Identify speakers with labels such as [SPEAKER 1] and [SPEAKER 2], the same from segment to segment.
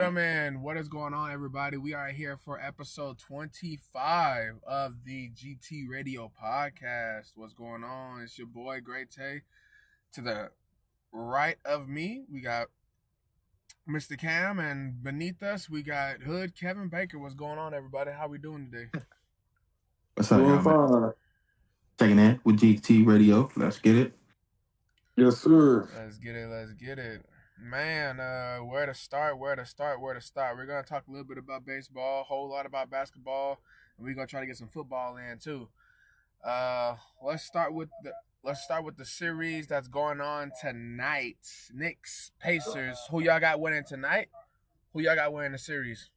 [SPEAKER 1] Gentlemen, what is going on, everybody? We are here for episode 25 of the GT Radio podcast. What's going on? It's your boy, Great Tay. To the right of me, we got Mr. Cam, and beneath us, we got Hood Kevin Baker. What's going on, everybody? How we doing today?
[SPEAKER 2] What's up, y'all, man? Checking in with GT Radio. Let's get it.
[SPEAKER 3] Yes, sir.
[SPEAKER 1] Let's get it. Man, where to start? We're going to talk a little bit about baseball, a whole lot about basketball, and we're going to try to get some football in too. Let's start with the series that's going on tonight. Knicks, Pacers. Who y'all got winning tonight? Who y'all got winning the series?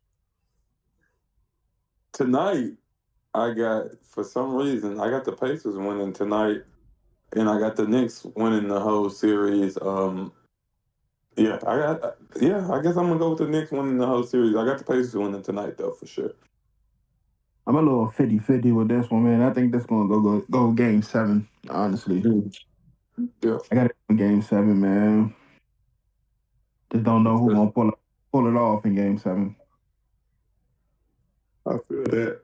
[SPEAKER 3] Tonight, for some reason, I got the Pacers winning tonight, and I got the Knicks winning the whole series. I guess I'm gonna go with the Knicks winning the whole series. I got the Pacers winning tonight, though, for sure.
[SPEAKER 2] I'm a little 50-50 with this one, man. I think this going to go game 7, honestly.
[SPEAKER 3] Yeah.
[SPEAKER 2] I got it in game 7, man. Just don't know who's going to pull it off in game 7.
[SPEAKER 3] I feel that.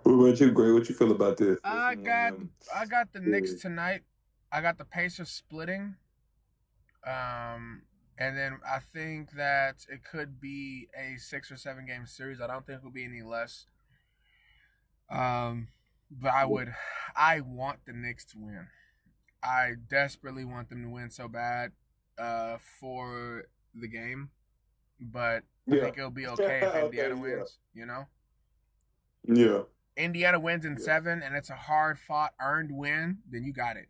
[SPEAKER 3] What about you, Gray? What you feel about this?
[SPEAKER 1] I got the Knicks tonight. I got the Pacers splitting. And then I think that it could be a 6 or 7 game series. I don't think it'll be any less. But I want the Knicks to win. I desperately want them to win so bad, for the game. But I think it'll be okay if Indiana wins, you know?
[SPEAKER 3] Yeah.
[SPEAKER 1] Indiana wins in 7 and it's a hard fought earned win, then you got it.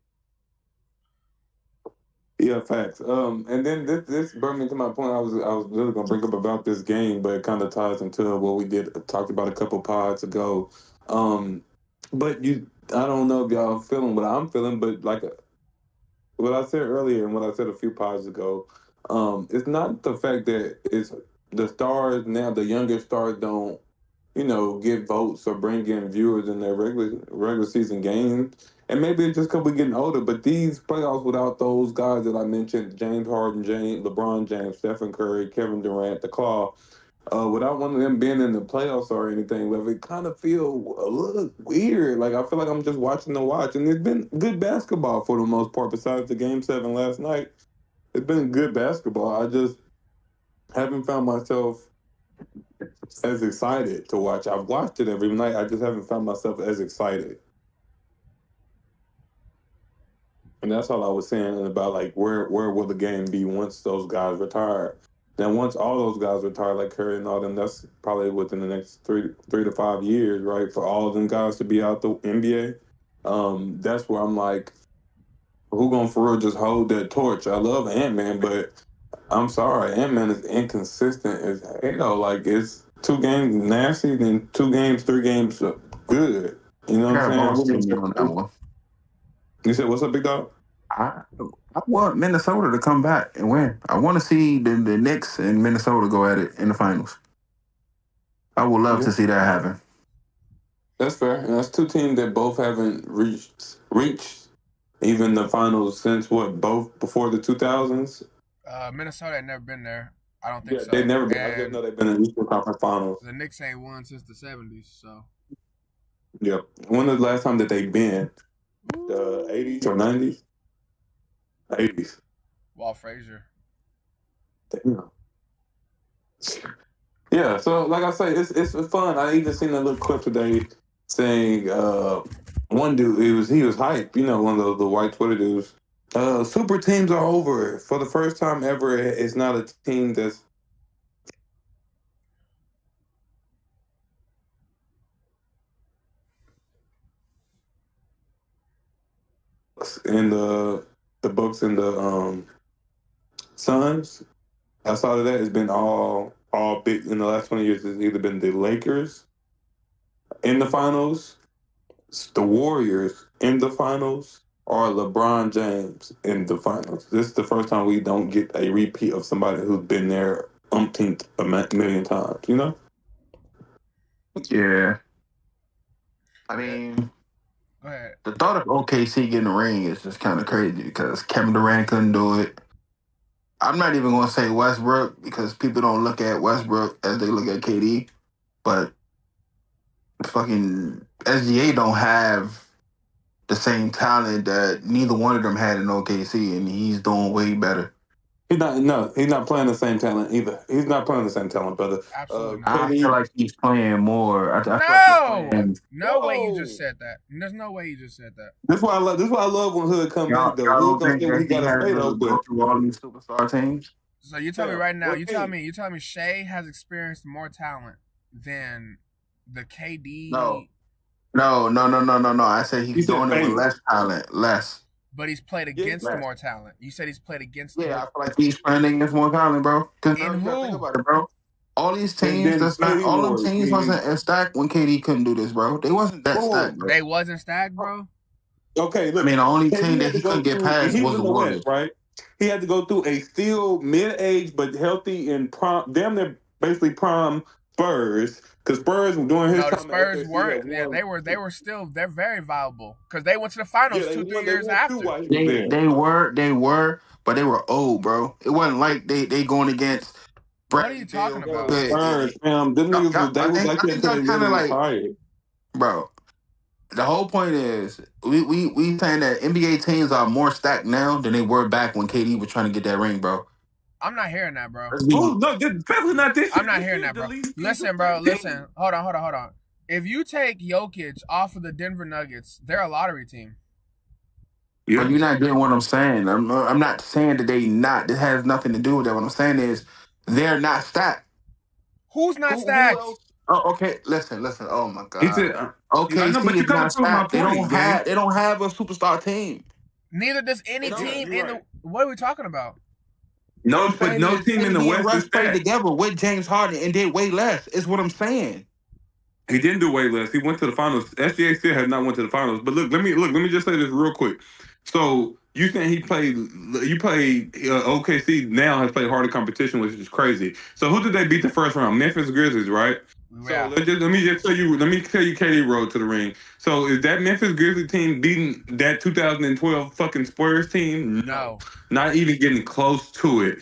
[SPEAKER 3] Yeah, facts. And then this brought me to my point. I was really gonna bring up about this game, but it kind of ties into what we talked about a couple pods ago. But I don't know if y'all feeling what I'm feeling, but like what I said earlier and what I said a few pods ago, it's not the fact that it's the stars now, the younger stars don't, get votes or bring in viewers in their regular season games. And maybe it's just because we're getting older, but these playoffs without those guys that I mentioned, James Harden, LeBron James, Stephen Curry, Kevin Durant, the Claw, without one of them being in the playoffs or anything, it kind of feel a little weird. Like, I feel like I'm just watching the watch. And it's been good basketball for the most part, besides the Game 7 last night. It's been good basketball. I just haven't found myself as excited to watch. I've watched it every night. I just haven't found myself as excited. And that's all I was saying about, like, where will the game be once those guys retire? Then once all those guys retire, like Curry and all them, that's probably within the next 3 to 5 years, right? For all of them guys to be out the NBA. That's where I'm like, who gonna for real just hold that torch? I love Ant-Man, but I'm sorry, Ant-Man is inconsistent as hell. Like, it's 2 games nasty, then 2 games, 3 games good. You know what I'm saying? You said, what's up, big dog?
[SPEAKER 2] I want Minnesota to come back and win. I want to see the Knicks and Minnesota go at it in the finals. I would love to see that happen.
[SPEAKER 3] That's fair. And that's 2 teams that both haven't reached even the finals since both before the 2000s?
[SPEAKER 1] Minnesota had never been there. I don't think so.
[SPEAKER 3] They've never been. I just know they've been in the Eastern Conference Finals.
[SPEAKER 1] The Knicks ain't won since the 70s, so.
[SPEAKER 3] Yep. When was the last time that they've been? The 80s or 90s? 80s.
[SPEAKER 1] Walt Frazier.
[SPEAKER 3] Damn. Yeah, so like I say, it's fun. I even seen a little clip today saying one dude, he was hype, one of the white Twitter dudes. Super teams are over. For the first time ever, it's not a team that's in the books in the Suns. Outside of that, it's been all big in the last 20 years. It's either been the Lakers in the finals, the Warriors in the finals, or LeBron James in the finals. This is the first time we don't get a repeat of somebody who's been there umpteenth a million times,
[SPEAKER 2] Yeah. I mean,
[SPEAKER 1] go ahead.
[SPEAKER 2] The thought of OKC getting a ring is just kind of crazy because Kevin Durant couldn't do it. I'm not even going to say Westbrook because people don't look at Westbrook as they look at KD, but fucking SGA don't have the same talent that neither one of them had in OKC, and he's doing way better.
[SPEAKER 3] He's not playing the same talent either. He's not playing the same talent, brother.
[SPEAKER 1] Absolutely not.
[SPEAKER 2] I feel like he's playing more. I feel like he's playing.
[SPEAKER 1] No way you just said that. There's no way you just said that.
[SPEAKER 3] This why I love when Hood comes back though.
[SPEAKER 2] Y'all
[SPEAKER 3] Hood don't think he got to stay though,
[SPEAKER 2] go
[SPEAKER 3] but
[SPEAKER 2] through all these superstar teams.
[SPEAKER 1] So you tell me right now, you tell me Shea has experienced more talent than the KD.
[SPEAKER 2] No. I said he's doing it with less talent, less.
[SPEAKER 1] But he's played against more talent. You said he's played against.
[SPEAKER 2] Yeah, I feel like he's playing against more talent, bro. Because think about it, bro. All these teams, all them teams wasn't as stacked when KD couldn't do this, bro. They wasn't that stacked, bro.
[SPEAKER 1] They wasn't stacked, bro.
[SPEAKER 3] Okay, look.
[SPEAKER 2] I mean, the only team that he couldn't get past was the Warriors,
[SPEAKER 3] right? He had to go through a still mid-age but healthy and damn near basically prime Spurs. Because Spurs were doing his time.
[SPEAKER 1] The Spurs weren't. Yeah, they were still. They're very viable because they went to the finals 2-3 years after.
[SPEAKER 2] They were, but they were old, bro. It wasn't like they going against.
[SPEAKER 1] What are you talking about?
[SPEAKER 3] Spurs, them niggas, they was like that kind of
[SPEAKER 2] like, bro. The whole point is we saying that NBA teams are more stacked now than they were back when KD was trying to get that ring, bro.
[SPEAKER 1] I'm not hearing that, bro.
[SPEAKER 3] Oh, no, definitely not this.
[SPEAKER 1] I'm not hearing that, bro. Listen, bro. Listen. Hold on. If you take Jokic off of the Denver Nuggets, they're a lottery team.
[SPEAKER 2] Yeah. But you're not getting what I'm saying. I'm not saying that they not. This has nothing to do with that. What I'm saying is they're not stacked.
[SPEAKER 1] Who's not stacked?
[SPEAKER 2] Oh, okay. Listen. Oh my God.
[SPEAKER 3] He said,
[SPEAKER 2] okay, but you not stacked. They don't have a superstar team.
[SPEAKER 1] Neither does any team in the. What are we talking about?
[SPEAKER 3] No team in the West is
[SPEAKER 2] played together with James Harden and did way less. Is what I'm saying.
[SPEAKER 3] He didn't do way less. He went to the finals. SGA still has not went to the finals. But let me just say this real quick. So you saying you played OKC now has played harder competition, which is crazy. So who did they beat the first round? Memphis Grizzlies, right?
[SPEAKER 1] Yeah.
[SPEAKER 3] So let me tell you KD road to the ring. So is that Memphis Grizzlies team beating that 2012 fucking Spurs team?
[SPEAKER 1] No.
[SPEAKER 3] Not even getting close to it.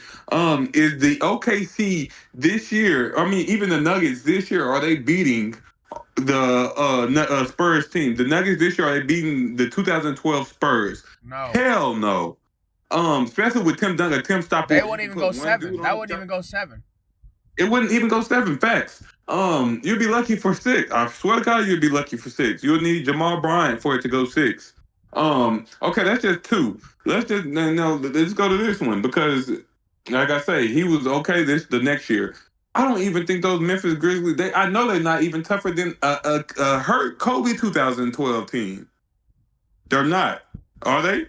[SPEAKER 3] Is the OKC this year, I mean even the Nuggets this year, are they beating the Spurs team? The Nuggets this year, are they beating the 2012 Spurs?
[SPEAKER 1] No.
[SPEAKER 3] Hell no. Especially with Tim Duncan. Tim stopped.
[SPEAKER 1] They wouldn't even go 7. That wouldn't even go 7.
[SPEAKER 3] It wouldn't even go 7. Facts. You'd be lucky for 6. I swear to God, you'd be lucky for 6. You'll need Jamal Bryant for it to go 6. Okay, that's just 2. Let's go to this one because, like I say, he was okay the next year. I don't even think those Memphis Grizzlies. I know they're not even tougher than a hurt Kobe 2012 team. They're not. Are they?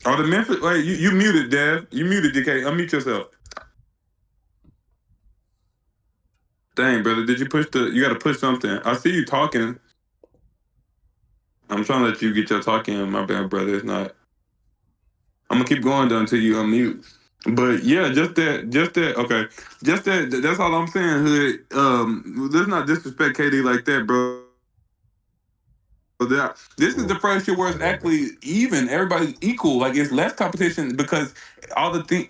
[SPEAKER 3] Are the Memphis? Wait, you muted, Dev. You muted, DK. Unmute yourself. Dang, brother, did you push you got to push something. I see you talking. I'm trying to let you get your talk in. My bad, brother. It's not. I'm going to keep going though until you unmute. But yeah, just that. Okay. Just that. That's all I'm saying, Hood. Let's not disrespect KD like that, bro. This is the first year where it's actually even. Everybody's equal. Like it's less competition because all the teams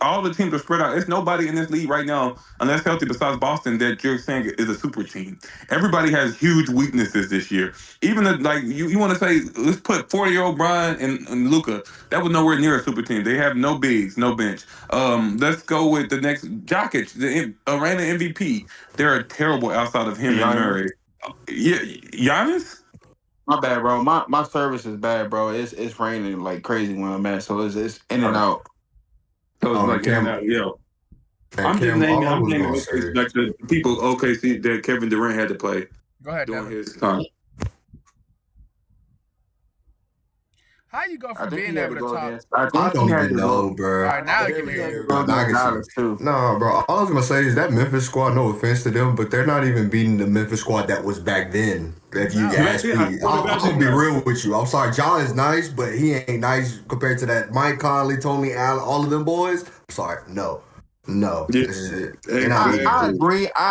[SPEAKER 3] are spread out. There's nobody in this league right now, unless healthy, besides Boston, that you're saying is a super team. Everybody has huge weaknesses this year. Even you want to say, let's put 40-year-old Brian and Luka. That was nowhere near a super team. They have no bigs, no bench. Let's go with the next Jokic, the Arena MVP. They're terrible outside of him and Murray. Yeah, Giannis.
[SPEAKER 2] My bad, bro. My service is bad, bro. It's raining like crazy where I'm at, so it's in and out.
[SPEAKER 3] So it's like in and out, yo. I'm just naming like the people OKC that Kevin Durant had to play.
[SPEAKER 1] Go ahead,
[SPEAKER 3] during his time.
[SPEAKER 1] How you go from being able to talk?
[SPEAKER 4] I don't even know, bro.
[SPEAKER 1] All right, now you can hear.
[SPEAKER 4] No, bro. All I was gonna say is that Memphis squad. No offense to them, but they're not even beating the Memphis squad that was back then. If you ask me, I'm gonna be real with you. I'm sorry, John is nice, but he ain't nice compared to that Mike Conley, Tony Allen, all of them boys. I'm sorry, no.
[SPEAKER 2] I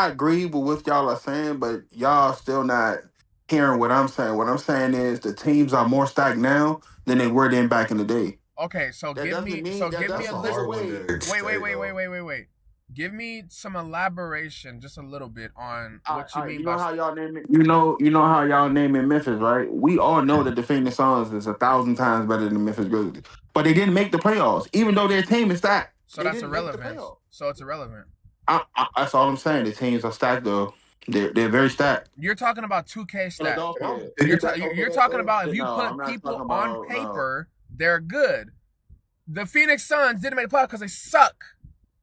[SPEAKER 2] agree with what y'all are saying, but y'all still not hearing what I'm saying. What I'm saying is the teams are more stacked now than they were then back in the day.
[SPEAKER 1] Okay, so
[SPEAKER 2] That
[SPEAKER 1] give
[SPEAKER 2] doesn't
[SPEAKER 1] me
[SPEAKER 2] mean
[SPEAKER 1] so
[SPEAKER 2] that
[SPEAKER 1] give me
[SPEAKER 2] that's
[SPEAKER 1] a
[SPEAKER 2] a
[SPEAKER 1] list.
[SPEAKER 2] hard
[SPEAKER 4] one to explain,
[SPEAKER 1] Wait. Give me some elaboration, just a little bit, on what you mean
[SPEAKER 2] you
[SPEAKER 1] by.
[SPEAKER 2] know how y'all name it. You know how y'all name it Memphis, right? We all know that the Phoenix Suns is 1,000 times better than the Memphis Grizzlies, but they didn't make the playoffs, even though their team is stacked.
[SPEAKER 1] So
[SPEAKER 2] They
[SPEAKER 1] that's
[SPEAKER 2] didn't make the
[SPEAKER 1] irrelevant.
[SPEAKER 2] playoffs.
[SPEAKER 1] So it's irrelevant.
[SPEAKER 2] That's all I'm saying. The teams are stacked, though. They're very stacked.
[SPEAKER 1] You're talking about 2K stats.
[SPEAKER 2] Philadelphia.
[SPEAKER 1] You're talking about if you
[SPEAKER 2] No, I'm
[SPEAKER 1] put
[SPEAKER 2] not
[SPEAKER 1] people
[SPEAKER 2] talking
[SPEAKER 1] on
[SPEAKER 2] about,
[SPEAKER 1] paper, they're good. The Phoenix Suns didn't make the playoffs because they suck.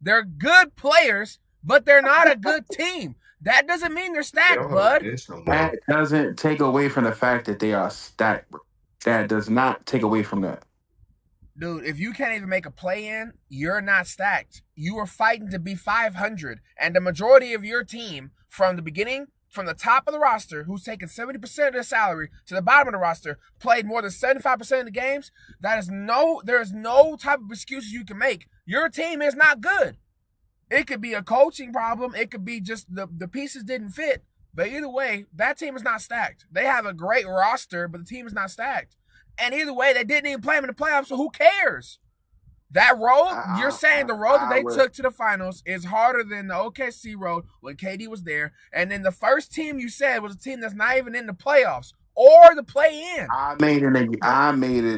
[SPEAKER 1] They're good players, but they're not a good team. That doesn't mean they're
[SPEAKER 4] They
[SPEAKER 1] stacked,
[SPEAKER 4] don't have
[SPEAKER 1] bud.
[SPEAKER 4] a bench no more.
[SPEAKER 2] That doesn't take away from the fact that they are stacked, bro. That does not take away from that.
[SPEAKER 1] Dude, if you can't even make a play-in, you're not stacked. You are fighting to be 500, and the majority of your team, from the beginning, from the top of the roster, who's taken 70% of their salary, to the bottom of the roster, played more than 75% of the games. There is no type of excuses you can make. Your team is not good. It could be a coaching problem. It could be just the pieces didn't fit. But either way, that team is not stacked. They have a great roster, but the team is not stacked. And either way, they didn't even play them in the playoffs, so who cares? That road, you're saying the road that they took to the finals is harder than the OKC road when KD was there. And then the first team you said was a team that's not even in the playoffs or the play-in.
[SPEAKER 2] I made an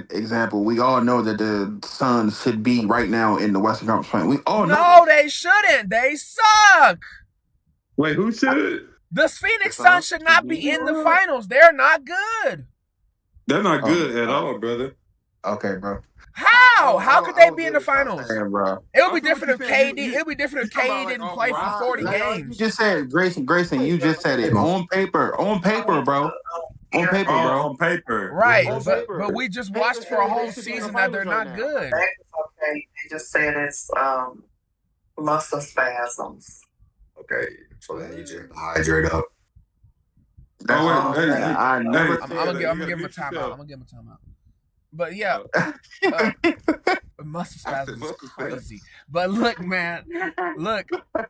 [SPEAKER 2] example. We all know that the Suns should be right now in the Western Conference Final. We all know.
[SPEAKER 1] No, they shouldn't. They suck.
[SPEAKER 3] Wait, who should?
[SPEAKER 1] The Phoenix Suns should not be in the finals. They're not good.
[SPEAKER 3] They're not good at all, brother.
[SPEAKER 2] Okay, bro.
[SPEAKER 1] How? How could they be in the finals?
[SPEAKER 2] Bro.
[SPEAKER 1] It would be different if KD. It would be different if KD didn't play for 40 games.
[SPEAKER 2] You just said, Grayson. You just said it on paper, bro. On paper, bro.
[SPEAKER 3] On paper,
[SPEAKER 1] right?
[SPEAKER 2] On
[SPEAKER 1] But
[SPEAKER 2] paper.
[SPEAKER 1] but we just watched for a whole season that they're not good.
[SPEAKER 5] That is okay. They just said it's muscle spasms.
[SPEAKER 4] Okay, so then you just hydrate up.
[SPEAKER 2] That's all I'm saying. I never
[SPEAKER 1] I'm
[SPEAKER 2] said
[SPEAKER 1] gonna
[SPEAKER 2] that.
[SPEAKER 1] give him a timeout. But yeah, muscle spasms is crazy. But look, man,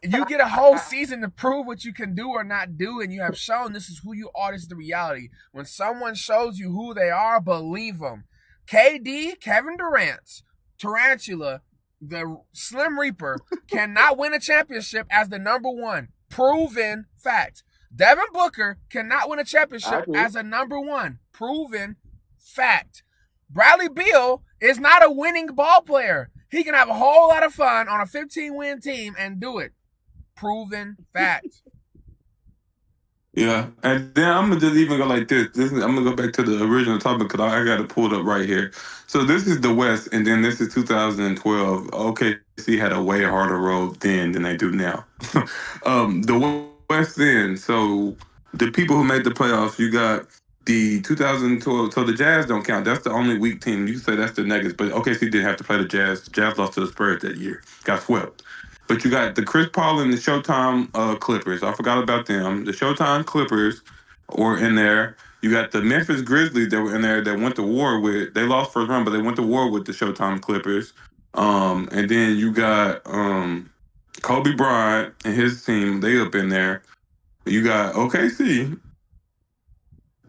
[SPEAKER 1] you get a whole season to prove what you can do or not do, and you have shown this is who you are. This is the reality. When someone shows you who they are, believe them. KD, Kevin Durant, Tarantula, the Slim Reaper, cannot win a championship as the number one. Proven fact. Devin Booker cannot win a championship as a number one. Proven fact. Bradley Beal is not a winning ball player. He can have a whole lot of fun on a 15-win team and do it. Proven fact.
[SPEAKER 3] Yeah, and then I'm gonna just even go like this. I'm gonna go back to the original topic because I got it pulled up right here. So this is the West, and then this is 2012. OKC had a way harder road then than they do now. The West then. So the people who made the playoffs, you got the 2012. So the Jazz don't count. That's the only weak team. You say that's the Nuggets, but OKC didn't have to play the Jazz. The Jazz lost to the Spurs that year. Got swept. But you got the Chris Paul and the Showtime Clippers. I forgot about them. The Showtime Clippers were in there. You got the Memphis Grizzlies that were in there that went to war with. They lost first round, but they went to war with the Showtime Clippers. And then you got Kobe Bryant and his team. They up in there. You got OKC,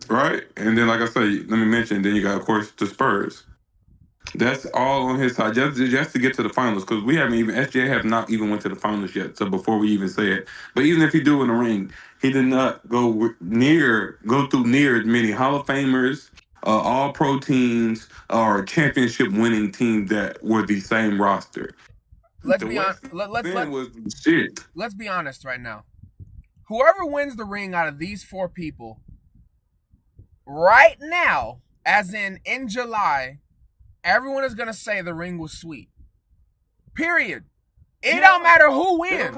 [SPEAKER 3] right? And then, like I say, let me mention. Then you got, of course, the Spurs. That's all on his side, just to get to the finals, because we haven't even SGA have not even went to the finals yet. So before we even say it, but even if he do in the ring, he did not go through near as many Hall of Famers, All Pro teams, or championship winning teams that were the same roster.
[SPEAKER 1] Let's
[SPEAKER 3] The
[SPEAKER 1] be
[SPEAKER 3] West
[SPEAKER 1] honest.
[SPEAKER 3] was shit.
[SPEAKER 1] Let's be honest right now. Whoever wins the ring out of these four people, right now, as in July, everyone is going to say the ring was sweet. Period. It don't matter who wins.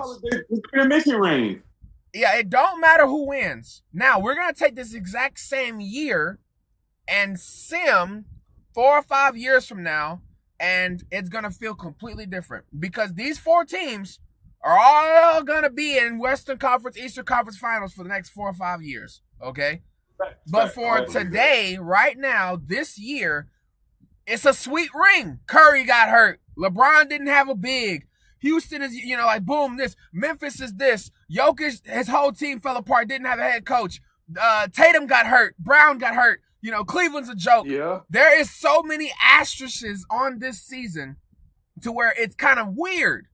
[SPEAKER 3] It's Mickey ring.
[SPEAKER 1] Yeah, it don't matter who wins. Now, we're going to take this exact same year and sim 4 or 5 years from now, and it's going to feel completely different. Because these four teams are all going to be in Western Conference, Eastern Conference Finals for the next 4 or 5 years. Okay? But for today, right now, this year, it's a sweet ring. Curry got hurt. LeBron didn't have a big. Houston is, like, boom, this. Memphis is this. Jokic, his whole team fell apart, didn't have a head coach. Tatum got hurt. Brown got hurt. Cleveland's a joke.
[SPEAKER 3] Yeah.
[SPEAKER 1] There is so many asterisks on this season to where it's kind of weird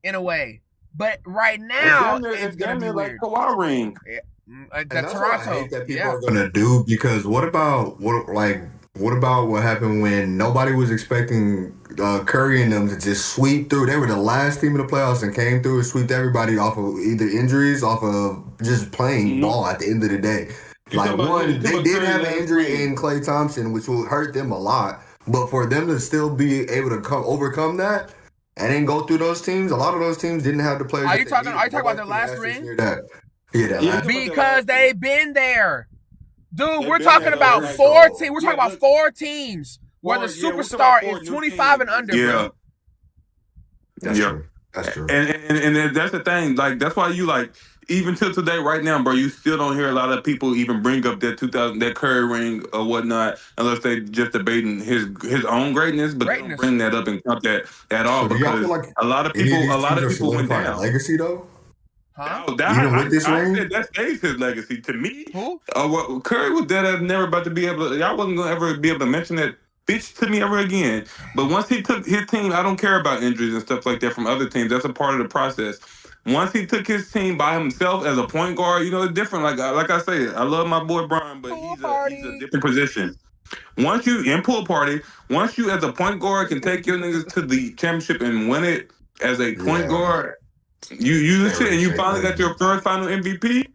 [SPEAKER 1] in a way. But right now, it's going to be
[SPEAKER 3] like
[SPEAKER 1] weird.
[SPEAKER 3] Kawhi ring.
[SPEAKER 4] And that's what I
[SPEAKER 1] Toronto.
[SPEAKER 4] hate that people are gonna do, because what about what happened when nobody was expecting Curry and them to just sweep through? They were the last team in the playoffs and came through and swept everybody off of either injuries, off of just playing ball at the end of the day. Like, one, they did have an injury in Klay Thompson, which will hurt them a lot. But for them to still be able to overcome that and then go through those teams, a lot of those teams didn't have the players.
[SPEAKER 1] Are you talking about their last ring?
[SPEAKER 4] Yeah,
[SPEAKER 1] because they've been there. Dude, we're talking about 4 teams. We're talking about 4 teams where the superstar is 25 and under.
[SPEAKER 3] Yeah.
[SPEAKER 1] Bro.
[SPEAKER 4] That's true. That's true.
[SPEAKER 3] And that's the thing. Like, that's why you, like, even till today, right now, bro, you still don't hear a lot of people even bring up that Curry ring or whatnot, unless they just debating his own greatness. But they don't bring that up and count that at all,
[SPEAKER 4] So
[SPEAKER 3] because
[SPEAKER 4] like
[SPEAKER 3] a lot of people went down.
[SPEAKER 4] Legacy though.
[SPEAKER 1] Huh?
[SPEAKER 4] Even with this ring?
[SPEAKER 3] said that stays his legacy. To me,
[SPEAKER 1] Who?
[SPEAKER 3] Curry was dead. Never about to be able to. Y'all wasn't gonna ever be able to mention that bitch to me ever again. But once he took his team, I don't care about injuries and stuff like that from other teams. That's a part of the process. Once he took his team by himself as a point guard, it's different. Like I say, I love my boy Brian, but he's a different position. Once you in pool party, once you as a point guard can take your niggas to the championship and win it as a point guard. You the shit, and you finally got your first final MVP.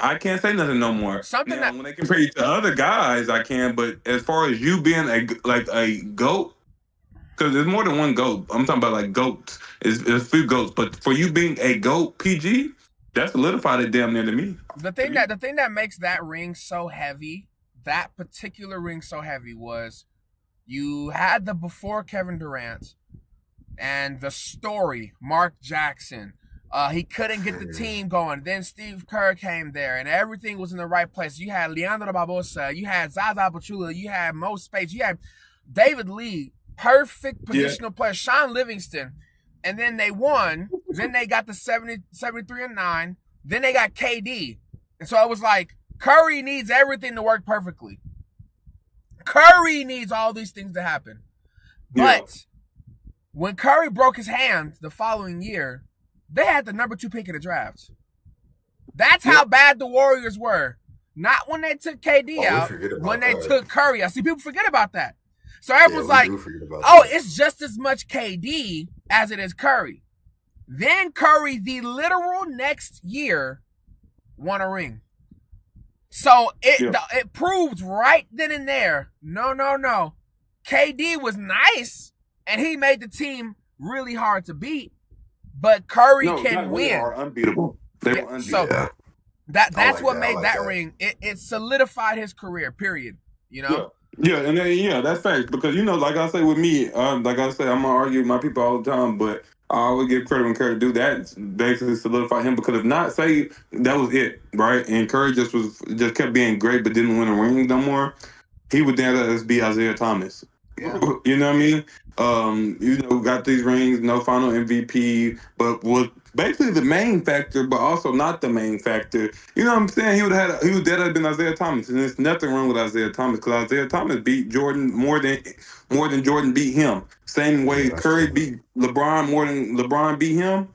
[SPEAKER 3] I can't say nothing no more. When they compare you to other guys, I can. But as far as you being a GOAT, because there's more than one GOAT. I'm talking about like GOATs. It's a few GOATs, but for you being a GOAT PG, that solidified it damn near to me.
[SPEAKER 1] The thing that makes that ring so heavy, that particular ring so heavy, was you had the before Kevin Durant and the story, Mark Jackson. He couldn't get the team going. Then Steve Kerr came there, and everything was in the right place. You had Leandro Barbosa, you had Zaza Pachulia, you had Mo Spates, you had David Lee, perfect positional player, Sean Livingston, and then they won. Then they got the 73-9. Then they got KD, and so it was like Curry needs everything to work perfectly. Curry needs all these things to happen, but when Curry broke his hand the following year, they had the number 2 pick in the draft. That's how bad the Warriors were. Not when they took KD out, when they took Curry out. See, people forget about that. So everyone's like, it's just as much KD as it is Curry. Then Curry, the literal next year, won a ring. So it proved right then and there, no. KD was nice, and he made the team really hard to beat. But Curry can win.
[SPEAKER 3] They are unbeatable. They were unbeatable.
[SPEAKER 1] So that's what made that ring. It solidified his career. Period.
[SPEAKER 3] Yeah, and then, that's facts. Because like I say with me, like I say, I'm gonna argue with my people all the time, but I always give credit when Curry do that. Basically solidify him, because if not, say that was it, right? And Curry just kept being great, but didn't win a ring no more. He would then let us be Isaiah Thomas. Yeah. You know what I mean? Got these rings, no final MVP, but was basically the main factor, but also not the main factor. You know what I'm saying? He would have been Isaiah Thomas, and there's nothing wrong with Isaiah Thomas, because Isaiah Thomas beat Jordan more than Jordan beat him. Same way Curry beat LeBron more than LeBron beat him.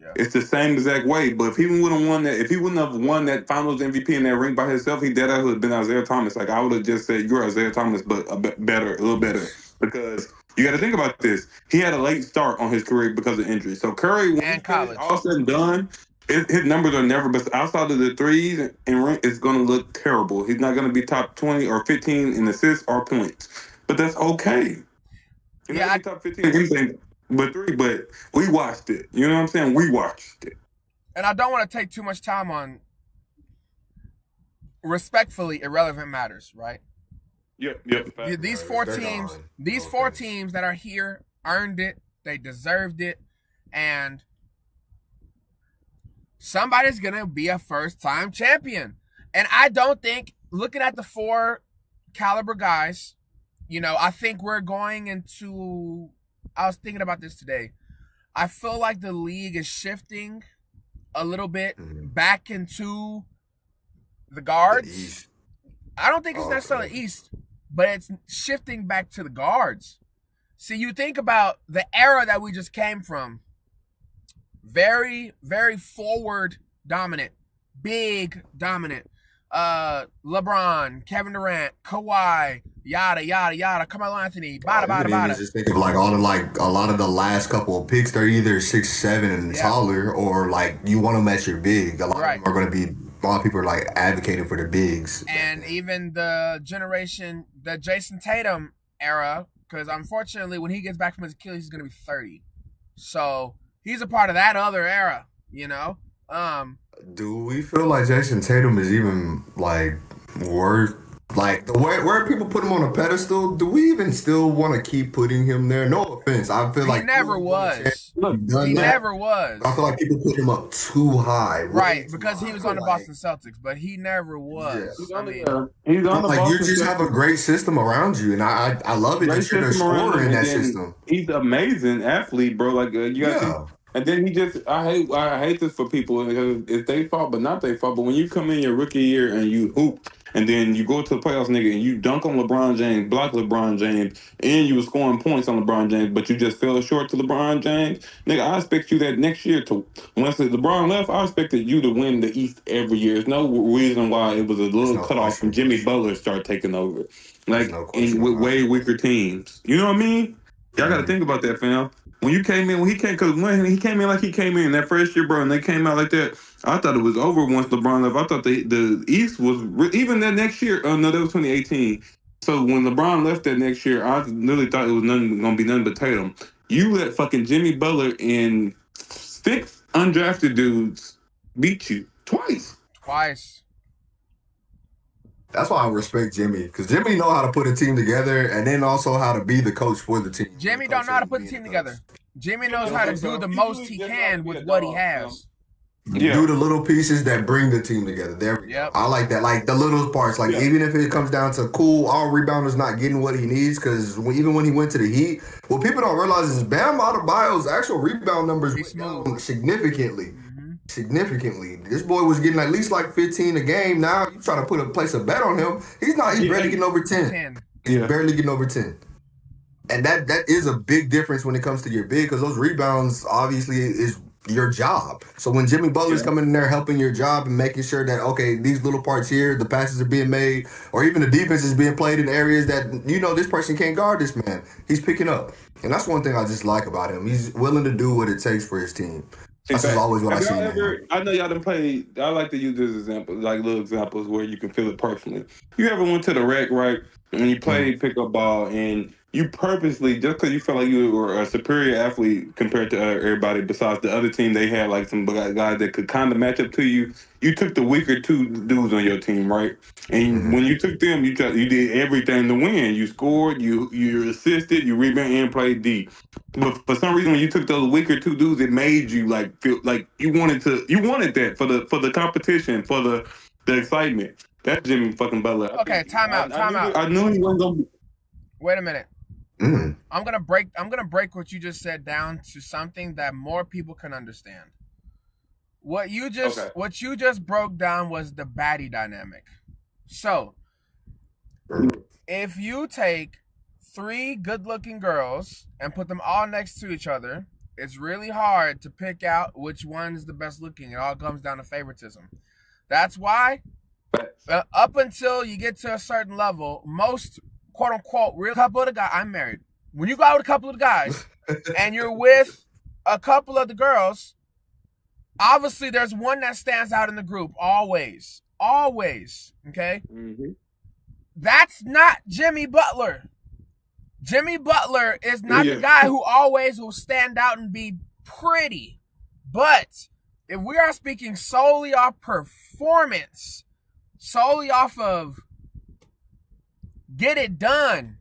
[SPEAKER 3] Yeah. It's the same exact way. But if he wouldn't have won that Finals MVP in that ring by himself, he would have been Isaiah Thomas. Like, I would have just said, you're Isaiah Thomas, but a little better. Because you got to think about this. He had a late start on his career because of injury. So Curry, when college, all said and done, his numbers are never, but outside of the threes and ring, it's going to look terrible. He's not going to be top 20 or 15 in assists or points. But that's okay. He's not going to be top 15 anything but 3, but we watched it. You know what I'm saying? We watched it.
[SPEAKER 1] And I don't want to take too much time on respectfully irrelevant matters, right?
[SPEAKER 3] Yep.
[SPEAKER 1] These 4 teams that are here earned it. They deserved it. And somebody's going to be a first-time champion. And I don't think, looking at the 4 caliber guys, I think we're going into, I was thinking about this today. I feel like the league is shifting a little bit back into the guards. I don't think it's necessarily East, but it's shifting back to the guards. See, you think about the era that we just came from. Very, very forward dominant. Big dominant. LeBron, Kevin Durant, Kawhi, yada, yada, yada, Carmelo Anthony, bada.
[SPEAKER 4] Just think of like all of like a lot of the last couple of picks, they're either 6'7" and taller, or like you want them at your big. A lot of them are going to be. A lot of people are like advocating for the bigs.
[SPEAKER 1] And even the generation, the Jason Tatum era, because unfortunately when he gets back from his Achilles, he's going to be 30. So he's a part of that other era, you know?
[SPEAKER 4] Do we feel like Jason Tatum is even like worth like the way where people put him on a pedestal? Do we even still want to keep putting him there? No offense, I feel like
[SPEAKER 1] he never was. He never was.
[SPEAKER 4] I feel like people put him up too high,
[SPEAKER 1] right? Because he was on the Boston Celtics, but he never was.
[SPEAKER 3] Yeah. He's on the
[SPEAKER 4] like
[SPEAKER 3] Boston
[SPEAKER 4] you just have a great system around you, and I love it that you're the scorer in that system.
[SPEAKER 3] He's an amazing athlete, bro. Like you got. And then he just, I hate this for people because it's their fault, but not their fault. But when you come in your rookie year and you hoop, and then you go to the playoffs, nigga, and you dunk on LeBron James, block LeBron James, and you were scoring points on LeBron James, but you just fell short to LeBron James, nigga, I expect you that next year to, once LeBron left, I expected you to win the East every year. There's no reason why it was a little cutoff from Jimmy Butler start taking over. Like, with way weaker teams. You know what I mean? Y'all got to think about that, fam. When you came in, when he came in like he came in that first year, bro, and they came out like that, I thought it was over once LeBron left. I thought the East was, even that next year, no, that was 2018. So when LeBron left that next year, I literally thought it was going to be nothing but Tatum. You let fucking Jimmy Butler and 6 undrafted dudes beat you twice.
[SPEAKER 4] That's why I respect Jimmy, because Jimmy know how to put a team together, and then also how to be the coach for the team.
[SPEAKER 1] Jimmy don't know how to put a team together. Jimmy knows how to do the most he can with what he has.
[SPEAKER 4] Do the little pieces that bring the team together. There we go. I like that. Like the little parts. Like even if it comes down to all rebounders not getting what he needs, because even when he went to the Heat, what people don't realize is Bam Adebayo's actual rebound numbers went down significantly. Significantly. This boy was getting at least like 15 a game. Now you try to place a bet on him. He's barely getting over 10. He's barely getting over 10. And that is a big difference when it comes to your big, because those rebounds obviously is your job. So when Jimmy Butler's coming in there helping your job and making sure that, okay, these little parts here, the passes are being made, or even the defense is being played in areas that, you know, this person can't guard this man. He's picking up. And that's one thing I just like about him. He's willing to do what it takes for his team. That's always what I see.
[SPEAKER 3] I know y'all done played. I like to use this example, like little examples where you can feel it personally. You ever went to the rec, right? And you played pickup ball, and you purposely, just because you felt like you were a superior athlete compared to everybody besides the other team, they had like some guys that could kind of match up to you. You took the weaker 2 dudes on your team, right? And when you took them, you did everything to win. You scored, you assisted, you rebounded, and played D. But for some reason, when you took those weaker 2 dudes, it made you like feel like you wanted that for the competition, for the excitement. That's Jimmy fucking Butler.
[SPEAKER 1] Okay, time out.
[SPEAKER 3] I knew he wasn't gonna.
[SPEAKER 1] Wait a minute. I'm gonna break what you just said down to something that more people can understand. What you just broke down was the baddie dynamic. So, if you take 3 good-looking girls and put them all next to each other, it's really hard to pick out which one's the best looking. It all comes down to favoritism. That's why, up until you get to a certain level, most quote-unquote real couple of the guys, I'm married. When you go out with a couple of the guys and you're with a couple of the girls, obviously there's one that stands out in the group, always, okay? That's not Jimmy Butler. Jimmy Butler is not the guy who always will stand out and be pretty. But if we are speaking solely off performance, solely off of get it done,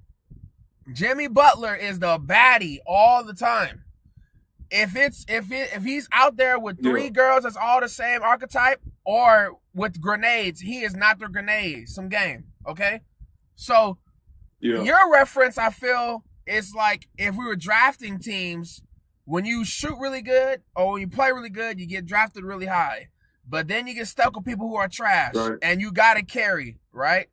[SPEAKER 1] Jimmy Butler is the baddie all the time. If he's out there with 3 girls that's all the same archetype, or with grenades, he is not the grenade. Some game, okay? So your reference, I feel, is like if we were drafting teams, when you shoot really good or when you play really good, you get drafted really high. But then you get stuck with people who are trash, and you got to carry, right?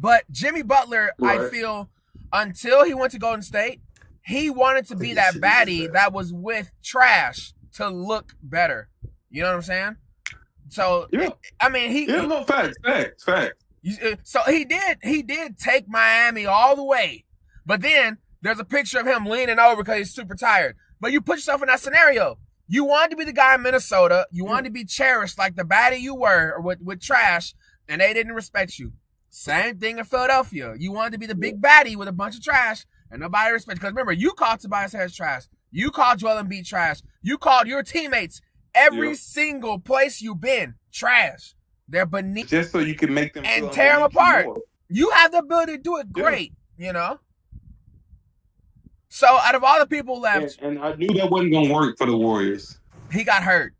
[SPEAKER 1] But Jimmy Butler, I
[SPEAKER 3] Right.
[SPEAKER 1] feel, until he went to Golden State, he wanted to be that baddie that was with trash to look better. You know what I'm saying? So,
[SPEAKER 3] Yeah.
[SPEAKER 1] I mean,
[SPEAKER 3] Facts.
[SPEAKER 1] So he did take Miami all the way. But then there's a picture of him leaning over because he's super tired. But you put yourself in that scenario. You wanted to be the guy in Minnesota. You wanted to be cherished like the baddie you were or with trash, and they didn't respect you. Same thing in Philadelphia. You wanted to be the big baddie with a bunch of trash, and nobody respected you. Because remember, you called Tobias Harris trash. You called Joel Embiid trash. You called your teammates every single place you've been trash. They're beneath.
[SPEAKER 3] Just so you can make them
[SPEAKER 1] and
[SPEAKER 3] feel
[SPEAKER 1] tear them
[SPEAKER 3] underneath you
[SPEAKER 1] apart.
[SPEAKER 3] more.
[SPEAKER 1] You have the ability to do it great, you know? So out of all the people left,
[SPEAKER 3] And I knew that wasn't gonna work for the Warriors.
[SPEAKER 1] he got hurt.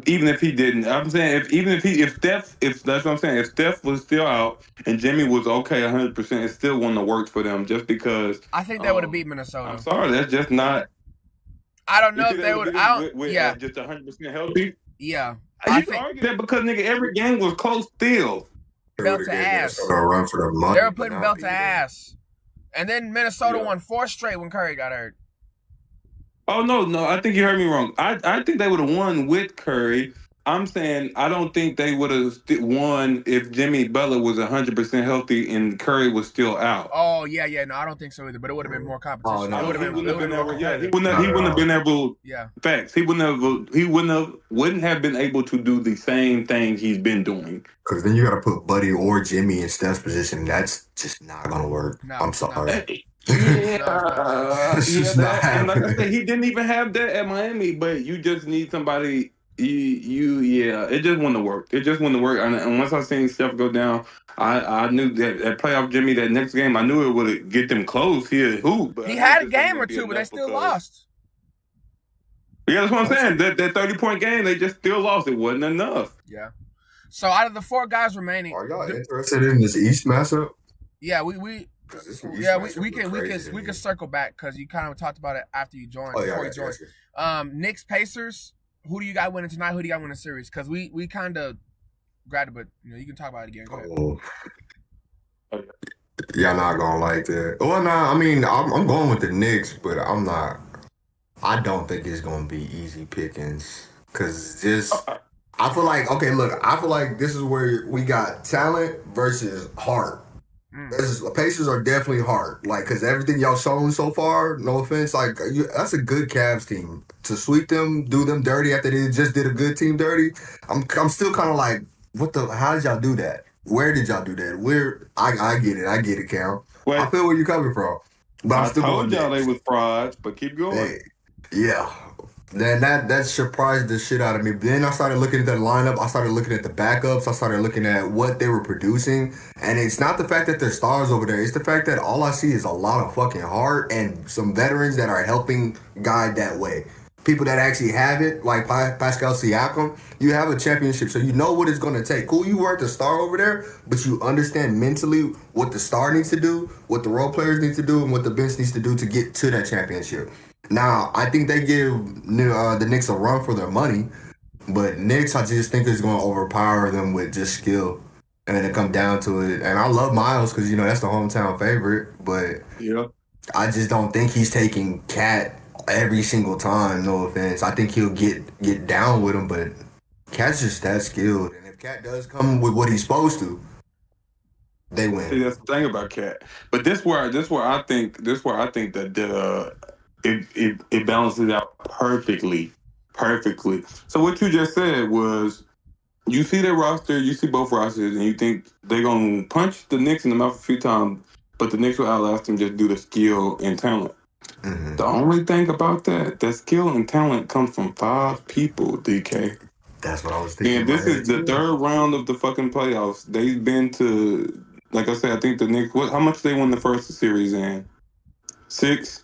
[SPEAKER 3] Even if he didn't, I'm saying if that's what I'm saying. If Steph was still out and Jimmy was okay 100%, it still wouldn't have worked for them just because.
[SPEAKER 1] I think they would have beat Minnesota.
[SPEAKER 3] I'm sorry, that's just not.
[SPEAKER 1] I don't know if they would. Yeah,
[SPEAKER 3] just 100% healthy.
[SPEAKER 1] Yeah,
[SPEAKER 3] You can argue that because nigga, every game was close still.
[SPEAKER 1] Belt to ass.
[SPEAKER 4] Run for their money,
[SPEAKER 1] they were putting belt to ass, and then Minnesota won 4 straight when Curry got hurt.
[SPEAKER 3] Oh no! I think you heard me wrong. I think they would have won with Curry. I'm saying I don't think they would have won if Jimmy Butler was 100% healthy and Curry was still out.
[SPEAKER 1] Oh yeah. No, I don't think so either. But it would have been more competition.
[SPEAKER 4] Oh, no,
[SPEAKER 1] It would have been more competitive.
[SPEAKER 3] He wouldn't have been able.
[SPEAKER 1] Yeah.
[SPEAKER 3] Facts. He wouldn't have been able to do the same thing he's been doing.
[SPEAKER 4] Because then you got to put Buddy or Jimmy in Steph's position. That's just not gonna work.
[SPEAKER 1] No,
[SPEAKER 4] I'm sorry.
[SPEAKER 3] It's
[SPEAKER 4] just not
[SPEAKER 3] and like I
[SPEAKER 4] happening.
[SPEAKER 3] said, he didn't even have that at Miami. But you just need somebody. It just wouldn't have worked. It just wouldn't have worked. And once I seen Steph go down, I knew that playoff Jimmy, that next game, I knew it would get them close here. But
[SPEAKER 1] he had a game or two, but they still lost.
[SPEAKER 3] Yeah, that's what I'm saying. That 30-point game, they just still lost. It wasn't enough.
[SPEAKER 1] Yeah. So out of the 4 guys remaining,
[SPEAKER 4] Are y'all interested in this East matchup?
[SPEAKER 1] Yeah, we can circle back because you kind of talked about it after you joined. Before you joined. Knicks Pacers. Who do you got winning tonight? Who do you got winning the series? Because we kind of grabbed it, but you can talk about it again. Go ahead.
[SPEAKER 4] Y'all not gonna like that. Well, nah. I mean, I'm going with the Knicks, but I'm not. I don't think it's gonna be easy pickings because I feel like I feel like this is where we got talent versus heart. Pacers are definitely hard, like, because everything y'all shown so far, no offense, like, that's a good Cavs team. To sweep them, do them dirty after they just did a good team dirty, I'm still kind of like, how did y'all do that? Where did y'all do that? I get it, Cal.
[SPEAKER 3] Wait,
[SPEAKER 4] I feel where you're coming from. But I'm still
[SPEAKER 3] told
[SPEAKER 4] going
[SPEAKER 3] y'all they was frauds, but keep going.
[SPEAKER 4] Yeah. Then that surprised the shit out of me. Then I started looking at that lineup. I started looking at the backups. I started looking at what they were producing. And it's not the fact that they're stars over there. It's the fact that all I see is a lot of fucking heart and some veterans that are helping guide that way. People that actually have it, like Pascal Siakam, you have a championship, so you know what it's going to take. Cool, you weren't the star over there, but you understand mentally what the star needs to do, what the role players need to do, and what the bench needs to do to get to that championship. Now, I think they give the Knicks a run for their money, but Knicks, I just think is going to overpower them with just skill. And then it come down to it. And I love Miles because, that's the hometown favorite, but I just don't think he's taking Cat every single time, no offense. I think he'll get down with him, but Cat's just that skilled. And if Cat does come with what he's supposed to, they win.
[SPEAKER 3] See, that's the thing about Cat. But this where I think that it balances out perfectly. So what you just said was, you see their roster, you see both rosters, and you think they're gonna punch the Knicks in the mouth a few times, but the Knicks will outlast them just due to skill and talent. Mm-hmm. The only thing about that skill and talent comes from 5 people, DK.
[SPEAKER 4] That's what I was thinking.
[SPEAKER 3] And this is the 3rd round of the fucking playoffs. They've been to, like I said, I think the Knicks, how much they won the first series in? 6?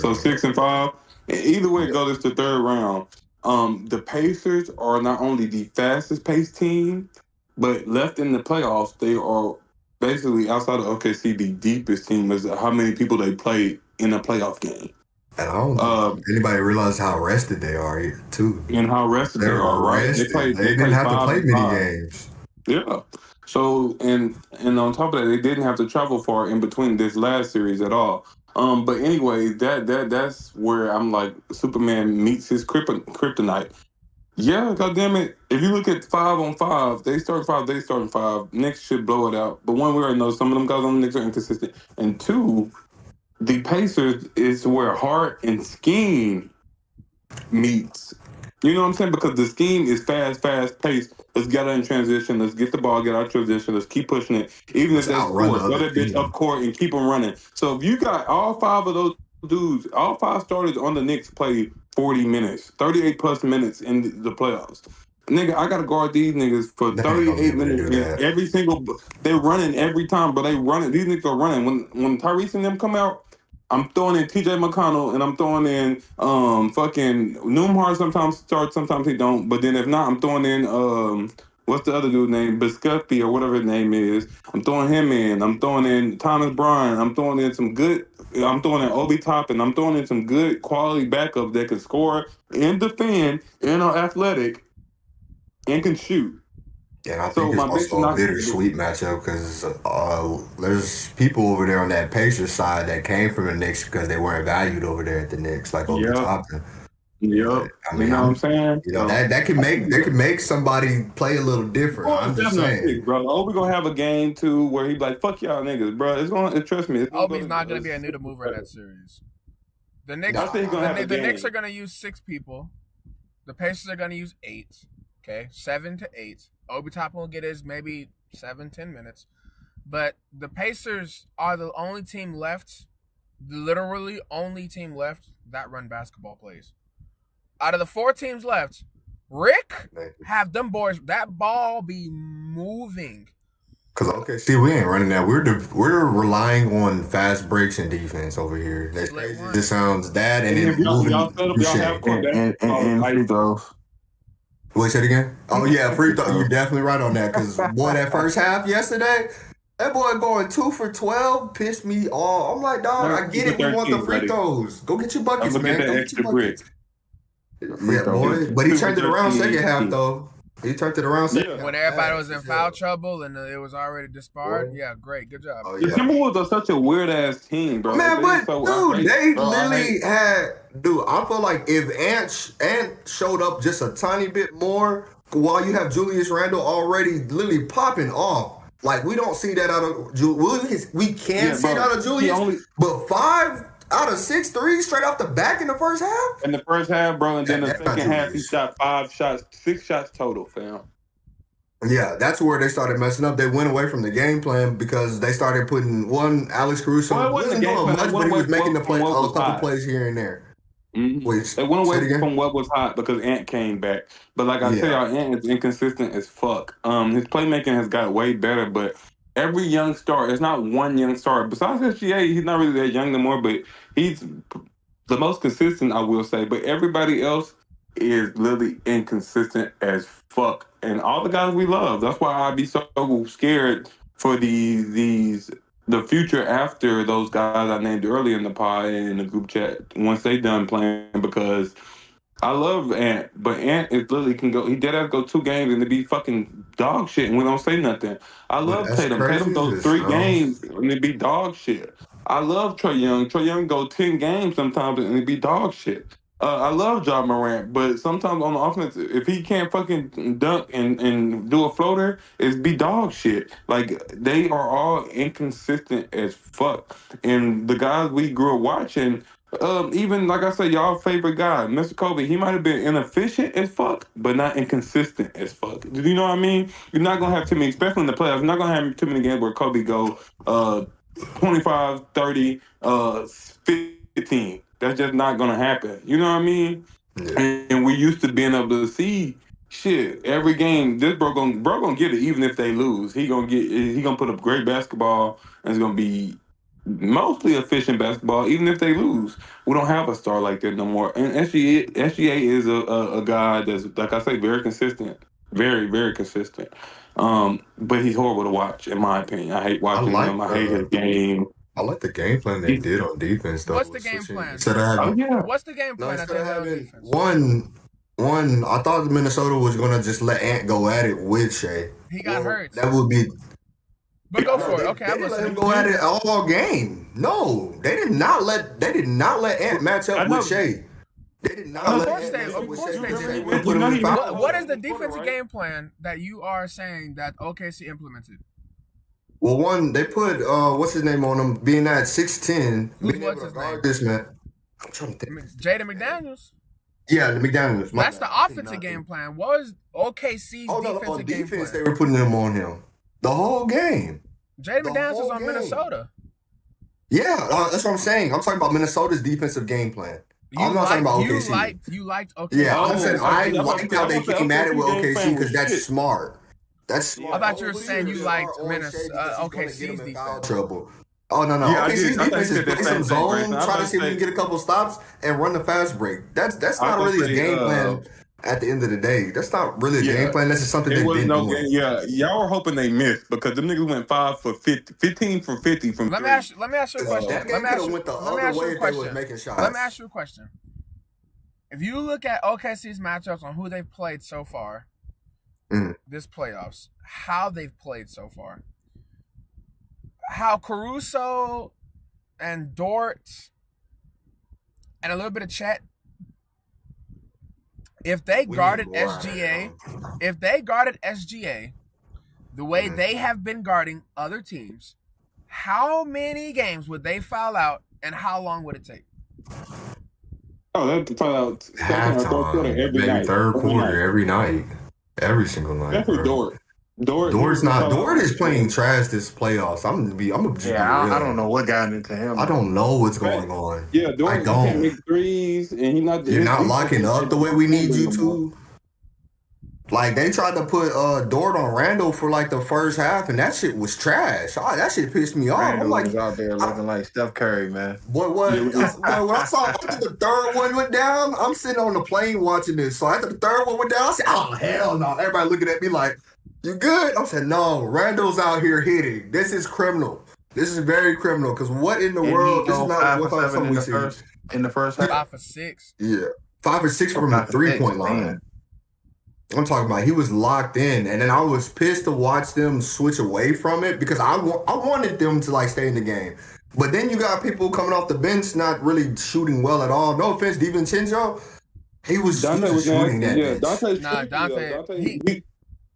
[SPEAKER 3] So 6 and 5. Either way it goes, it's the 3rd round. The Pacers are not only the fastest paced team, but left in the playoffs, they are basically, outside of OKC, the deepest team as how many people they played in a playoff game.
[SPEAKER 4] And I don't think anybody realize how rested they are, too.
[SPEAKER 3] And how rested they are, right?
[SPEAKER 4] They didn't have to play many games.
[SPEAKER 3] Yeah. So and on top of that, they didn't have to travel far in between this last series at all. But anyway, that's where I'm like Superman meets his kryptonite. Yeah, goddamn it. If you look at 5-on-5, they start 5, they start 5. Knicks should blow it out. But one, we already know some of them guys on the Knicks are inconsistent. And two, the Pacers is where heart and scheme meets. You know what I'm saying? Because the scheme is fast paced. Let's get out in transition. Let's get the ball, get out of transition. Let's keep pushing it. Even if they score, throw that bitch up court and keep them running. So if you got all 5 of those dudes, all 5 starters on the Knicks play 40 minutes, 38 plus minutes in the playoffs. Nigga, I gotta guard these niggas for 38 minutes. Every single, they're running every time, but they running. These niggas are running. When Tyrese and them come out, I'm throwing in TJ McConnell and I'm throwing in fucking Newhart. Sometimes starts, sometimes he don't. But then if not, I'm throwing in what's the other dude's name? Biscuffy or whatever his name is. I'm throwing him in. I'm throwing in Thomas Bryant. I'm throwing in some good. I'm throwing in Obi Toppin. I'm throwing in some good quality backup that can score and defend and are athletic and can shoot.
[SPEAKER 4] And I think it's also a bittersweet matchup because there's people over there on that Pacers side that came from the Knicks because they weren't valued over there at the Knicks, like Obi Toppin.
[SPEAKER 3] Yep.
[SPEAKER 4] I mean,
[SPEAKER 3] you know what I'm saying?
[SPEAKER 4] You know, that can make somebody play a little different.
[SPEAKER 3] Well,
[SPEAKER 4] I'm just saying,
[SPEAKER 3] bro. Obi gonna have a game too where he like, fuck y'all niggas, bro. It's gonna trust me.
[SPEAKER 1] Obi's not gonna be a needle mover in that series. The Knicks, the Knicks are gonna use 6 people. The Pacers are gonna use 8. Okay, 7 to 8. Obi Toppin will get his maybe 7-10 minutes. But the Pacers are the only team left, literally only team left that run basketball plays. Out of the 4 teams left, Rick have them boys, that ball be moving.
[SPEAKER 4] Because see, we ain't running that. We're relying on fast breaks and defense over here. That's crazy. This sounds that and then moving and free throws. Wait, say it again? Oh yeah, free throw. You're definitely right on that. Because boy, that first half yesterday, that boy going 2 for 12 pissed me off. I'm like, dog, I get it. We want the free throws. Go get your buckets, man. Go get your buckets. Yeah, boy. But he turned it around second half though. He turned it around second half.
[SPEAKER 1] When everybody was in foul trouble and it was already disbarred. Yeah, great, good job.
[SPEAKER 3] The Timberwolves are such a weird ass team, bro.
[SPEAKER 4] Man, but dude, they literally had. Dude, I feel like if Ant showed up just a tiny bit more, while you have Julius Randle already literally popping off, like we don't see that out of Julius. We can see it out of Julius, but 5 out of 6 threes straight off the back in the first half.
[SPEAKER 3] In the first half, bro, and then the second half, he shot 5 shots, 6 shots total, fam.
[SPEAKER 4] Yeah, that's where they started messing up. They went away from the game plan because they started putting Alex Caruso wasn't doing much, but he was making a couple plays here and there.
[SPEAKER 3] Mm-hmm. They went away from what was hot because Ant came back. But like I said, our Ant is inconsistent as fuck. His playmaking has got way better, but every young star, it's not one young star. Besides SGA, he's not really that young anymore, but he's the most consistent, I will say. But everybody else is literally inconsistent as fuck. And all the guys we love. That's why I'd be so scared for the future after those guys I named earlier in the pod and in the group chat once they done playing, because I love Ant, but Ant is literally can go. He did have to go 2 games and to be fucking dog shit, and we don't say nothing. I love Tatum. Tatum goes 3 games and it be dog shit. I love Trae Young. Trae Young go 10 games sometimes and it be dog shit. I love Ja Morant, but sometimes on the offense, if he can't fucking dunk and do a floater, it's be dog shit. Like, they are all inconsistent as fuck. And the guys we grew up watching, even, like I said, y'all favorite guy, Mr. Kobe, he might have been inefficient as fuck, but not inconsistent as fuck. Do you know what I mean? You're not going to have too many, especially in the playoffs, you're not going to have too many games where Kobe go 25, 30, 15. That's just not gonna happen. You know what I mean? Yeah. And we used to being able to see shit every game. This bro gonna get it even if they lose. He gonna put up great basketball and it's gonna be mostly efficient basketball even if they lose. We don't have a star like that no more. And SGA is a guy that's, like I say, very consistent, very very consistent. But he's horrible to watch in my opinion. I hate watching him. I hate his game.
[SPEAKER 4] I like the game plan they did on defense, though.
[SPEAKER 1] What's the game plan?
[SPEAKER 4] Instead of having,
[SPEAKER 1] What's the game plan?
[SPEAKER 4] Instead of having one One, I thought Minnesota was gonna just let Ant go at it with Shea.
[SPEAKER 1] He got hurt.
[SPEAKER 4] That would be.
[SPEAKER 1] But go for it. Okay,
[SPEAKER 4] They
[SPEAKER 1] I'm
[SPEAKER 4] didn't let him
[SPEAKER 1] listening.
[SPEAKER 4] go at it all game. No, they did not let Ant match up with Shea. They did not let Ant match up with Shea. They would put him in foul.
[SPEAKER 1] What is the defensive game plan that you are saying that OKC implemented?
[SPEAKER 4] Well, one, they put what's his name on him, being at 6'10", being able to guard this man. I'm trying to think.
[SPEAKER 1] Jaden McDaniels.
[SPEAKER 4] Yeah, the McDaniels.
[SPEAKER 1] That's the offensive game plan. What was OKC's defensive game plan?
[SPEAKER 4] They were putting him on him the whole game.
[SPEAKER 1] Jaden McDaniels was on Minnesota.
[SPEAKER 4] Yeah, that's what I'm saying. I'm talking about Minnesota's defensive game plan. I'm not talking about OKC.
[SPEAKER 1] You liked OKC.
[SPEAKER 4] Yeah, I'm saying I liked how they came at it with OKC because that's smart. That's smart.
[SPEAKER 1] I thought you were saying you liked OKC's defense.
[SPEAKER 4] Trouble. Oh no!
[SPEAKER 3] Yeah,
[SPEAKER 4] OKC's defense is play some zone, try to see if we
[SPEAKER 3] say-
[SPEAKER 4] can get a couple stops and run the fast break. That's not really a game plan. At the end of the day, that's not really a game plan. That's just something
[SPEAKER 3] It
[SPEAKER 4] they've
[SPEAKER 3] was
[SPEAKER 4] been
[SPEAKER 3] no
[SPEAKER 4] doing.
[SPEAKER 3] game. Yeah, y'all were hoping they missed because them niggas went 5 for 50, 15 for 50 from.
[SPEAKER 1] Let me ask you a question.
[SPEAKER 4] That game could have went the other way if they was making shots.
[SPEAKER 1] Let me ask you a question. If you look at OKC's matchups on who they've played so far, this playoffs, how they've played so far, how Caruso and Dort and a little bit of Chet, if they guarded SGA, the way they have been guarding other teams, how many games would they foul out and how long would it take?
[SPEAKER 3] Oh, that's foul out
[SPEAKER 4] Halftime,
[SPEAKER 3] every
[SPEAKER 4] maybe
[SPEAKER 3] night.
[SPEAKER 4] third quarter, every night, every single night.
[SPEAKER 3] Definitely
[SPEAKER 4] bro.
[SPEAKER 3] Dort.
[SPEAKER 4] Dort is playing trash this playoffs. I'm gonna be just be real.
[SPEAKER 2] I don't know what got into him.
[SPEAKER 4] I don't know what's going on.
[SPEAKER 3] Yeah, Dort
[SPEAKER 4] I don't.
[SPEAKER 3] can't make threes, and he's not.
[SPEAKER 4] You're not locking up the way we need you to. Like, they tried to put Dort on Randall for like the first half, and that shit was trash. That shit pissed me off.
[SPEAKER 2] Randall
[SPEAKER 4] I'm like,
[SPEAKER 2] was out there looking like Steph Curry, man.
[SPEAKER 4] what? When I saw after the third one went down, I'm sitting on the plane watching this. So after the third one went down, I said, "Oh hell no!" Everybody looking at me like, "You good?" I said, "No, Randall's out here hitting. This is criminal. This is very criminal. Because what in the world? This is not what something we see
[SPEAKER 2] in the first half.
[SPEAKER 1] 5 for 6.
[SPEAKER 4] Yeah, 5 or 6 from the 3-point line." I'm talking about he was locked in, and then I was pissed to watch them switch away from it because I wanted them to like stay in the game. But then you got people coming off the bench not really shooting well at all. No offense, DiVincenzo, he was shooting that.
[SPEAKER 3] Yeah,
[SPEAKER 1] Dante,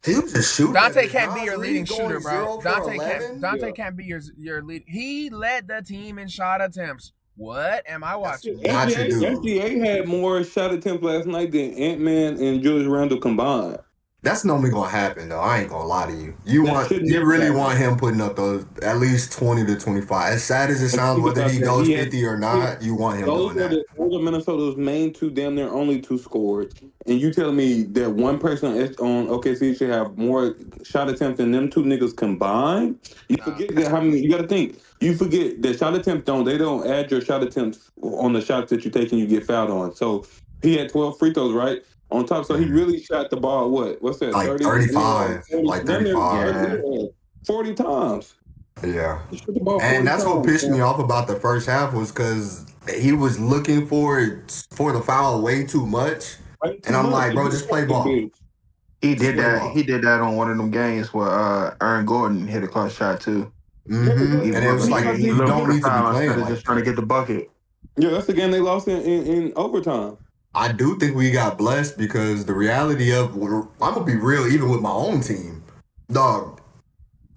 [SPEAKER 4] he was just shooting.
[SPEAKER 1] Dante can't be your leading shooter, bro. Dante can't be your lead. He led the team in shot attempts. What am I watching?
[SPEAKER 3] SGA had more shot attempts last night than Ant-Man and Julius Randle combined.
[SPEAKER 4] That's normally gonna happen though. I ain't gonna lie to you. You really want him putting up those at least 20 to 25. As sad as it sounds, whether he goes 50 or not, you want him doing that.
[SPEAKER 3] Those are Minnesota's main two, damn near only two scores. And you tell me that one person on OKC should have more shot attempts than them two niggas combined? You forget that how many? You got to think. You forget that shot attempts they don't add your shot attempts on the shots that you take and you get fouled on. So he had 12 free throws, right? On top, so he really shot the ball. What's that?
[SPEAKER 4] Like 35, like 35,
[SPEAKER 3] 40 times.
[SPEAKER 4] Yeah, and that's what pissed me off about the first half was because he was looking for the foul way too much, and I'm like, bro, just play ball.
[SPEAKER 2] He did that. He did that on one of them games where Aaron Gordon hit a clutch shot too.
[SPEAKER 4] And it was like you don't need to be playing like
[SPEAKER 2] just trying to get the bucket.
[SPEAKER 3] Yeah, that's the game they lost in overtime.
[SPEAKER 4] I do think we got blessed because the reality of I'm gonna be real, even with my own team, dog.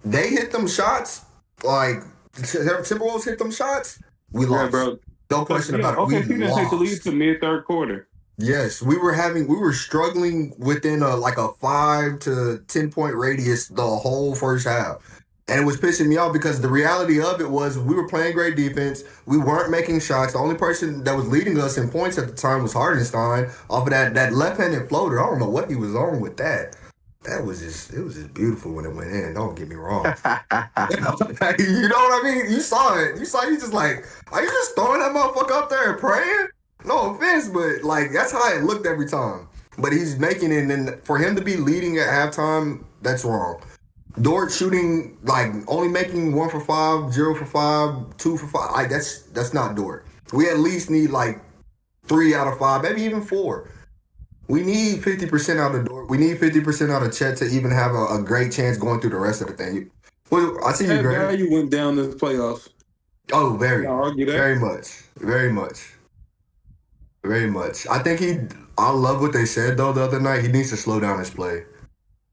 [SPEAKER 4] They hit them shots like Timberwolves hit them shots. We lost,
[SPEAKER 3] bro.
[SPEAKER 4] No question about it.
[SPEAKER 3] Okay,
[SPEAKER 4] We
[SPEAKER 3] didn't take the lead
[SPEAKER 4] lost.
[SPEAKER 3] to mid-third quarter.
[SPEAKER 4] Yes, we were struggling within a 5 to 10 point radius the whole first half. And it was pissing me off because the reality of it was we were playing great defense. We weren't making shots. The only person that was leading us in points at the time was Hardenstein off of that left-handed floater. I don't know what he was on with that. It was just beautiful when it went in. Don't get me wrong. You know what I mean? You saw it. You just like, are you just throwing that motherfucker up there and praying? No offense, but like that's how it looked every time. But he's making it, and for him to be leading at halftime, that's wrong. Dort shooting like only making 1 for 5, 0 for 5, 2 for 5. Like that's not Dort. We at least need like 3 out of 5, maybe even 4. We need 50% out the door. We need 50% out of Chet to even have a great chance going through the rest of the thing. Well, I see you,
[SPEAKER 3] That
[SPEAKER 4] Greg.
[SPEAKER 3] value went down this playoffs.
[SPEAKER 4] Oh, very,
[SPEAKER 3] Can I argue that?
[SPEAKER 4] very much. I think I love what they said though the other night. He needs to slow down his play.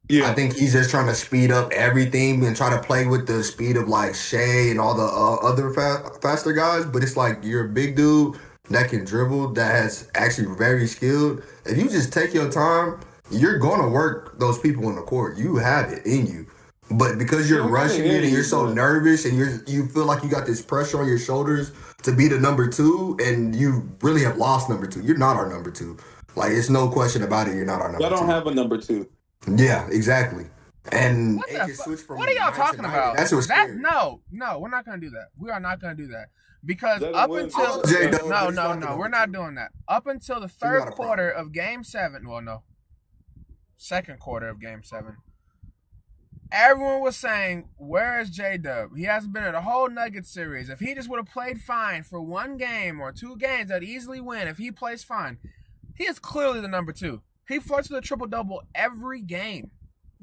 [SPEAKER 3] Yeah.
[SPEAKER 4] I think he's just trying to speed up everything and try to play with the speed of like Shea and all the other faster guys. But it's like you're a big dude that can dribble, that has actually very skilled. If you just take your time, you're going to work those people in the court. You have it in you. But because you're rushing it and you're so nervous and you feel like you got this pressure on your shoulders to be the number 2, and you really have lost number 2. You're not our number 2. Like, it's no question about it. You're not our number 2.
[SPEAKER 3] I don't have a number 2.
[SPEAKER 4] Yeah, exactly. And
[SPEAKER 1] What
[SPEAKER 4] it
[SPEAKER 1] the
[SPEAKER 4] can
[SPEAKER 1] fuck?
[SPEAKER 4] switch from
[SPEAKER 1] What are y'all
[SPEAKER 4] night to
[SPEAKER 1] talking
[SPEAKER 4] night.
[SPEAKER 1] about?
[SPEAKER 4] That's what's scary.
[SPEAKER 1] No, we're not gonna do that. We are not gonna do that because
[SPEAKER 3] Let him
[SPEAKER 1] up
[SPEAKER 3] win.
[SPEAKER 1] until
[SPEAKER 4] J-Dub,
[SPEAKER 1] no,
[SPEAKER 4] it's not gonna
[SPEAKER 1] we're
[SPEAKER 4] be
[SPEAKER 1] not
[SPEAKER 4] true.
[SPEAKER 1] doing that. Up until the
[SPEAKER 4] not
[SPEAKER 1] third
[SPEAKER 4] a
[SPEAKER 1] quarter of Game 7, well, no, second quarter of Game 7. Everyone was saying, "Where is J-Dub? He hasn't been in a whole Nuggets series. If he just would have played fine for 1 game or 2 games, that'd easily win. If he plays fine, he is clearly the number 2. He flirts with a triple-double every game.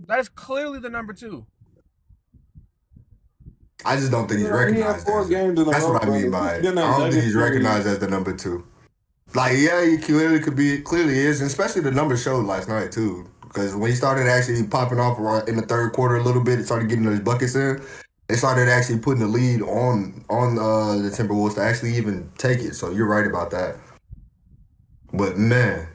[SPEAKER 1] That is clearly the number 2.
[SPEAKER 4] I just don't think he's
[SPEAKER 3] He had
[SPEAKER 4] recognized.
[SPEAKER 3] 4 games in a
[SPEAKER 4] That's
[SPEAKER 3] row.
[SPEAKER 4] what I mean by it. I don't think he's recognized as the number 2. Like, yeah, he clearly is, and especially the numbers showed last night too. Because when he started actually popping off in the third quarter a little bit, it started getting those buckets in. They started actually putting the lead on the Timberwolves to actually even take it. So you're right about that. But man,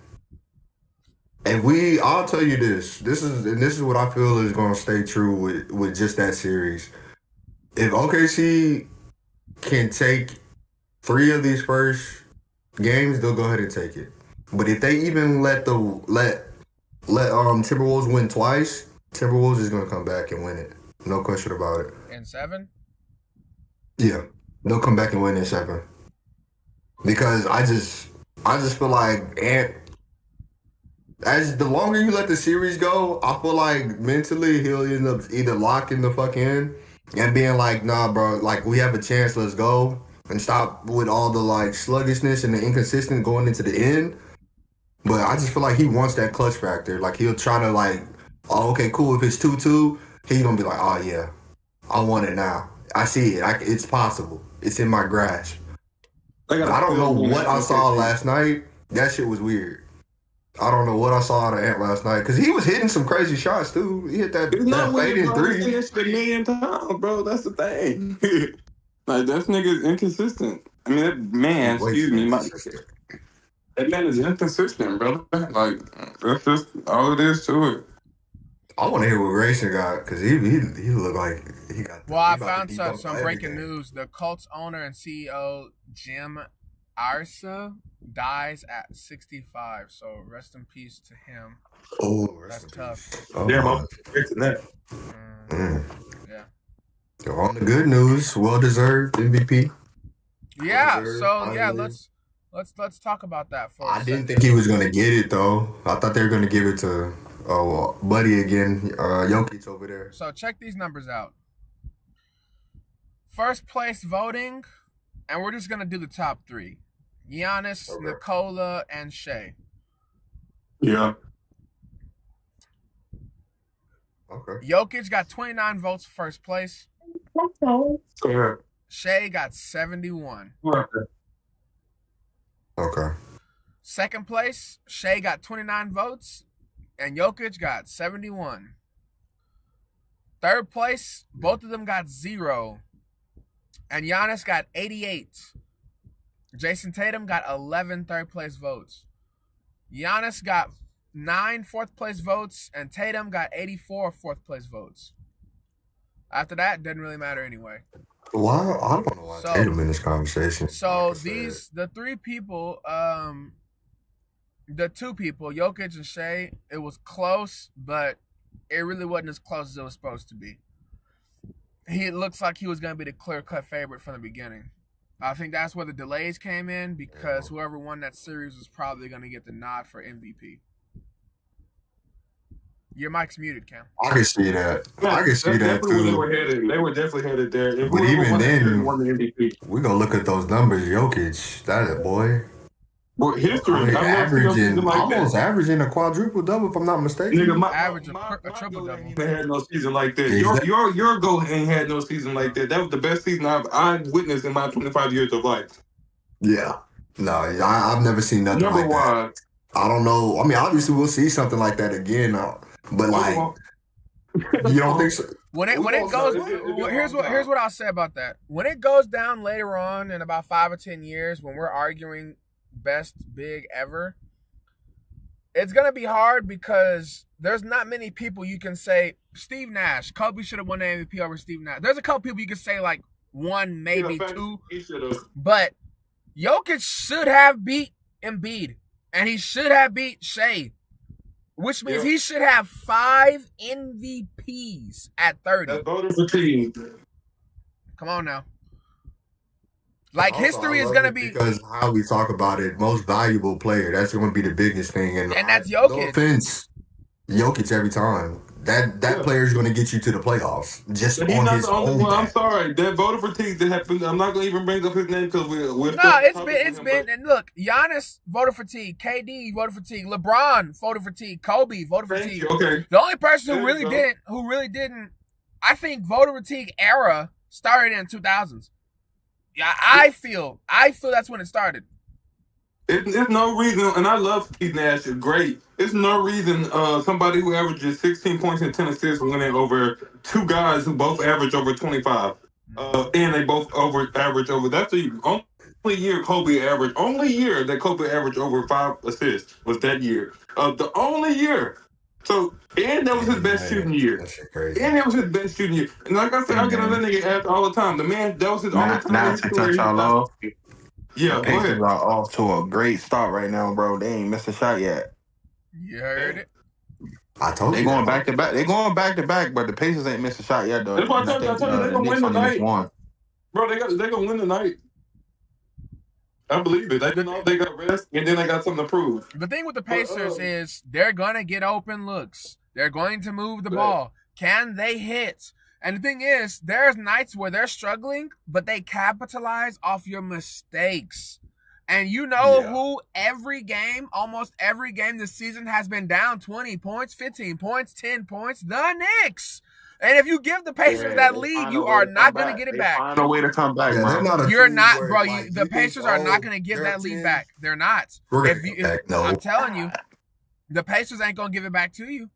[SPEAKER 4] I'll tell you this. This is what I feel is going to stay true with just that series. If OKC can take 3 of these first games, they'll go ahead and take it. But if they even let Timberwolves win twice, Timberwolves is gonna come back and win it. No question about it.
[SPEAKER 1] In 7?
[SPEAKER 4] Yeah, they'll come back and win in 7. Because I just feel like as the longer you let the series go, I feel like mentally he'll end up either locking the fuck in and being like, nah, bro, like we have a chance, let's go, and stop with all the like sluggishness and the inconsistent going into the end. But I just feel like he wants that clutch factor. Like he'll try to like, oh, okay, cool. If it's 2-2, he's gonna be like, oh yeah, I want it now. I see it. It's possible. It's in my grasp. But I don't know what I saw last night. That shit was weird. I don't know what I saw out of Ant last night because he was hitting some crazy shots too. He hit that fading 3.
[SPEAKER 3] It's a million times, bro. That's the thing. Like that nigga's inconsistent. I mean, that man. Excuse me, that man is inconsistent, brother. Like that's just all it is to it.
[SPEAKER 4] I want to hear what Grayson got because he looked like he got.
[SPEAKER 1] Well, I found some breaking news. The Colts owner and CEO Jim Irsay dies at 65. So rest in peace to him.
[SPEAKER 4] Oh,
[SPEAKER 1] that's tough.
[SPEAKER 4] Damn, I'm
[SPEAKER 3] fixing that.
[SPEAKER 1] Yeah.
[SPEAKER 4] So on the good news, well deserved MVP.
[SPEAKER 1] Yeah. So yeah, let's talk about that for.
[SPEAKER 4] I didn't think he was gonna get it though. I thought they were gonna give it to Buddy again, Jokic over there.
[SPEAKER 1] So check these numbers out. First place voting, and we're just gonna do the top 3: Giannis, Nikola, and Shea.
[SPEAKER 3] Yeah.
[SPEAKER 4] Okay.
[SPEAKER 1] Jokic got 29 votes first place.
[SPEAKER 3] Go ahead.
[SPEAKER 1] Shea got 71.
[SPEAKER 4] Okay.
[SPEAKER 1] Second place, Shea got 29 votes, and Jokic got 71. Third place, both of them got 0, and Giannis got 88. Jason Tatum got 11 third place votes. Giannis got 9 fourth place votes, and Tatum got 84 fourth place votes. After that, didn't really matter anyway.
[SPEAKER 4] Why? I don't know why Tatum in this conversation.
[SPEAKER 1] So the 3 people, the 2 people, Jokic and Shea, it was close, but it really wasn't as close as it was supposed to be. It looks like he was going to be the clear-cut favorite from the beginning. I think that's where the delays came in because whoever won that series was probably going to get the nod for MVP. Your mic's muted, Cam.
[SPEAKER 4] I can see that. I can see that too.
[SPEAKER 3] They were definitely headed there.
[SPEAKER 4] But even then,
[SPEAKER 3] won the MVP.
[SPEAKER 4] we gonna look at those numbers. Jokic, that boy.
[SPEAKER 3] Well, history.
[SPEAKER 4] He's
[SPEAKER 3] I've never seen no season
[SPEAKER 4] averaging
[SPEAKER 3] like
[SPEAKER 4] almost
[SPEAKER 3] that.
[SPEAKER 4] averaging a quadruple double, if I'm not mistaken.
[SPEAKER 3] Nigga,
[SPEAKER 1] Average a
[SPEAKER 3] my
[SPEAKER 1] triple
[SPEAKER 3] goal ain't
[SPEAKER 1] double.
[SPEAKER 3] even had no season like that.
[SPEAKER 4] Exactly.
[SPEAKER 3] Your goal ain't had no season like that. That was the best season I've witnessed in my 25 years of life.
[SPEAKER 4] Yeah. No, I've never seen nothing
[SPEAKER 3] Number
[SPEAKER 4] like that.
[SPEAKER 3] one.
[SPEAKER 4] I don't know. I mean, obviously we'll see something like that again, but like, you don't think so?
[SPEAKER 1] When it goes, here's what I'll say about that. When it goes down later on in about 5 or 10 years, when we're arguing best big ever, it's gonna be hard because there's not many people you can say Steve Nash, Kobe should have won the MVP over Steve Nash. There's a couple people you can say like one, maybe two, but Jokic should have beat Embiid and he should have beat Shea. Which means he should have 5 MVPs at 30.
[SPEAKER 3] That's voter fatigue.
[SPEAKER 1] Come on now. Like, history is going to be...
[SPEAKER 4] Because how we talk about it, most valuable player, that's going to be the biggest thing. And
[SPEAKER 1] that's Jokic.
[SPEAKER 4] No offense, Jokic every time. That player is going to get you to the playoffs. Just on his own.
[SPEAKER 3] I'm sorry. That voter fatigue that happened, I'm not going to even bring up his name because we're
[SPEAKER 1] No, it's been, and look, Giannis, voter fatigue. KD, voter fatigue. LeBron, voter fatigue. Kobe, voter fatigue.
[SPEAKER 3] Okay.
[SPEAKER 1] The only person who really didn't, I think voter fatigue era started in 2000s. Yeah, I feel that's when it started.
[SPEAKER 3] It's no reason, and I love Steve Nash, great. It's no reason somebody who averages 16 points and 10 assists winning over two guys who both average over 25. And they both average over, that's the only year that Kobe averaged over 5 assists was that year. The only year. So, and that was his best shooting year. And that was his best shooting year. And like I said, I get another nigga asked all the time. The man, that was his only time.
[SPEAKER 2] Now to cut y'all off.
[SPEAKER 3] Yeah,
[SPEAKER 2] the Pacers are off to a great start right now, bro. They ain't missed a shot yet.
[SPEAKER 1] You heard it.
[SPEAKER 4] I told you.
[SPEAKER 2] They going back to back. They going back to back, but the Pacers ain't missed a shot yet, though.
[SPEAKER 3] That's why I told you they're gonna win tonight. Bro, they gonna win tonight. I believe it. They got rest, and then they got something to prove.
[SPEAKER 1] The thing with the Pacers is they're gonna get open looks. They're going to move the ball. Can they hit? And the thing is, there's nights where they're struggling, but they capitalize off your mistakes. And you know who almost every game this season has been down 20 points, 15 points, 10 points? The Knicks. And if you give the Pacers that lead, you are not going to get it back.
[SPEAKER 2] Find a way to come back, bro.
[SPEAKER 1] You're not, bro. The Pacers are not going to give that lead back. They're not. I'm telling you, the Pacers ain't going to give it back to you.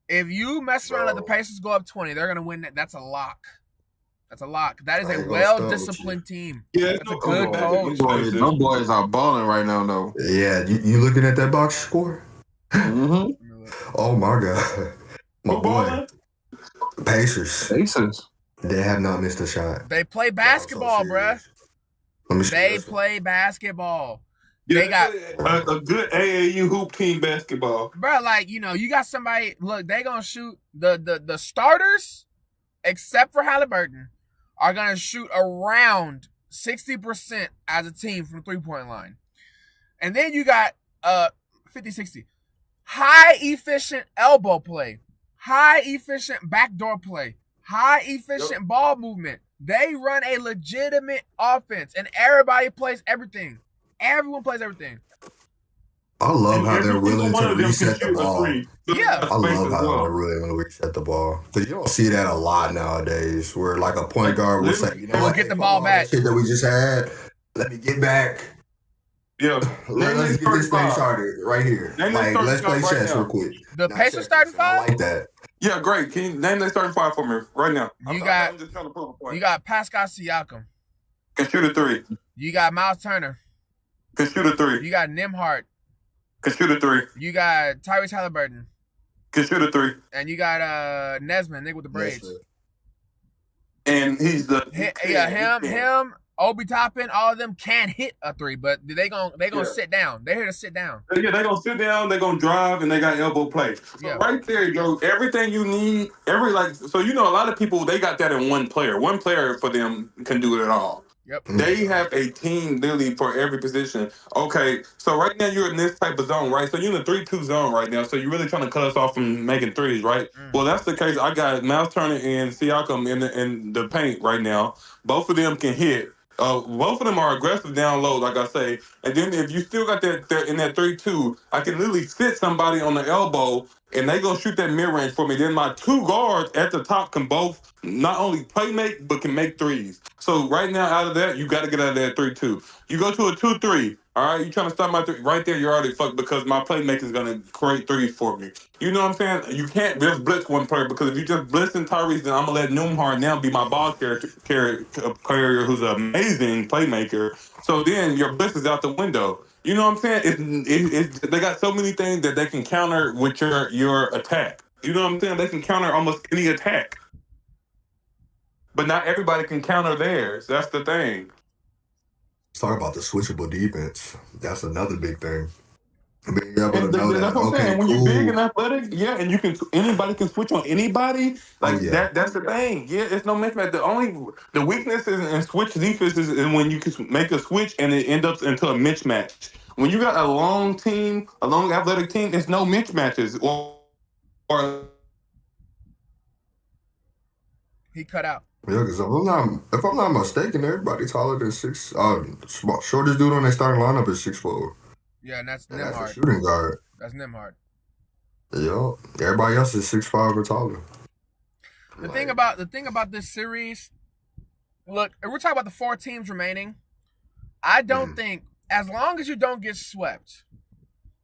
[SPEAKER 1] If you mess around and let the Pacers go up 20, they're going to win. That's a lock. That's a lock. That is a well-disciplined team.
[SPEAKER 3] Yeah,
[SPEAKER 1] that's a good coach.
[SPEAKER 2] Them boys are balling right now, though.
[SPEAKER 4] Yeah, you looking at that box score?
[SPEAKER 2] Mm-hmm.
[SPEAKER 4] Oh, my God. My boy. Pacers. They have not missed a shot.
[SPEAKER 1] They play basketball, bruh. They play basketball.
[SPEAKER 3] Yeah,
[SPEAKER 1] they got
[SPEAKER 3] a good AAU hoop team basketball.
[SPEAKER 1] Bro, like, you got somebody, look, they gonna shoot the starters, except for Halliburton, are gonna shoot around 60% as a team from 3-point line. And then you got 50-60. High efficient elbow play, high efficient backdoor play, high efficient ball movement. They run a legitimate offense and everybody plays everything. Everyone plays everything.
[SPEAKER 4] I love how they're willing to reset the ball.
[SPEAKER 1] Yeah.
[SPEAKER 4] I love how they're really going to reset the ball. Because you don't see that a lot nowadays where like a point guard will say, you know what,
[SPEAKER 1] get the ball back.
[SPEAKER 4] Shit that we just had, let me get back.
[SPEAKER 3] Yeah.
[SPEAKER 4] Let's get this thing started right here. Like, let's play chess real quick.
[SPEAKER 1] The Pacers starting 5?
[SPEAKER 4] I like that.
[SPEAKER 3] Yeah, great. Can you name their starting 5 for me right now?
[SPEAKER 1] I'm just trying to prove a point. You got Pascal Siakam.
[SPEAKER 3] Can shoot a 3.
[SPEAKER 1] You got Miles Turner.
[SPEAKER 3] Can shoot a 3.
[SPEAKER 1] You got Nembhard.
[SPEAKER 3] Can shoot a 3.
[SPEAKER 1] You got Tyrese Halliburton.
[SPEAKER 3] Can shoot a 3.
[SPEAKER 1] And you got Nesmith, nigga with the braids.
[SPEAKER 3] And he's the
[SPEAKER 1] him, Obi Toppin, all of them can hit a 3, but they gonna sit down. They're here to sit down.
[SPEAKER 3] Yeah, they gonna sit down, they gonna drive, and they got elbow play. So right there, yo, everything you need, so a lot of people, they got that in one player. One player for them can do it all.
[SPEAKER 1] Yep.
[SPEAKER 3] They have a team literally for every position. Okay, so right now you're in this type of zone, right? So you're in the 3-2 zone right now. So you're really trying to cut us off from making threes, right? Well, that's the case. I got Miles Turner and Siakam in the paint right now. Both of them can hit. Both of them are aggressive down low, like I say. And then if you still got that in that 3-2, I can literally sit somebody on the elbow and they go shoot that mid range for me. Then my two guards at the top can both not only play make but can make threes. So right now, out of that, you got to get out of that 3-2. You go to a 2-3. All right, you trying to stop my three right there? You're already fucked because my playmaking is gonna create threes for me. You know what I'm saying? You can't just blitz one player because if you just blitzing Tyrese, then I'm gonna let Newhart now be my ball carrier who's an amazing playmaker. So then your blitz is out the window. You know what I'm saying? They got so many things that they can counter with your attack. You know what I'm saying? They can counter almost any attack, but not everybody can counter theirs. That's the thing.
[SPEAKER 4] Let's talk about the switchable defense. That's another big thing. I mean, you're able
[SPEAKER 3] And
[SPEAKER 4] to know
[SPEAKER 3] that's
[SPEAKER 4] that.
[SPEAKER 3] what I'm
[SPEAKER 4] Okay,
[SPEAKER 3] saying. When
[SPEAKER 4] cool.
[SPEAKER 3] you're big and athletic, yeah, and anybody can switch on anybody. Like
[SPEAKER 4] yeah.
[SPEAKER 3] that's the thing. Yeah, it's no mismatch. The weakness in switch defense is when you can make a switch and it ends up into a mismatch. When you got a long athletic team, it's no mismatches or
[SPEAKER 1] He cut out.
[SPEAKER 4] Yeah, because if I'm not mistaken, everybody taller than 6. Shortest dude on their starting lineup is 6'4".
[SPEAKER 1] Yeah, and that's
[SPEAKER 4] And that's a
[SPEAKER 1] Nembhard.
[SPEAKER 4] shooting guard.
[SPEAKER 1] That's Nembhard.
[SPEAKER 4] Yeah, everybody else is 6'5" or taller.
[SPEAKER 1] The thing about this series, look, we're talking about the 4 teams remaining. I don't think, as long as you don't get swept,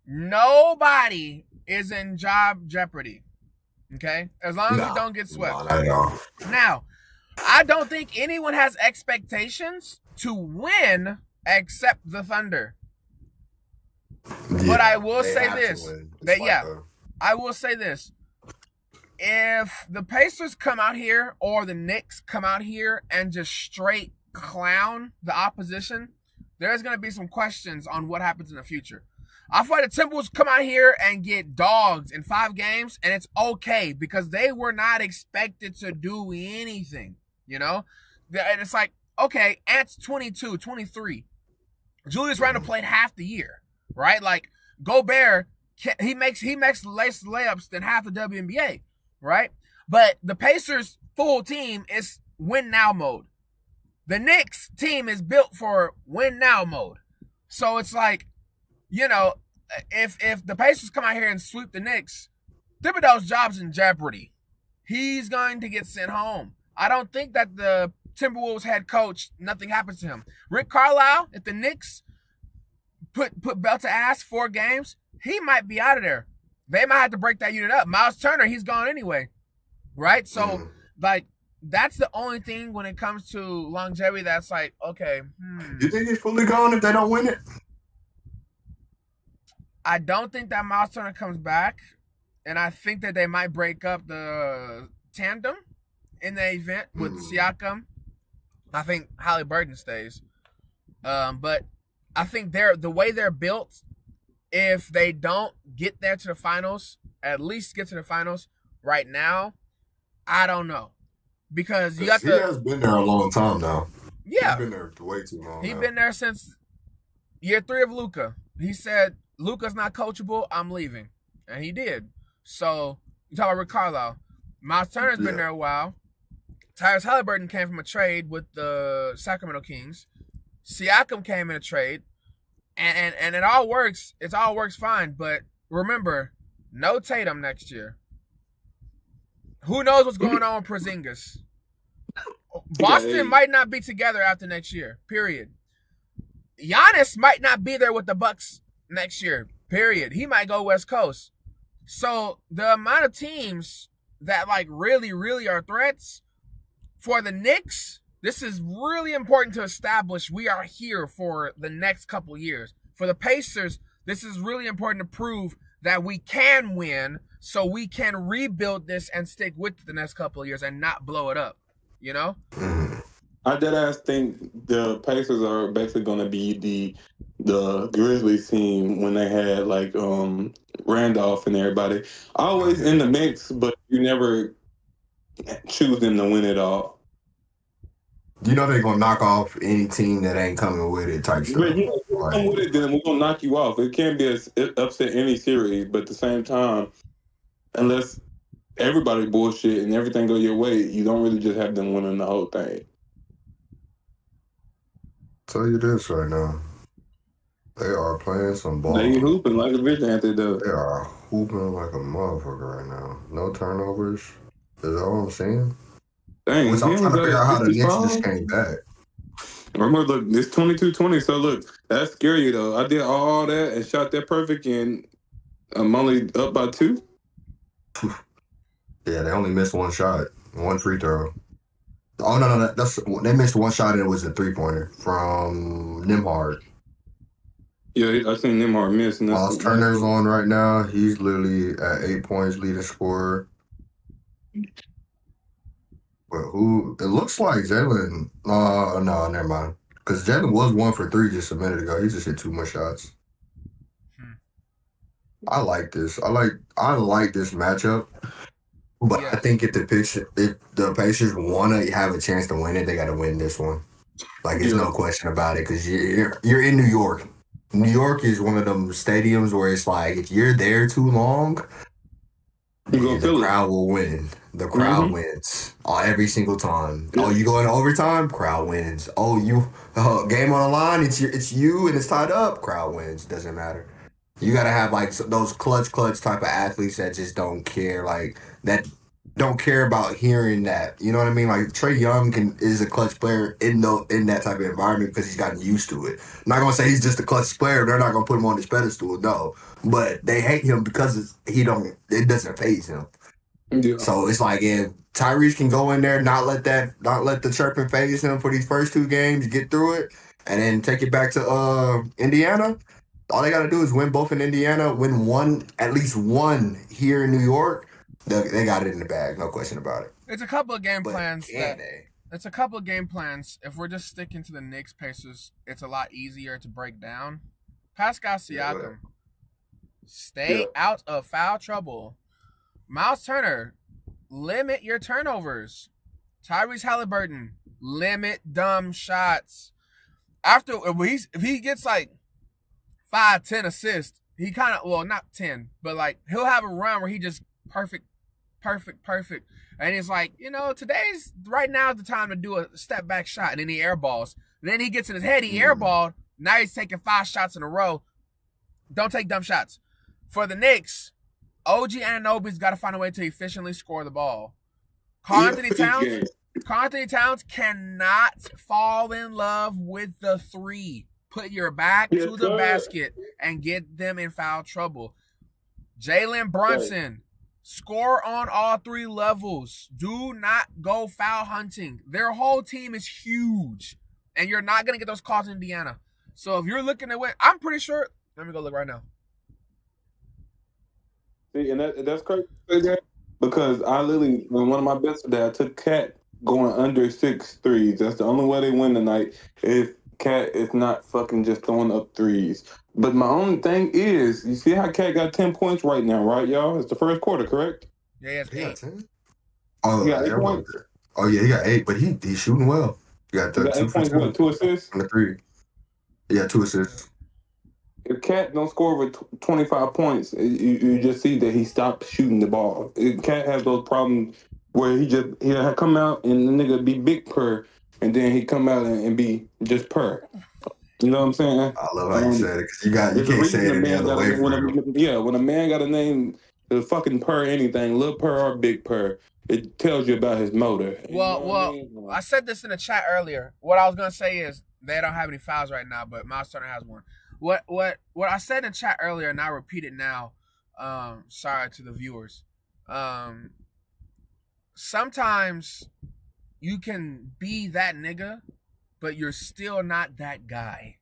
[SPEAKER 1] nobody is in job jeopardy. Okay? As long as you don't get swept.
[SPEAKER 4] Not at all.
[SPEAKER 1] Now, I don't think anyone has expectations to win except the Thunder.
[SPEAKER 4] Yeah,
[SPEAKER 1] but I will
[SPEAKER 4] they
[SPEAKER 1] say
[SPEAKER 4] have
[SPEAKER 1] this.
[SPEAKER 4] to win.
[SPEAKER 1] I will say this. If the Pacers come out here or the Knicks come out here and just straight clown the opposition, there's going to be some questions on what happens in the future. I feel like the Timberwolves come out here and get dogs in 5 games, and it's okay because they were not expected to do anything, you know? And it's like, okay, Ant's 22, 23. Julius Randle played half the year, right? Like, Gobert, he makes less layups than half the WNBA, right? But the Pacers' full team is win now mode. The Knicks team is built for win now mode. So it's like, you know, if the Pacers come out here and sweep the Knicks, Thibodeau's job's in jeopardy. He's going to get sent home. I don't think that the Timberwolves head coach, nothing happens to him. Rick Carlisle, if the Knicks put belt to ass 4 games, he might be out of there. They might have to break that unit up. Miles Turner, he's gone anyway, right? So, like, that's the only thing when it comes to longevity that's like, okay.
[SPEAKER 4] You think he's fully gone if they don't win it?
[SPEAKER 1] I don't think that Miles Turner comes back, and I think that they might break up the tandem in the event with Siakam. I think Halliburton stays. But I think the way they're built, if they don't get there to the finals, at least get to the finals right now, I don't know. Because you got
[SPEAKER 4] he has been there a long time now.
[SPEAKER 1] Yeah.
[SPEAKER 4] He's been there way too long.
[SPEAKER 1] He's been there since year 3 of Luka. He said, Luka's not coachable, I'm leaving. And he did. So, you talk about Rick Carlisle. Miles Turner's been there a while. Tyrese Halliburton came from a trade with the Sacramento Kings. Siakam came in a trade. And it all works. It all works fine. But remember, no Tatum next year. Who knows what's going on with Porzingis? Boston might not be together after next year, period. Giannis might not be there with the Bucks next year, period. He might go West Coast. So the amount of teams that like really, really are threats for the Knicks, this is really important to establish we are here for the next couple years. For the Pacers, this is really important to prove that we can win so we can rebuild this and stick with it the next couple of years and not blow it up, you know?
[SPEAKER 3] I deadass think the Pacers are basically going to be the Grizzlies team when they had like Randolph and everybody. Always in the mix, but you never choose them to win it all.
[SPEAKER 4] You know they're gonna knock off any team that ain't coming with it type stuff.
[SPEAKER 3] But yeah, if you come with it, then we're gonna knock you off. It can't be upset any series, but at the same time, unless everybody bullshit and everything go your way, you don't really just have them winning the whole thing.
[SPEAKER 4] Tell you this right now. They are playing some ball.
[SPEAKER 3] They hooping like a bitch, ain't they, though?
[SPEAKER 4] They are hooping like a motherfucker right now. No turnovers. Is that what I'm saying?
[SPEAKER 3] Dang,
[SPEAKER 4] Which I'm trying to figure out how the Knicks just came back.
[SPEAKER 3] Remember, look, it's 22-20, so look, that's scary, though. I did all that and shot that perfect, and I'm only up by 2.
[SPEAKER 4] Yeah, they only missed one shot, one free throw. Oh, no, they missed one shot, and it was a three-pointer from Nembhard.
[SPEAKER 3] Yeah, I seen Nembhard miss.
[SPEAKER 4] Miles Turner's on right now. He's literally at 8 points, leading scorer. But who? It looks like Jalen. No, never mind. Because Jalen was 1 for 3 just a minute ago. He just hit 2 more shots. I like this. I like this matchup. But I think if the Pacers want to have a chance to win it, they got to win this one. Like, there's no question about it because you're in New York. New York is one of them stadiums where it's like if you're there too long, the crowd will win. The crowd wins every single time. Oh, you go into overtime, crowd wins. Oh, you game on the line, it's you and it's tied up, crowd wins. Doesn't matter. You gotta have like those clutch type of athletes that just don't care, like that don't care about hearing that. You know what I mean? Like Trae Young is a clutch player in that type of environment because he's gotten used to it. I'm not gonna say he's just a clutch player. They're not gonna put him on this pedestal, no. But they hate him because it doesn't faze him. Yeah. So it's like if Tyrese can go in there, not let the chirping phase him for these first 2 games, get through it, and then take it back to Indiana. All they got to do is win both in Indiana, win at least one here in New York. They got it in the bag, no question about it.
[SPEAKER 1] It's a couple of game plans. It's a couple of game plans. If we're just sticking to the Knicks Pacers, it's a lot easier to break down. Pascal Siakam, stay out of foul trouble. Miles Turner, limit your turnovers. Tyrese Halliburton, limit dumb shots. If he gets like 5-10 assists, he kind of, not 10, but like he'll have a run where he just perfect. And it's like, right now is the time to do a step back shot, and then he airballs. Then he gets in his head, he airballed. Now he's taking 5 shots in a row. Don't take dumb shots. For the Knicks, OG Anunoby's got to find a way to efficiently score the ball. Karl Anthony Towns cannot fall in love with the 3. Put your back to the basket and get them in foul trouble. Jalen Brunson, score on all 3 levels. Do not go foul hunting. Their whole team is huge, and you're not going to get those calls in Indiana. So if you're looking to win, I'm pretty sure. Let me go look right now.
[SPEAKER 3] See, and that's crazy because I literally, when one of my bets today, I took Cat going under 6 threes. That's the only way they win tonight. If Cat is not fucking just throwing up threes. But my only thing is, you see how Cat got 10 points right now, right, y'all? It's the first quarter, correct?
[SPEAKER 1] Yeah, it's 8.
[SPEAKER 4] 10? Oh, yeah, 8 points. Oh, yeah, he got 8, but he's shooting well. He got 2
[SPEAKER 3] points, 2 assists?
[SPEAKER 4] On the 3. Yeah, 2 assists.
[SPEAKER 3] If Cat don't score over 25 points, you just see that he stopped shooting the ball. Cat has those problems where he'll come out and the nigga be big per, and then he come out and be just per. You know what I'm saying?
[SPEAKER 4] I love how you said it because you can't say it any other way.
[SPEAKER 3] When a man got a name, the fucking per anything, little per or big per, it tells you about his motor.
[SPEAKER 1] I said this in the chat earlier. What I was gonna say is they don't have any fouls right now, but Miles Turner has one. What I said in chat earlier, and I'll repeat it now. Sorry to the viewers. Sometimes you can be that nigga, but you're still not that guy.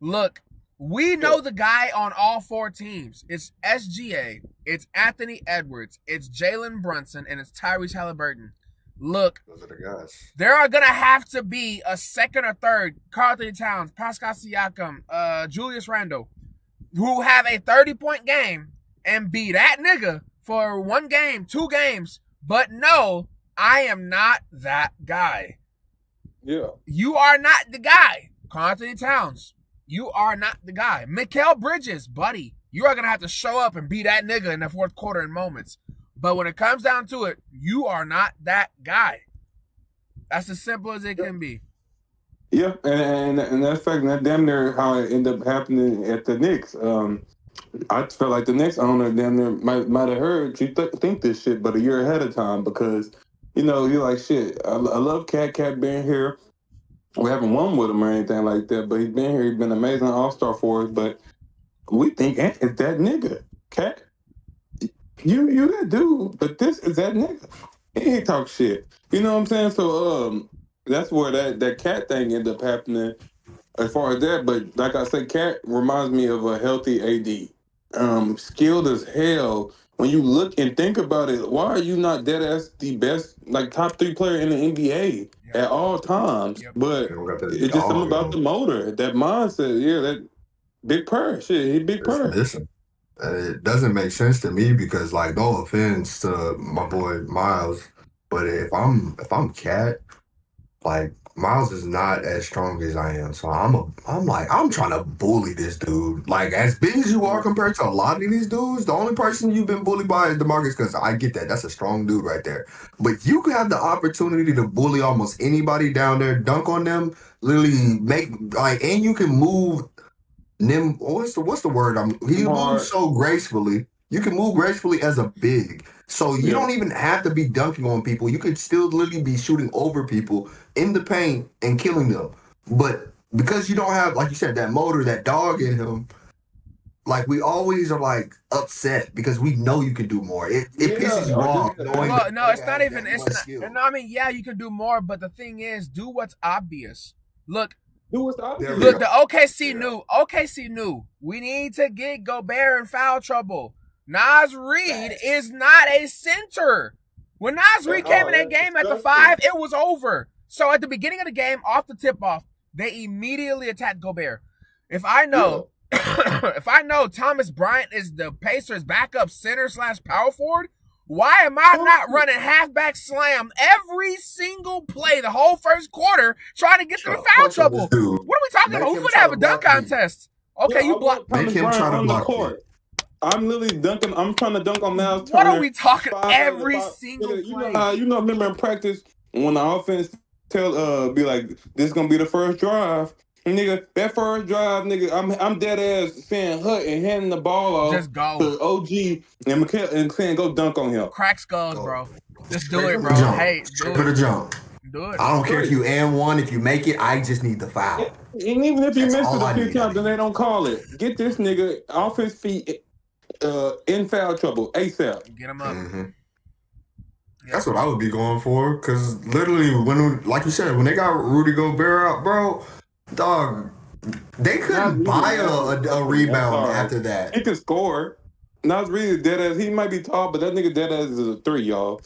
[SPEAKER 1] Look, we know the guy on all 4 teams. It's SGA, it's Anthony Edwards, it's Jalen Brunson, and it's Tyrese Halliburton. Look,
[SPEAKER 4] those are the guys.
[SPEAKER 1] There are going to have to be a second or third, Karl Anthony Towns, Pascal Siakam, Julius Randle, who have a 30-point game and be that nigga for 1 game, 2 games. But no, I am not that guy.
[SPEAKER 3] Yeah.
[SPEAKER 1] You are not the guy. Karl Anthony Towns, you are not the guy. Mikal Bridges, buddy, you are going to have to show up and be that nigga in the 4th quarter in moments. But when it comes down to it, you are not that guy. That's as simple as it can be.
[SPEAKER 3] Yeah, and that's fact. That damn near how it ended up happening at the Knicks. I felt like the Knicks owner damn near might have heard you think this shit, but a year ahead of time because you're like shit. I love Cat being here. We haven't won with him or anything like that, but he's been here. He's been an amazing all-star for us. But we think it's that nigga, Cat. You that dude, but this is that nigga. He ain't talk shit. You know what I'm saying? So that's where that Cat thing ended up happening as far as that. But like I said, Cat reminds me of a healthy AD. Skilled as hell. When you look and think about it, why are you not dead as the best, like top 3 player in the NBA at all times? But it's just something about the motor, that mindset. Yeah, that big purr. Shit, he big purr.
[SPEAKER 4] Listen, it doesn't make sense to me because, like, no offense to my boy Miles, but if I'm Cat, like, Miles is not as strong as I am, so I'm trying to bully this dude. Like, as big as you are compared to a lot of these dudes, the only person you've been bullied by is DeMarcus Cousins. I get that. That's a strong dude right there. But you could have the opportunity to bully almost anybody down there, dunk on them, literally and you can move them. What's the word? He moves so gracefully. You can move gracefully as a big. So you don't even have to be dunking on people. You could still literally be shooting over people in the paint and killing them. But because you don't have, like you said, that motor, that dog in him, like, we always are, like, upset because we know you can do more. It pisses you off.
[SPEAKER 1] Well, no, it's not even. It's not. No, I mean, yeah, you can do more, but the thing is, do what's obvious. Look.
[SPEAKER 3] Look,
[SPEAKER 1] the OKC knew. OKC knew. We need to get Gobert in foul trouble. Naz Reid is not a center. When Naz Reid came in that game at the 5, it was over. So at the beginning of the game, off the tip-off, they immediately attacked Gobert. If I know Thomas Bryant is the Pacers' backup center/power forward, why am I not running halfback slam every single play the whole first quarter trying to get them in foul trouble? What are we talking about? Who's going to have a dunk contest? Okay, you block.
[SPEAKER 4] Make him try to block
[SPEAKER 3] court. I'm literally dunking. I'm trying to dunk on Miles
[SPEAKER 1] Turner. What are we talking? Every single play.
[SPEAKER 3] Remember in practice when the offense be like, this is gonna be the first drive. And nigga, that first drive, nigga, I'm dead ass saying Hut and handing the ball off
[SPEAKER 1] just go
[SPEAKER 3] to OG and saying go dunk on him.
[SPEAKER 1] Crack skulls, bro. Just do it, bro. Hey,
[SPEAKER 4] do it. For the jump.
[SPEAKER 1] Do it.
[SPEAKER 4] I don't care if you and one. If you make it, I just need the foul.
[SPEAKER 3] And even if you miss it a few times, then they don't call it. Get this nigga off his feet. In foul trouble ASAP.
[SPEAKER 1] Get him up.
[SPEAKER 4] Mm-hmm. That's what I would be going for, because literally like you said, when they got Rudy Gobert out, bro, dog, they couldn't buy a rebound after that.
[SPEAKER 3] He can score. Not really dead ass. He might be tall, but that nigga dead ass is a 3, y'all.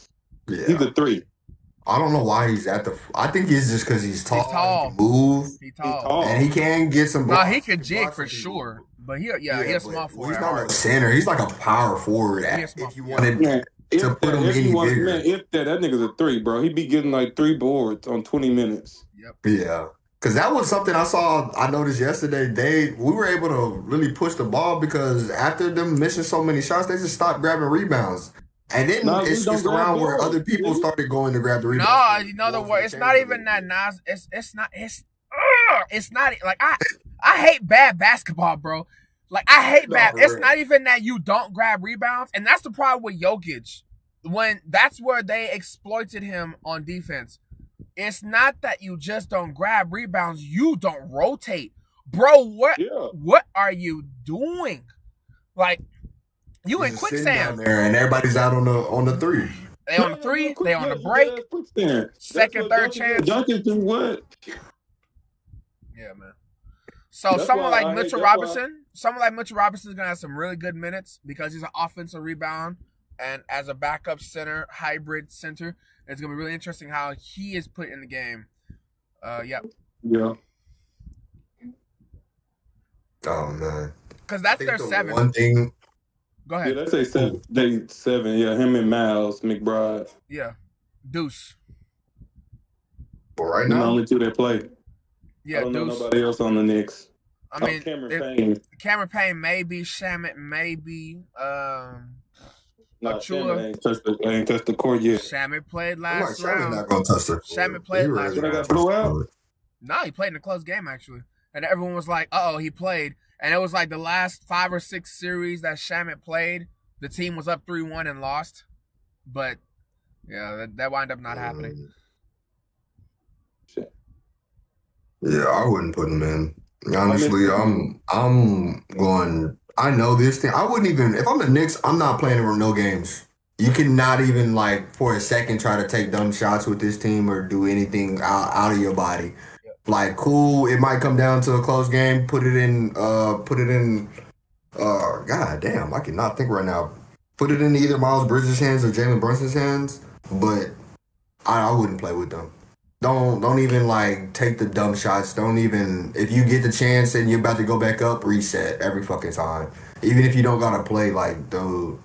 [SPEAKER 3] Yeah. He's a 3.
[SPEAKER 4] I don't know why he's at the. I think it's just because he's tall. He can move.
[SPEAKER 1] He's tall.
[SPEAKER 4] And he can get some.
[SPEAKER 1] No, he can jig for sure. But he's a small forward.
[SPEAKER 4] He's not a center. He's like a power forward. If you wanted to put him any bigger.
[SPEAKER 3] If that nigga's a 3, bro. He'd be getting like 3 boards on 20 minutes.
[SPEAKER 1] Yep.
[SPEAKER 4] Yeah. Because that was something I noticed yesterday. We were able to really push the ball because after them missing so many shots, they just stopped grabbing rebounds. And then it's just around where other people started going to grab the rebound.
[SPEAKER 1] No, in other words, it's not even that Nas. It's not like I hate bad basketball, bro. Like, I hate bad. It's not even that you don't grab rebounds, and that's the problem with Jokic. When that's where they exploited him on defense. It's not that you just don't grab rebounds, you don't rotate. Bro, what are you doing? Like, you in quicksand
[SPEAKER 4] there, and everybody's out on the 3.
[SPEAKER 1] They on the 3, they on the break. Second, third chance.
[SPEAKER 3] Duncan do what?
[SPEAKER 1] Yeah, man. So someone like Mitchell Robinson is gonna have some really good minutes because he's an offensive rebound and as a backup center, hybrid center. It's gonna be really interesting how he is put in the game.
[SPEAKER 3] Yeah.
[SPEAKER 4] Oh man.
[SPEAKER 1] Because that's their 7.
[SPEAKER 4] One thing.
[SPEAKER 1] Go ahead.
[SPEAKER 3] Yeah, let's say 7. They 7. Yeah, him and Miles McBride.
[SPEAKER 1] Yeah, Deuce.
[SPEAKER 4] But right now,
[SPEAKER 3] the only 2 that play.
[SPEAKER 1] Yeah,
[SPEAKER 3] I don't know
[SPEAKER 1] Deuce.
[SPEAKER 3] nobody else on the Knicks.
[SPEAKER 1] I mean, Cameron Payne, maybe Shamet, maybe.
[SPEAKER 3] No, Shamet ain't touched the court yet.
[SPEAKER 1] Shamet played last round.
[SPEAKER 4] Shamet not gonna touch the court.
[SPEAKER 1] Shamet played last round.
[SPEAKER 3] They got blew out.
[SPEAKER 1] No, he played in a close game actually, and everyone was like, "Oh, he played." And it was like the last 5 or 6 series that Shamet played, the team was up 3-1 and lost. But yeah, that wound up not happening.
[SPEAKER 4] Yeah, I wouldn't put him in. Honestly, I'm going. I know this thing. I wouldn't even if I'm the Knicks. I'm not playing him no games. You cannot even like for a second try to take dumb shots with this team or do anything out of your body. Like, cool. It might come down to a close game. Put it in. God damn, I cannot think right now. Put it in either Miles Bridges' hands or Jalen Brunson's hands. But I wouldn't play with them. Don't even like take the dumb shots. Don't even if you get the chance and you're about to go back up, reset every fucking time. Even if you don't gotta play like dude.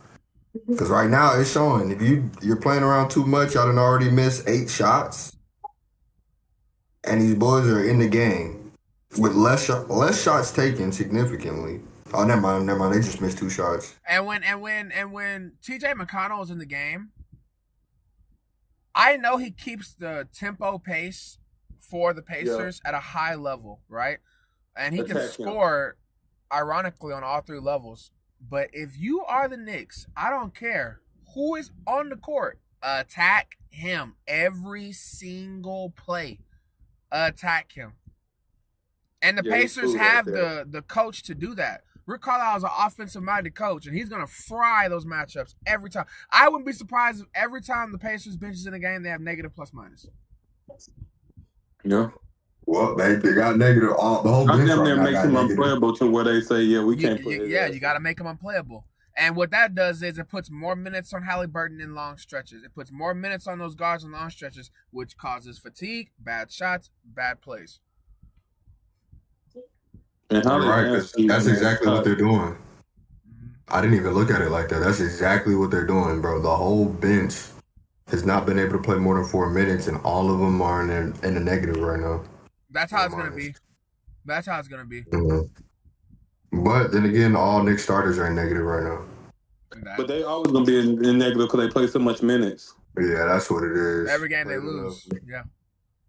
[SPEAKER 4] Because right now it's showing if you're playing around too much, y'all done already missed 8 shots, and these boys are in the game with less shots taken significantly. Oh, never mind. They just missed 2 shots.
[SPEAKER 1] And when TJ McConnell is in the game, I know he keeps the tempo pace for the Pacers at a high level, right? And he can score, ironically, on all 3 levels. But if you are the Knicks, I don't care who is on the court. Attack him every single play. Attack him. And the Pacers have the coach to do that. Rick Carlisle is an offensive-minded coach, and he's going to fry those matchups every time. I wouldn't be surprised if every time the Pacers benches in a game, they have negative plus-minus.
[SPEAKER 3] Yeah.
[SPEAKER 4] Well, they got negative. The whole bench
[SPEAKER 3] damn near makes them
[SPEAKER 4] negative.
[SPEAKER 3] unplayable to where they say, we can't put it.
[SPEAKER 1] Yeah, you got to make them unplayable. And what that does is it puts more minutes on Halliburton in long stretches. It puts more minutes on those guards in long stretches, which causes fatigue, bad shots, bad plays.
[SPEAKER 4] Right, that's exactly what they're doing. I didn't even look at it like that. That's exactly what they're doing, bro. The whole bench has not been able to play more than 4 minutes, and all of them are in the negative right now.
[SPEAKER 1] That's how it's going to be. That's how it's going to be.
[SPEAKER 4] Mm-hmm. But then again, all Knicks starters are in negative right now.
[SPEAKER 3] But they always going to be in negative because they play so much minutes.
[SPEAKER 4] Yeah, that's what it is.
[SPEAKER 1] Every game they lose. Yeah.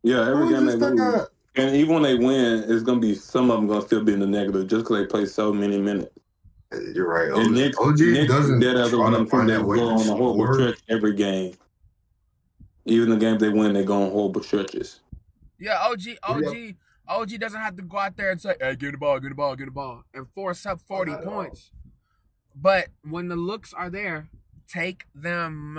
[SPEAKER 3] Yeah, every game they lose. And even when they win, it's going to be some of them going to still be in the negative just because they play so many minutes.
[SPEAKER 4] You're right.
[SPEAKER 3] And Nick doesn't dead as one of them teams that go on a horrible stretch every game. Even the games they win, they go on horrible stretches.
[SPEAKER 1] Yeah, OG doesn't have to go out there and say, "Hey, get the ball," and force up 40 points. But when the looks are there, take them.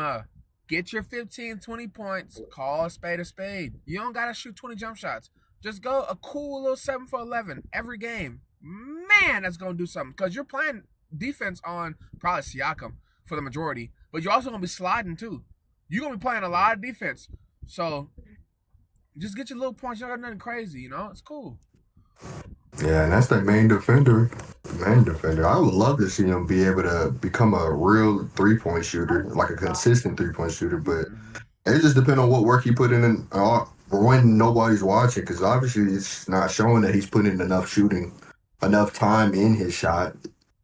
[SPEAKER 1] Get your 15, 20 points. Call a spade a spade. You don't gotta shoot 20 jump shots. Just go a cool little 7 for 11 every game. Man, that's gonna do something because you're playing defense on probably Siakam for the majority, but you're also gonna be sliding too. You're gonna be playing a lot of defense, so just get your little points. You don't got nothing crazy, you know. It's cool.
[SPEAKER 4] Yeah, and that's that main defender. I would love to see him be able to become a real 3-point shooter, like a consistent 3-point shooter. But it just depends on what work he put in when nobody's watching, because obviously it's not showing that he's putting in enough time in his shot.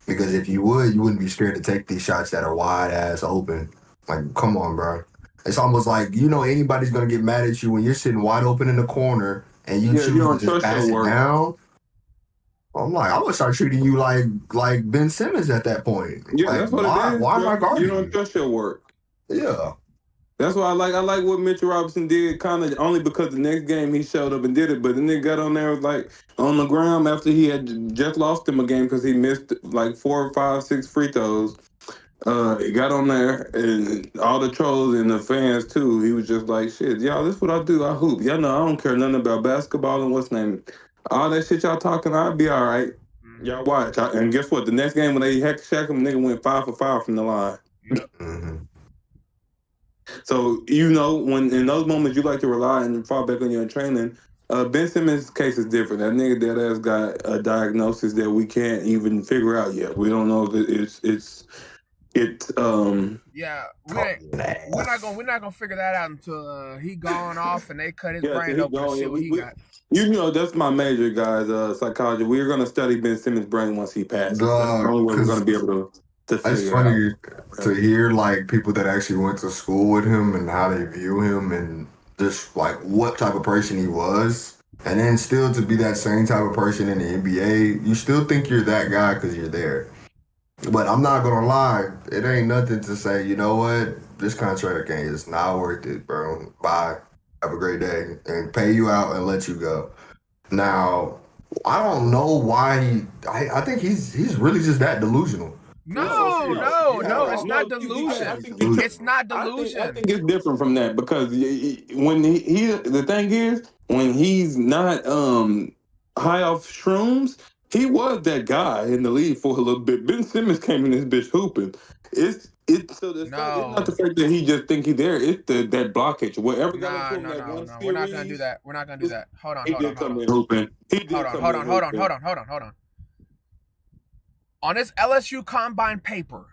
[SPEAKER 4] Because if you would, you wouldn't be scared to take these shots that are wide ass open. Like, come on, bro. It's almost like anybody's gonna get mad at you when you're sitting wide open in the corner and you choose to just pass it down. I'm like, I'm gonna start treating you like Ben Simmons at that point.
[SPEAKER 3] Yeah,
[SPEAKER 4] like,
[SPEAKER 3] that's what it is.
[SPEAKER 4] Why am I guarding
[SPEAKER 3] you? Don't trust your work.
[SPEAKER 4] Yeah.
[SPEAKER 3] That's why I like what Mitchell Robinson did, kind of only because the next game he showed up and did it. But the nigga got on there like on the ground after he had just lost him a game because he missed like 4, 5, 6 free throws. He got on there and all the trolls and the fans too. He was just like, "Shit, y'all, this is what I do. I hoop. Y'all know I don't care nothing about basketball and what's name. All that shit y'all talking, I'll be all right. Y'all watch." And guess what? The next game when they Shaq him, nigga went 5 for 5 from the line.
[SPEAKER 4] Mm-hmm.
[SPEAKER 3] So when in those moments you like to rely and fall back on your training. Ben Simmons' case is different. That nigga dead ass got a diagnosis that we can't even figure out yet. We don't know if it's.
[SPEAKER 1] Yeah, we're not gonna figure that out until he gone off and they cut his brain open and see what he got.
[SPEAKER 3] That's my major, guys. Psychology. We're gonna study Ben Simmons' brain once he passes. That's the only way we're gonna be able to figure
[SPEAKER 4] it's funny to hear like people that actually went to school with him and how they view him and just like what type of person he was. And then still to be that same type of person in the NBA, you still think you're that guy because you're there. But I'm not gonna lie, it ain't nothing to say, you know what? This contract is not worth it, bro. Bye. Have a great day. And pay you out and let you go. Now, I don't know why I think he's really just that delusional.
[SPEAKER 1] No, it's not delusion. It's not delusion.
[SPEAKER 3] I think it's different from that because when he the thing is when he's not high off shrooms, he was that guy in the league for a little bit. Ben Simmons came in this bitch hooping. It's not the fact that he just think he's there. It's that blockage. Whatever got him that one series.
[SPEAKER 1] We're not gonna do that. We're not gonna do that. Hold on.
[SPEAKER 3] Hold
[SPEAKER 1] on. On this LSU Combine paper,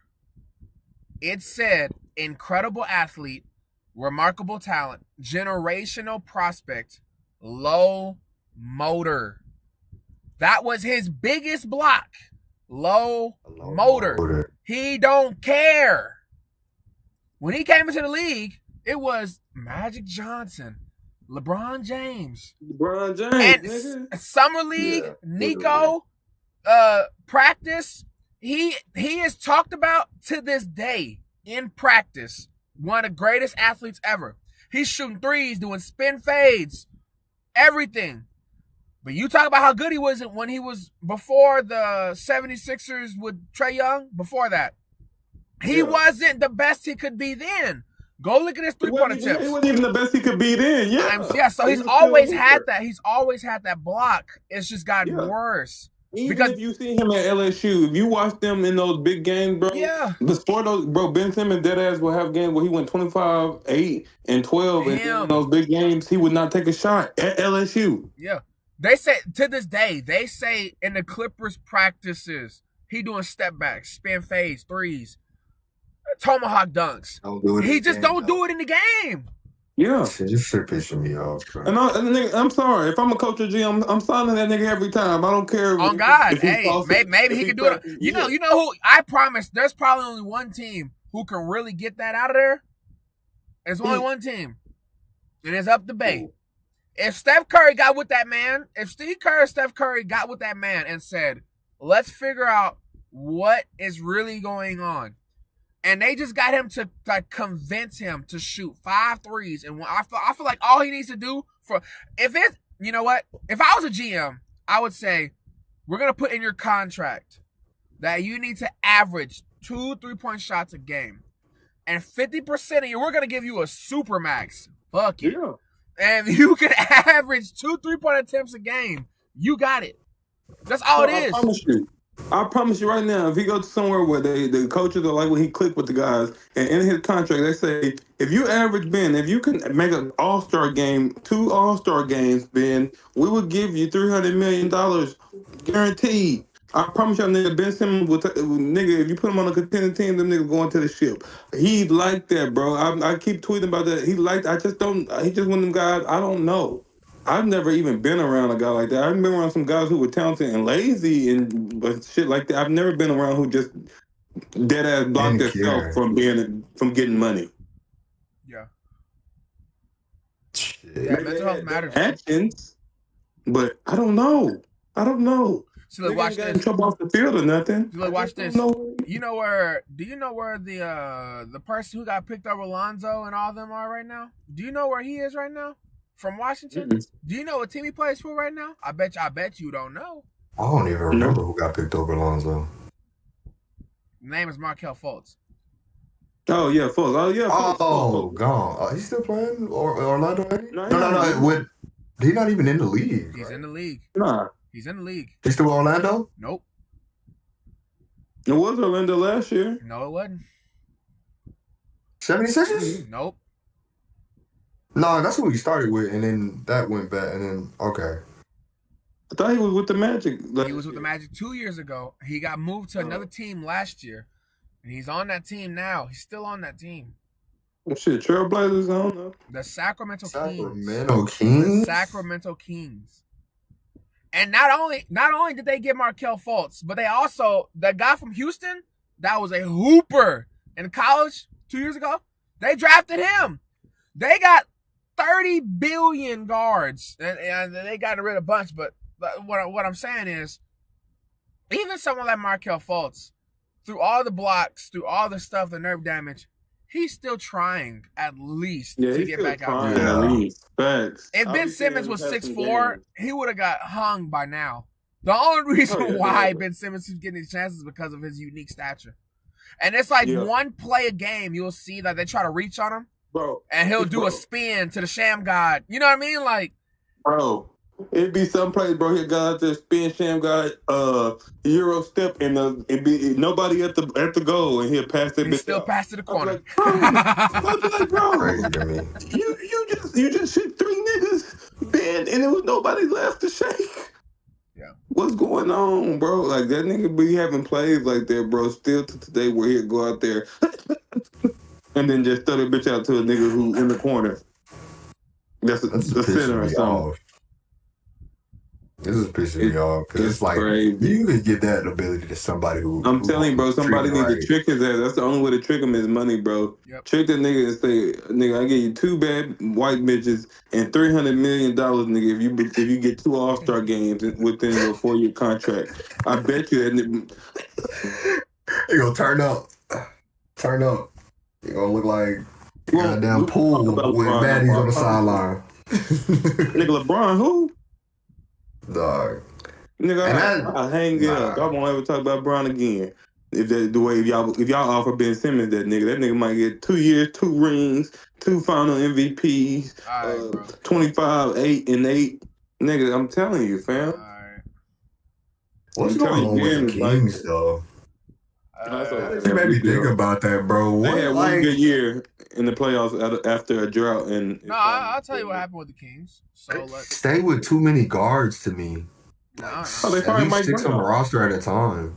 [SPEAKER 1] it said incredible athlete, remarkable talent, generational prospect, low motor. That was his biggest block. Low motor. He don't care. When he came into the league, it was Magic Johnson, LeBron James. And Summer League, Nico, practice. He is talked about to this day in practice. One of the greatest athletes ever. He's shooting threes, doing spin fades, everything. But you talk about how good he was when he was before the 76ers with Trae Young, before that. He wasn't the best he could be then. Go look at his three-pointer tips.
[SPEAKER 3] He wasn't even the best he could be then.
[SPEAKER 1] So he's always had that. He's always had that block. It's just gotten worse.
[SPEAKER 3] Because if you see him at LSU, if you watch them in those big games, bro, before those, bro, Ben Simmons dead ass will have games where he went 25, 8, and 12, and in those big games, he would not take a shot at LSU.
[SPEAKER 1] Yeah. They say, to this day, in the Clippers practices, he doing step backs, spin fades, threes, tomahawk dunks. He just don't do it in the game.
[SPEAKER 3] Yeah.
[SPEAKER 4] This shit pissing me off, bro.
[SPEAKER 3] And I'm sorry. If I'm a coach of G, I'm signing that nigga every time. I don't care.
[SPEAKER 1] On God. Maybe he can do it. You know who? I promise there's probably only one team who can really get that out of there. There's only one team. And it's up to Bay. If Steph Curry got with that man, if Steve Kerr and Steph Curry got with that man and said, let's figure out what is really going on. And they just got him to convince him to shoot 5 threes. And I feel like all he needs to do you know what? If I was a GM, I would say, we're going to put in your contract that you need to average 2 3-point shots a game. And 50% of you, we're going to give you a super max. Fuck it. Yeah. And you can average 2 3-point attempts a game. You got it. That's all it is.
[SPEAKER 3] I promise you right now, if he goes to somewhere where the coaches are like when he click with the guys, and in his contract they say, if you average Ben, if you can make an all-star game, 2 all-star games, Ben, we will give you $300 million guaranteed. I promise y'all, nigga, Ben Simmons nigga, if you put him on a contending team, them niggas going to the ship. He like that, bro. I keep tweeting about that. He's just one of them guys, I don't know. I've never even been around a guy like that. I've been around some guys who were talented and lazy and shit like that. I've never been around who just dead ass blocked themselves from getting money.
[SPEAKER 1] Yeah. Mental health matters.
[SPEAKER 3] Actions, but I don't know.
[SPEAKER 1] So look, watch this.
[SPEAKER 3] In trouble off the field or nothing.
[SPEAKER 1] So look, watch this. Do you know where the person who got picked over Lonzo and all them are right now? Do you know where he is right now? From Washington? Mm-hmm. Do you know what team he plays for right now? I bet you don't know.
[SPEAKER 4] I don't even remember who got picked over Lonzo.
[SPEAKER 1] The name is Markelle Fultz.
[SPEAKER 3] Oh yeah, Fultz. Oh yeah.
[SPEAKER 4] Fultz. Gone. He's still playing Orlando? No. He's not even in the league.
[SPEAKER 1] He's in the league.
[SPEAKER 3] Nah.
[SPEAKER 1] He's in the league.
[SPEAKER 4] He's still Orlando?
[SPEAKER 1] Nope.
[SPEAKER 3] It was Orlando last year.
[SPEAKER 1] No, it wasn't.
[SPEAKER 4] 76ers?
[SPEAKER 1] Nope.
[SPEAKER 4] No, that's who he started with, and then that went back, and then, okay.
[SPEAKER 3] I thought he was with the Magic.
[SPEAKER 1] He was with the Magic 2 years ago. He got moved to another team last year, and he's on that team now. He's still on that team.
[SPEAKER 3] Shit, Trailblazers, I don't know.
[SPEAKER 1] The Sacramento Kings.
[SPEAKER 4] The
[SPEAKER 1] Sacramento Kings. And not only did they get Markelle Fultz, but they also, the guy from Houston, that was a hooper in college 2 years ago, they drafted him. They got 30 billion guards, and they got rid of a bunch. But what I'm saying is, even someone like Markelle Fultz, through all the blocks, through all the stuff, the nerve damage, he's still trying at least to get back out there.
[SPEAKER 3] At least. Facts.
[SPEAKER 1] If Ben Simmons was 6'4", he would have got hung by now. The only reason why Ben Simmons is getting his chances is because of his unique stature. And it's like one play a game, you'll see that they try to reach on him,
[SPEAKER 3] bro,
[SPEAKER 1] and he'll do a spin to the sham god. You know what I mean? Like,
[SPEAKER 3] bro, it'd be some place, bro. He'll go out there, spin sham god, Euro step, and it'd be nobody at the goal, and he'll pass it.
[SPEAKER 1] He still pass to the corner.
[SPEAKER 3] Like, bro,
[SPEAKER 4] Crazy to me.
[SPEAKER 3] you just shoot 3 niggas, Ben, and there was nobody left to shake.
[SPEAKER 1] Yeah.
[SPEAKER 3] What's going on, bro? Like, that nigga be having plays like that, bro. Still to today, where he'll go out there and then just throw that bitch out to a nigga who in the corner. That's a center or something.
[SPEAKER 4] This is pissing me off because it's like
[SPEAKER 3] crazy.
[SPEAKER 4] You can get that ability to somebody who.
[SPEAKER 3] I'm telling you, bro. Somebody needs to trick his ass. That's the only way to trick him is money, bro.
[SPEAKER 1] Yep.
[SPEAKER 3] Trick that nigga and say, nigga, I give you 2 bad white bitches and $300 million, nigga. If you get 2 All-Star games within your 4-year contract, I bet you that nigga.
[SPEAKER 4] You gonna turn up. You gonna look like a goddamn pool with baddies on the sideline.
[SPEAKER 3] Nigga, LeBron, who?
[SPEAKER 4] Dog.
[SPEAKER 3] Nigga, I hang it up. I won't ever talk about Brown again. If y'all offer Ben Simmons that nigga might get 2 years, 2 rings, 2 final MVPs, right, 25, 8 and 8. Nigga, I'm telling you, fam.
[SPEAKER 1] Right.
[SPEAKER 4] What's going on with the Kings, though? You made me think about that, bro.
[SPEAKER 3] They had one good year in the playoffs after a drought.
[SPEAKER 1] I'll tell you what happened with the Kings. So
[SPEAKER 4] stay with too many guards to me.
[SPEAKER 3] They probably might
[SPEAKER 4] 6 on the roster at a time.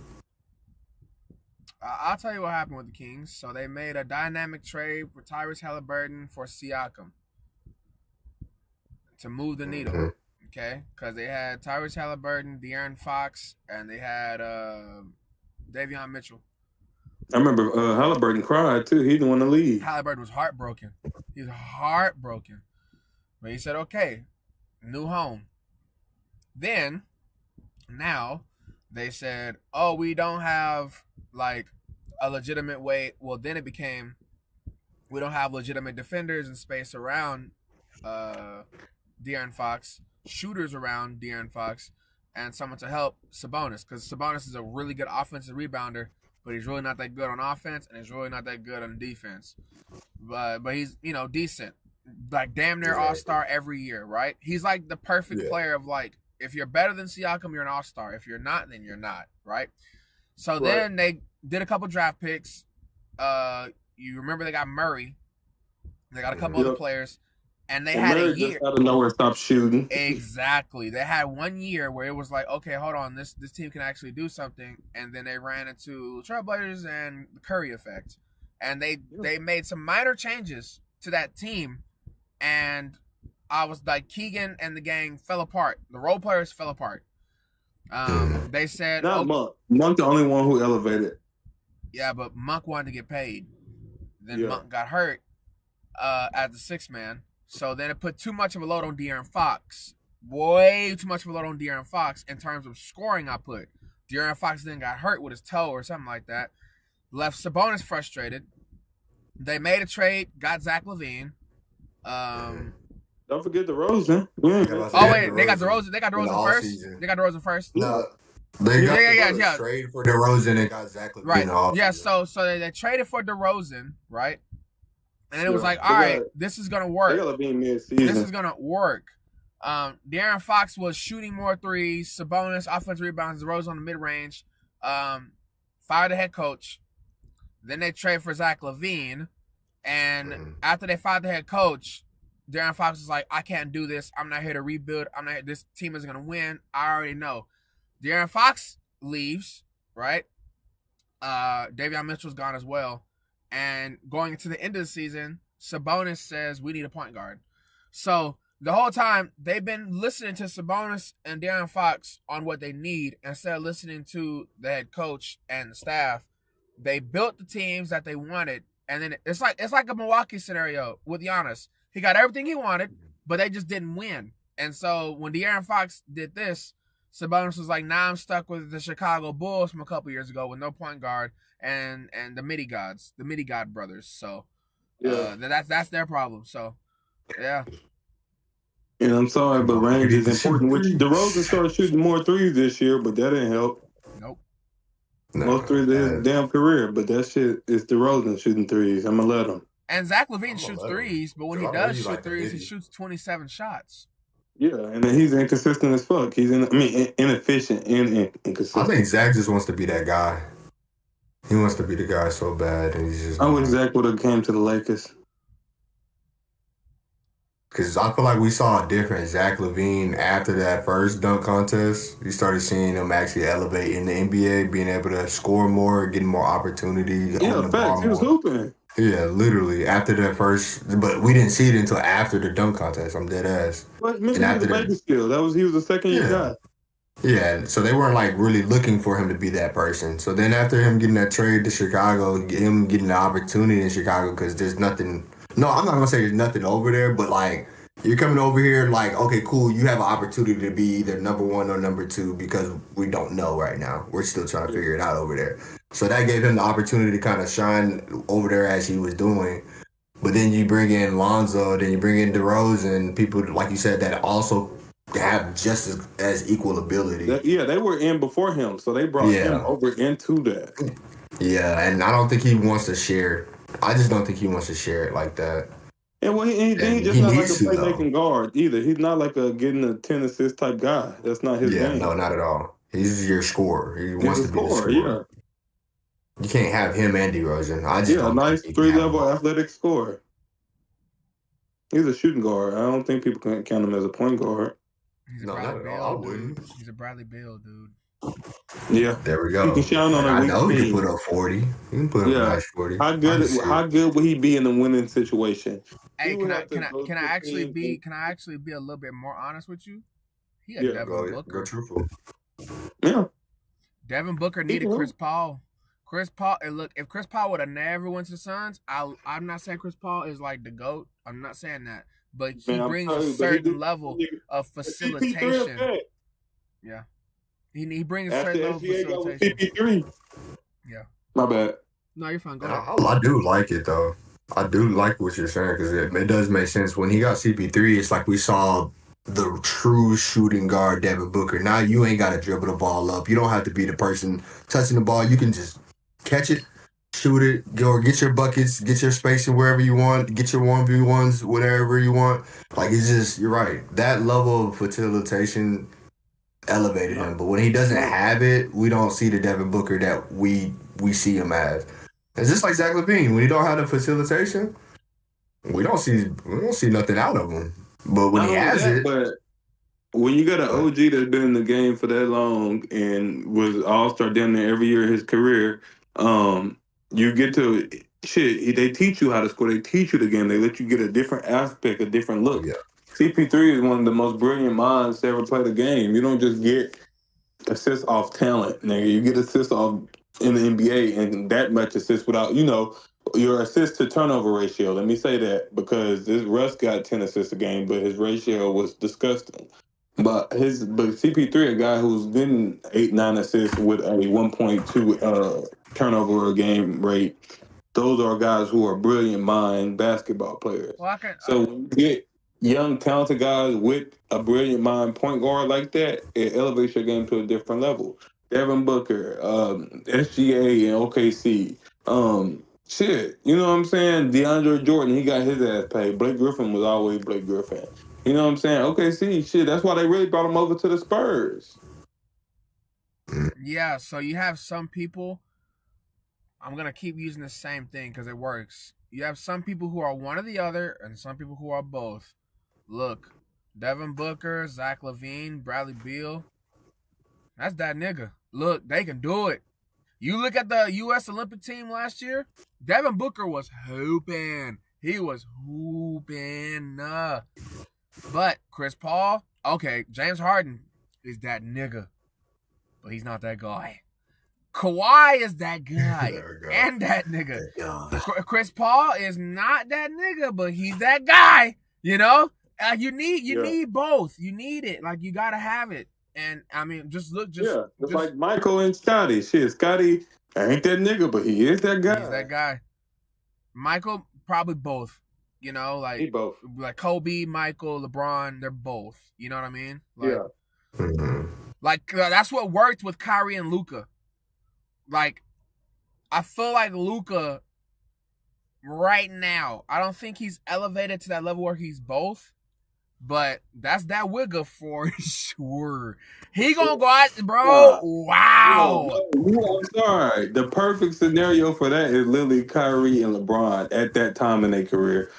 [SPEAKER 1] I'll tell you what happened with the Kings. So they made a dynamic trade for Tyrese Halliburton for Siakam to move the needle. Okay, because they had Tyrese Halliburton, De'Aaron Fox, and they had Davion Mitchell.
[SPEAKER 3] I remember Halliburton cried too. He didn't want to leave.
[SPEAKER 1] Halliburton was heartbroken. He was heartbroken. But he said, okay, new home. Then, now, they said, oh, we don't have, like, a legitimate way. Well, then it became, we don't have legitimate defenders in space around De'Aaron Fox, shooters around De'Aaron Fox, and someone to help Sabonis. Because Sabonis is a really good offensive rebounder, but he's really not that good on offense, and he's really not that good on defense. But he's, decent. Like, damn near all-star every year, right? He's like the perfect player of, like, if you're better than Siakam, you're an all-star. If you're not, then you're not, right? So then they did a couple draft picks. You remember they got Murray. They got a couple other players. And they had a year.
[SPEAKER 3] Just out of nowhere stopped shooting.
[SPEAKER 1] Exactly. They had 1 year where it was like, okay, hold on, this team can actually do something. And then they ran into Trailblazers and the Curry effect. And they made some minor changes to that team. And I was like, Keegan and the gang fell apart. The role players fell apart. They said,
[SPEAKER 3] not Monk. Monk the only one who elevated.
[SPEAKER 1] Yeah, but Monk wanted to get paid. Then Monk got hurt as the 6th man. So then it put too much of a load on De'Aaron Fox. Way too much of a load on De'Aaron Fox in terms of scoring output. De'Aaron Fox then got hurt with his toe or something like that. Left Sabonis frustrated. They made a trade, got Zach LaVine.
[SPEAKER 3] Don't forget DeRozan.
[SPEAKER 1] They got DeRozan. They got DeRozan first.
[SPEAKER 4] Season.
[SPEAKER 1] They got DeRozan first.
[SPEAKER 4] No, they got trade for DeRozan and got Zach LaVine.
[SPEAKER 1] Right. Yeah. So they traded for DeRozan, right? And it was like, all right, this is gonna work. This is gonna work. De'Aaron Fox was shooting more threes. Sabonis offensive rebounds. DeRozan on the mid range. Fired the head coach. Then they trade for Zach LaVine, and after they fired the head coach, De'Aaron Fox was like, I can't do this. I'm not here to rebuild. This team is going to win. I already know. De'Aaron Fox leaves, right? Davion Mitchell's gone as well. And going into the end of the season, Sabonis says, we need a point guard. So the whole time, they've been listening to Sabonis and De'Aaron Fox on what they need instead of listening to the head coach and the staff. They built the teams that they wanted, And then it's like a Milwaukee scenario with Giannis. He got everything he wanted, but they just didn't win. And so when De'Aaron Fox did this, Sabonis was like, "Nah, I'm stuck with the Chicago Bulls from a couple years ago with no point guard and the Midi Gods, the Midi God brothers." So that's their problem. So yeah.
[SPEAKER 3] And I'm sorry, but range is important. Which DeRozan started shooting more threes this year, but that didn't help.
[SPEAKER 1] Nope.
[SPEAKER 3] Most threes of his damn career, but that shit is DeRozan shooting threes. I'm gonna let him.
[SPEAKER 1] And Zach LaVine shoots threes, but when he does shoot threes, he shoots 27 shots.
[SPEAKER 3] Yeah, and then he's inconsistent as fuck. He's inefficient and inconsistent.
[SPEAKER 4] I think Zach just wants to be that guy. He wants to be the guy so bad, and he's just.
[SPEAKER 3] I wish Zach would have came to the Lakers.
[SPEAKER 4] Because I feel like we saw a different Zach LaVine after that first dunk contest. You started seeing him actually elevate in the NBA, being able to score more, getting more opportunity.
[SPEAKER 3] Yeah, facts. He was hooping.
[SPEAKER 4] Yeah, literally after that first, but we didn't see it until after the dunk contest. I'm dead ass.
[SPEAKER 3] But and after the skill, he was the second year guy.
[SPEAKER 4] Yeah, so they weren't like really looking for him to be that person. So then after him getting that trade to Chicago, him getting the opportunity in Chicago, because there's nothing. No, I'm not gonna say there's nothing over there, but like you're coming over here, like okay, cool. You have an opportunity to be either number one or number two because we don't know right now. We're still trying to figure it out over there. So that gave him the opportunity to kind of shine over there as he was doing. But then you bring in Lonzo, then you bring in DeRozan, people like you said that also have just as equal ability.
[SPEAKER 3] They were in before him, so they brought him over into that.
[SPEAKER 4] Yeah, and I don't think he wants to share. I just don't think he wants to share it like that.
[SPEAKER 3] And he's just not like a playmaking guard either. He's not like a getting a 10 assist type guy. That's not his game.
[SPEAKER 4] No, not at all. He's your scorer. He wants to be the scorer.
[SPEAKER 3] Yeah.
[SPEAKER 4] You can't have him and DeRozan. I just
[SPEAKER 3] a nice 3-level athletic scorer. He's a shooting guard. I don't think people can count him as a point guard.
[SPEAKER 1] No, not at all. I wouldn't. He's a Bradley Beal, dude.
[SPEAKER 3] Yeah,
[SPEAKER 4] there we go.
[SPEAKER 3] He can shine on a weak
[SPEAKER 4] know
[SPEAKER 3] team.
[SPEAKER 4] He can put up 40. He can put up a nice 40.
[SPEAKER 3] How good would he be in a winning situation?
[SPEAKER 1] Hey, can I actually be a little bit more honest with you? He had Devin Booker.
[SPEAKER 4] Go truthful.
[SPEAKER 3] Yeah.
[SPEAKER 1] Devin Booker needed Chris Paul. Chris Paul, and look, if Chris Paul would have never went to the Suns, I'm not saying Chris Paul is like the GOAT. I'm not saying that. But he brings a certain level of facilitation. Yeah. He brings a certain level of facilitation.
[SPEAKER 3] CP3.
[SPEAKER 1] Yeah.
[SPEAKER 3] My bad.
[SPEAKER 1] No, you're fine. Go ahead.
[SPEAKER 4] I do like it, though. I do like what you're saying, because it does make sense. When he got CP3, it's like we saw the true shooting guard, Devin Booker. Now you ain't got to dribble the ball up. You don't have to be the person touching the ball. You can just catch it, shoot it, go get your buckets, get your spacing wherever you want, get your 1v1s, whatever you want. Like, it's just, you're right. That level of facilitation elevated him. But when he doesn't have it, we don't see the Devin Booker that we see him as. It's just like Zach LaVine. When he don't have the facilitation, we don't see nothing out of him. But when he has it.
[SPEAKER 3] But when you got an OG that's been in the game for that long and was all-star damn near every year of his career, you get to they teach you how to score. They teach you the game. They let you get a different aspect, a different look.
[SPEAKER 4] Yeah.
[SPEAKER 3] CP3 is one of the most brilliant minds to ever play the game. You don't just get assists off talent, nigga. You get assists off in the NBA, and that much assists without, your assist to turnover ratio. Let me say that, because this Russ got 10 assists a game, but his ratio was disgusting. But CP3, a guy who's getting 8-9 assists with a 1.2 turnover a game rate, those are guys who are brilliant mind basketball players. So when you get young, talented guys with a brilliant mind point guard like that, it elevates your game to a different level. Devin Booker, SGA and OKC. You know what I'm saying? DeAndre Jordan, he got his ass paid. Blake Griffin was always Blake Griffin. You know what I'm saying? OKC, that's why they really brought him over to the Spurs.
[SPEAKER 1] Yeah, so you have some people, I'm going to keep using the same thing because it works. You have some people who are one or the other and some people who are both. Look, Devin Booker, Zach LaVine, Bradley Beal, that's that nigga. Look, they can do it. You look at the U.S. Olympic team last year, Devin Booker was hooping. He was hooping. But Chris Paul, okay, James Harden is that nigga. But he's not that guy. Kawhi is that guy
[SPEAKER 4] There we go.
[SPEAKER 1] and that nigga.
[SPEAKER 4] Yeah.
[SPEAKER 1] Chris Paul is not that nigga, but he's that guy. You know, you need both. You need it. Like you gotta have it. And I mean, just
[SPEAKER 3] like Michael and Scotty. Shit, Scotty ain't that nigga, but he is that guy.
[SPEAKER 1] He's that guy. Michael, probably both. You know,
[SPEAKER 3] He both.
[SPEAKER 1] like Kobe, Michael, LeBron, they're both. You know what I mean? Like,
[SPEAKER 3] Yeah.
[SPEAKER 1] Like that's what worked with Kyrie and Luka. Like, I feel like Luka right now, I don't think he's elevated to that level where he's both. But that's that wigger for sure. He gonna go out, bro. Wow.
[SPEAKER 3] I'm sorry. The perfect scenario for that is literally Kyrie and LeBron at that time in their career.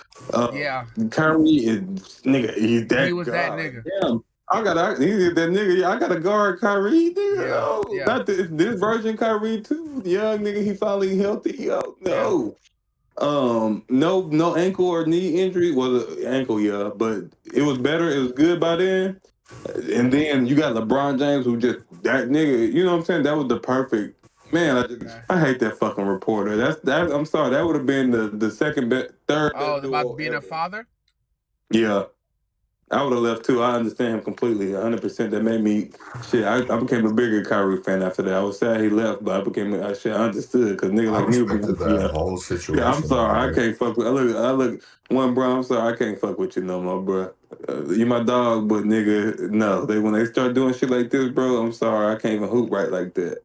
[SPEAKER 1] Yeah.
[SPEAKER 3] Kyrie is nigga. He's that.
[SPEAKER 1] He was
[SPEAKER 3] guy.
[SPEAKER 1] that nigga.
[SPEAKER 3] Damn. He's that nigga. I gotta guard Kyrie. Nigga.
[SPEAKER 1] Yeah.
[SPEAKER 3] Not this version Kyrie too. Young nigga. He finally healthy. Yo, no. No ankle or knee injury. Well, ankle, yeah, but it was better. It was good by then. And then you got LeBron James, who just that nigga. You know what I'm saying? That was the perfect man. I hate that fucking reporter. That. I'm sorry. That would have been the second best, third.
[SPEAKER 1] Oh,
[SPEAKER 3] best
[SPEAKER 1] about
[SPEAKER 3] duo
[SPEAKER 1] being
[SPEAKER 3] ever.
[SPEAKER 1] a father?
[SPEAKER 3] Yeah. I would have left too. I understand him completely, 100%. That made me shit. I became a bigger Kyrie fan after that. I was sad he left, but I became I understood because nigga
[SPEAKER 4] I
[SPEAKER 3] like me
[SPEAKER 4] respected that whole situation.
[SPEAKER 3] Yeah, I'm sorry. I can't fuck with. I look. One bro. I'm sorry. I can't fuck with you no more, bro. You my dog, but nigga, no. When they start doing shit like this, bro, I'm sorry. I can't even hoop right like that.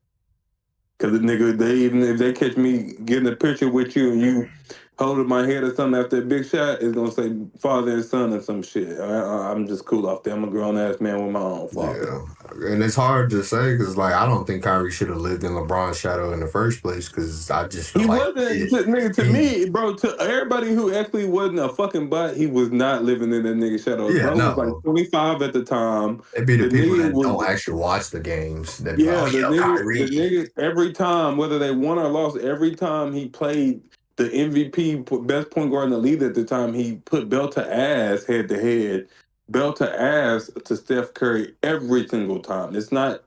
[SPEAKER 3] Cause the nigga, even if they catch me getting a picture with you and you holding my head or something after a big shot, it's gonna say father and son or some shit. I'm just cool off there. I'm a grown ass man with my own father.
[SPEAKER 4] Yeah, and it's hard to say because like I don't think Kyrie should have lived in LeBron's shadow in the first place because I just feel
[SPEAKER 3] He
[SPEAKER 4] like
[SPEAKER 3] wasn't to me, bro. To everybody who actually wasn't a fucking butt, he was not living in that nigga shadow.
[SPEAKER 4] Yeah,
[SPEAKER 3] bro
[SPEAKER 4] no.
[SPEAKER 3] was like 25 at the time.
[SPEAKER 4] It'd be the people that
[SPEAKER 3] nigga
[SPEAKER 4] don't actually watch the games. That
[SPEAKER 3] Yeah,
[SPEAKER 4] like,
[SPEAKER 3] the
[SPEAKER 4] "Yo, Kyrie."
[SPEAKER 3] nigga, every time, whether they won or lost, every time he played the MVP, best point guard in the league at the time, he put belt to ass, head to head, belt to ass to Steph Curry every single time. It's not,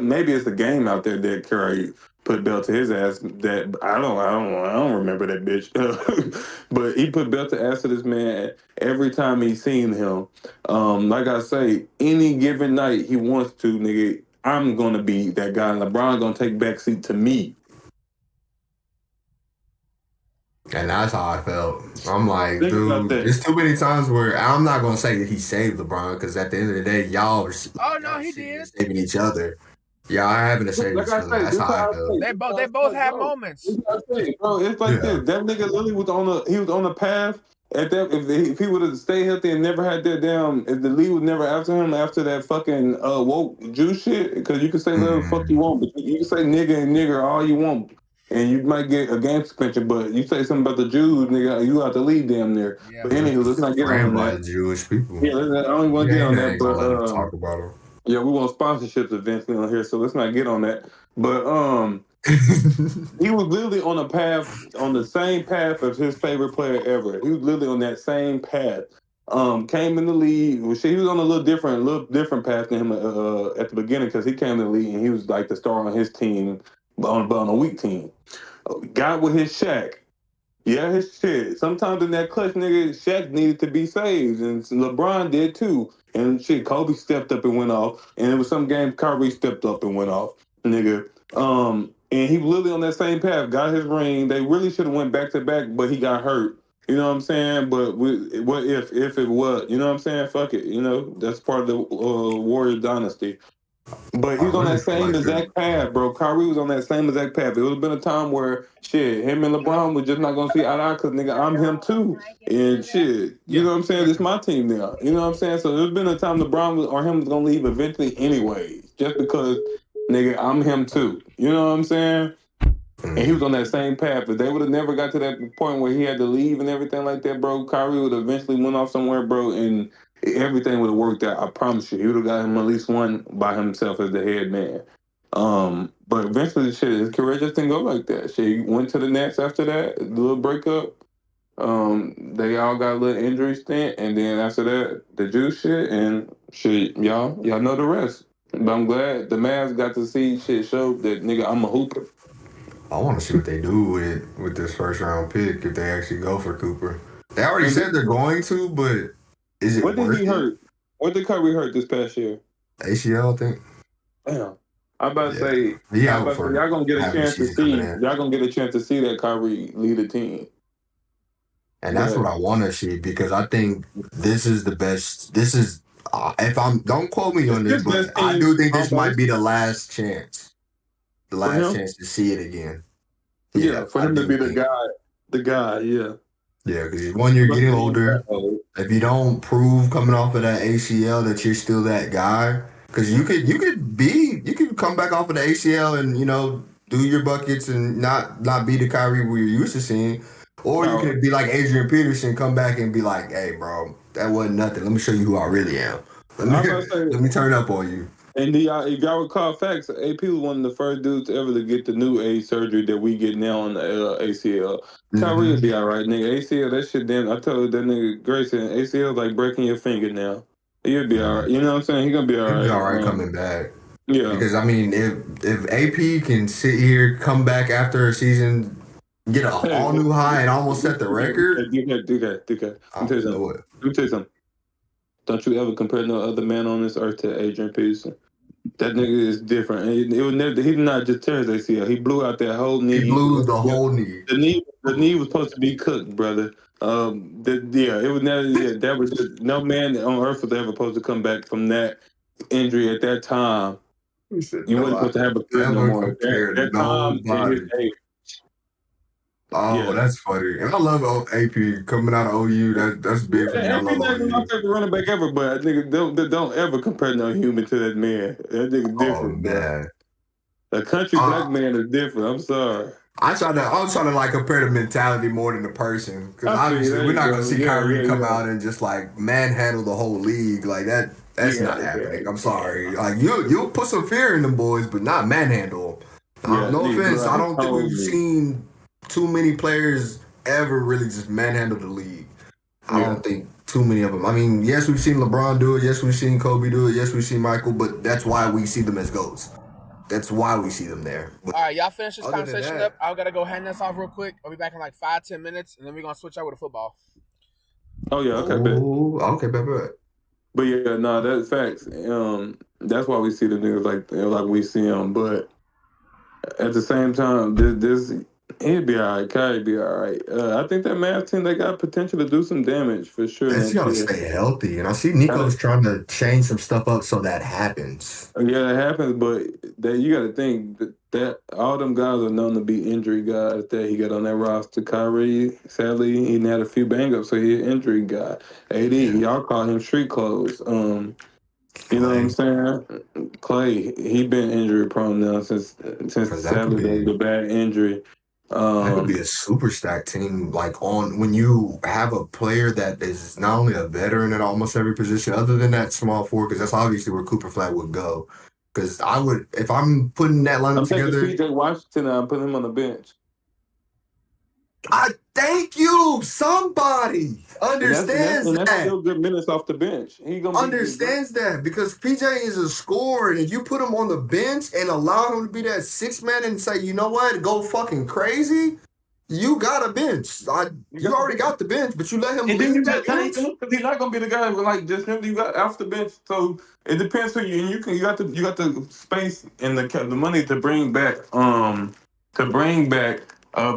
[SPEAKER 3] maybe it's a game out there that Curry put belt to his ass. That I don't remember that bitch, but he put belt to ass to this man every time he seen him. Like I say, any given night he wants to, nigga, I'm gonna be that guy, and LeBron gonna take backseat to me.
[SPEAKER 4] And that's how I felt. I'm like,
[SPEAKER 3] Think about
[SPEAKER 4] dude,
[SPEAKER 3] that.
[SPEAKER 4] there's too many times where I'm not gonna say that he saved LeBron because at the end of the day, y'all are
[SPEAKER 1] Oh no,
[SPEAKER 4] y'all
[SPEAKER 1] he
[SPEAKER 4] sitting there
[SPEAKER 1] did.
[SPEAKER 4] saving each other. Y'all are having to save
[SPEAKER 3] Like
[SPEAKER 4] each
[SPEAKER 3] I
[SPEAKER 4] other.
[SPEAKER 3] say,
[SPEAKER 4] That's how I felt.
[SPEAKER 1] They both had moments.
[SPEAKER 3] Bro, it's like
[SPEAKER 4] Yeah.
[SPEAKER 3] this. That nigga literally was on the path. At that, if he would have stayed healthy and never had that damn, if the league was never after him after that fucking woke Jew shit, because you can say whatever the fuck you want, but you can say nigga and nigger all you want, and you might get a game suspension. But you say something about the Jews, nigga, you out the league damn near.
[SPEAKER 1] Yeah.
[SPEAKER 3] But anywho, let's not get
[SPEAKER 4] Ran
[SPEAKER 3] on
[SPEAKER 4] by
[SPEAKER 3] that.
[SPEAKER 4] the Jewish people.
[SPEAKER 3] Yeah, I don't want to get on that,
[SPEAKER 4] ain't gonna let him
[SPEAKER 3] but
[SPEAKER 4] talk about him.
[SPEAKER 3] yeah, we want sponsorships eventually on here, so let's not get on that. But he was literally on a path, on the same path as his favorite player ever. He was literally on that same path. Came in the league. He was on a little different path than him at the beginning because he came in the league and he was like the star on his team, but on a weak team. Got with his Shaq. Yeah, his shit. Sometimes in that clutch, nigga, Shaq needed to be saved, and LeBron did too. And shit, Kobe stepped up and went off. And it was some games Kyrie stepped up and went off, nigga. And he was literally on that same path, got his ring. They really should have went back to back, but he got hurt. You know what I'm saying? But what if it was? You know what I'm saying? Fuck it. You know, that's part of the Warriors dynasty. But he was on that same exact path, bro. Kyrie was on that same exact path. It would have been a time where shit, him and LeBron was just not gonna see eye to eye because nigga, I'm him too. And shit, you know what I'm saying? It's my team now. You know what I'm saying? So there's been a time LeBron or him was gonna leave eventually anyways, just because nigga, I'm him too. You know what I'm saying? And he was on that same path. If they would have never got to that point where he had to leave and everything like that, bro, Kyrie would have eventually went off somewhere, bro, and everything would have worked out. I promise you. He would have got him at least one by himself as the head man. But eventually, shit, his career just didn't go like that. Shit, he went to the Nets after that, a little breakup. They all got a little injury stint, and then after that, the Jew shit, and shit, y'all know the rest. But I'm glad the Mavs got to see shit show that nigga I'm a hooper.
[SPEAKER 4] I want to see what they do with this first round pick if they actually go for Cooper. They already said they're going to, but is it
[SPEAKER 3] What did
[SPEAKER 4] worth
[SPEAKER 3] he
[SPEAKER 4] it?
[SPEAKER 3] hurt? What did Kyrie hurt this past year?
[SPEAKER 4] ACL, I think.
[SPEAKER 3] Damn. I'm about to
[SPEAKER 4] Yeah.
[SPEAKER 3] say,
[SPEAKER 4] Yeah,
[SPEAKER 3] y'all gonna get a
[SPEAKER 4] half the
[SPEAKER 3] chance to
[SPEAKER 4] season
[SPEAKER 3] see.
[SPEAKER 4] coming in.
[SPEAKER 3] Y'all gonna get a chance to see that Kyrie lead a team.
[SPEAKER 4] And that's what I want to see because I think this is the best. This is don't quote me on this,
[SPEAKER 3] It's
[SPEAKER 4] but
[SPEAKER 3] best
[SPEAKER 4] I
[SPEAKER 3] team
[SPEAKER 4] do think this
[SPEAKER 3] almost.
[SPEAKER 4] might be the last chance. The
[SPEAKER 3] For
[SPEAKER 4] last
[SPEAKER 3] him?
[SPEAKER 4] chance to see it again.
[SPEAKER 3] Yeah, for
[SPEAKER 4] I
[SPEAKER 3] him to
[SPEAKER 4] do
[SPEAKER 3] be the
[SPEAKER 4] think.
[SPEAKER 3] guy. The guy, yeah.
[SPEAKER 4] Yeah, because when you're getting older, if you don't prove coming off of that ACL that you're still that guy, because you could come back off of the ACL and do your buckets and not be the Kyrie we're used to seeing, or you could be like Adrian Peterson, come back and be like, hey, bro, that wasn't nothing. Let me show you who I really am. Let me turn up on you.
[SPEAKER 3] And if y'all recall facts, AP was one of the first dudes ever to get the new age surgery that we get now on the ACL. Kyrie will be all right, nigga. ACL, that shit, then I told that nigga Grayson, ACL is like breaking your finger now. He'll be all right. You know what I'm saying? He's going to be all right.
[SPEAKER 4] He'll be all right coming back.
[SPEAKER 3] Yeah.
[SPEAKER 4] Because, I mean, if AP can sit here, come back after a season, get an all-new high and almost set the record.
[SPEAKER 3] DK. Let me tell you something. Don't you ever compare no other man on this earth to Adrian Peterson. That nigga is different. He did not just tear his ACL. He blew out that whole knee.
[SPEAKER 4] He blew the whole knee.
[SPEAKER 3] The knee was supposed to be cooked, brother. It was never. Yeah, that was just, no man on earth was ever supposed to come back from that injury at that time. You wasn't supposed to have a career no more. That time in his age.
[SPEAKER 4] Oh, that's funny. And I love AP coming out of OU. That's big for me. I love
[SPEAKER 3] OU. My favorite running back ever, but nigga, don't ever compare no human to that man. That nigga different, man. A country black man is different. I'm sorry.
[SPEAKER 4] I was trying to like compare the mentality more than the person because obviously we're not gonna see Kyrie come out and just like manhandle the whole league like that. That's not happening. I'm sorry. Like you'll put some fear in them boys, but not manhandle them. No offense. I don't think we've seen too many players ever really just manhandle the league. I don't think too many of them. I mean, yes, we've seen LeBron do it. Yes, we've seen Kobe do it. Yes, we've seen Michael, but that's why we see them as GOATs. That's why we see them there.
[SPEAKER 1] All right, y'all finish this conversation up. I gotta go hand this off real quick. I'll be back in like 5-10 minutes, and then we're gonna switch out with the football.
[SPEAKER 3] Oh yeah, okay,
[SPEAKER 4] bet.
[SPEAKER 3] But yeah, no, that's facts. That's why we see the niggas like we see them. But at the same time, this he'd be all right. Kyrie be all right. I think that Mavs team, they got potential to do some damage for sure.
[SPEAKER 4] They gotta stay healthy, and I see Nico's trying to change some stuff up so that happens.
[SPEAKER 3] Yeah, that happens, but you got to think that all them guys are known to be injury guys that he got on that roster. Kyrie, sadly, he had a few bang-ups, so he's an injury guy. AD, y'all call him street clothes. You know what I'm saying? Clay, he been injury prone now since sadly the bad injury.
[SPEAKER 4] That would be a super stack team. Like when you have a player that is not only a veteran at almost every position, other than that small forward, because that's obviously where Cooper Flag would go. Because I would, if I'm putting that lineup together,
[SPEAKER 3] I'm taking PJ Washington and I'm putting him on the bench.
[SPEAKER 4] Thank you. Somebody understands that.
[SPEAKER 3] That's still good minutes off the bench. He gonna
[SPEAKER 4] understands that because PJ is a scorer, and if you put him on the bench and allow him to be that sixth man and say, you know what, go fucking crazy, you got a bench. You already got the bench, but you let him leave that bench.
[SPEAKER 3] He's not gonna be the guy like just him. You got off the bench, so it depends who you. And you got the space and the money to bring back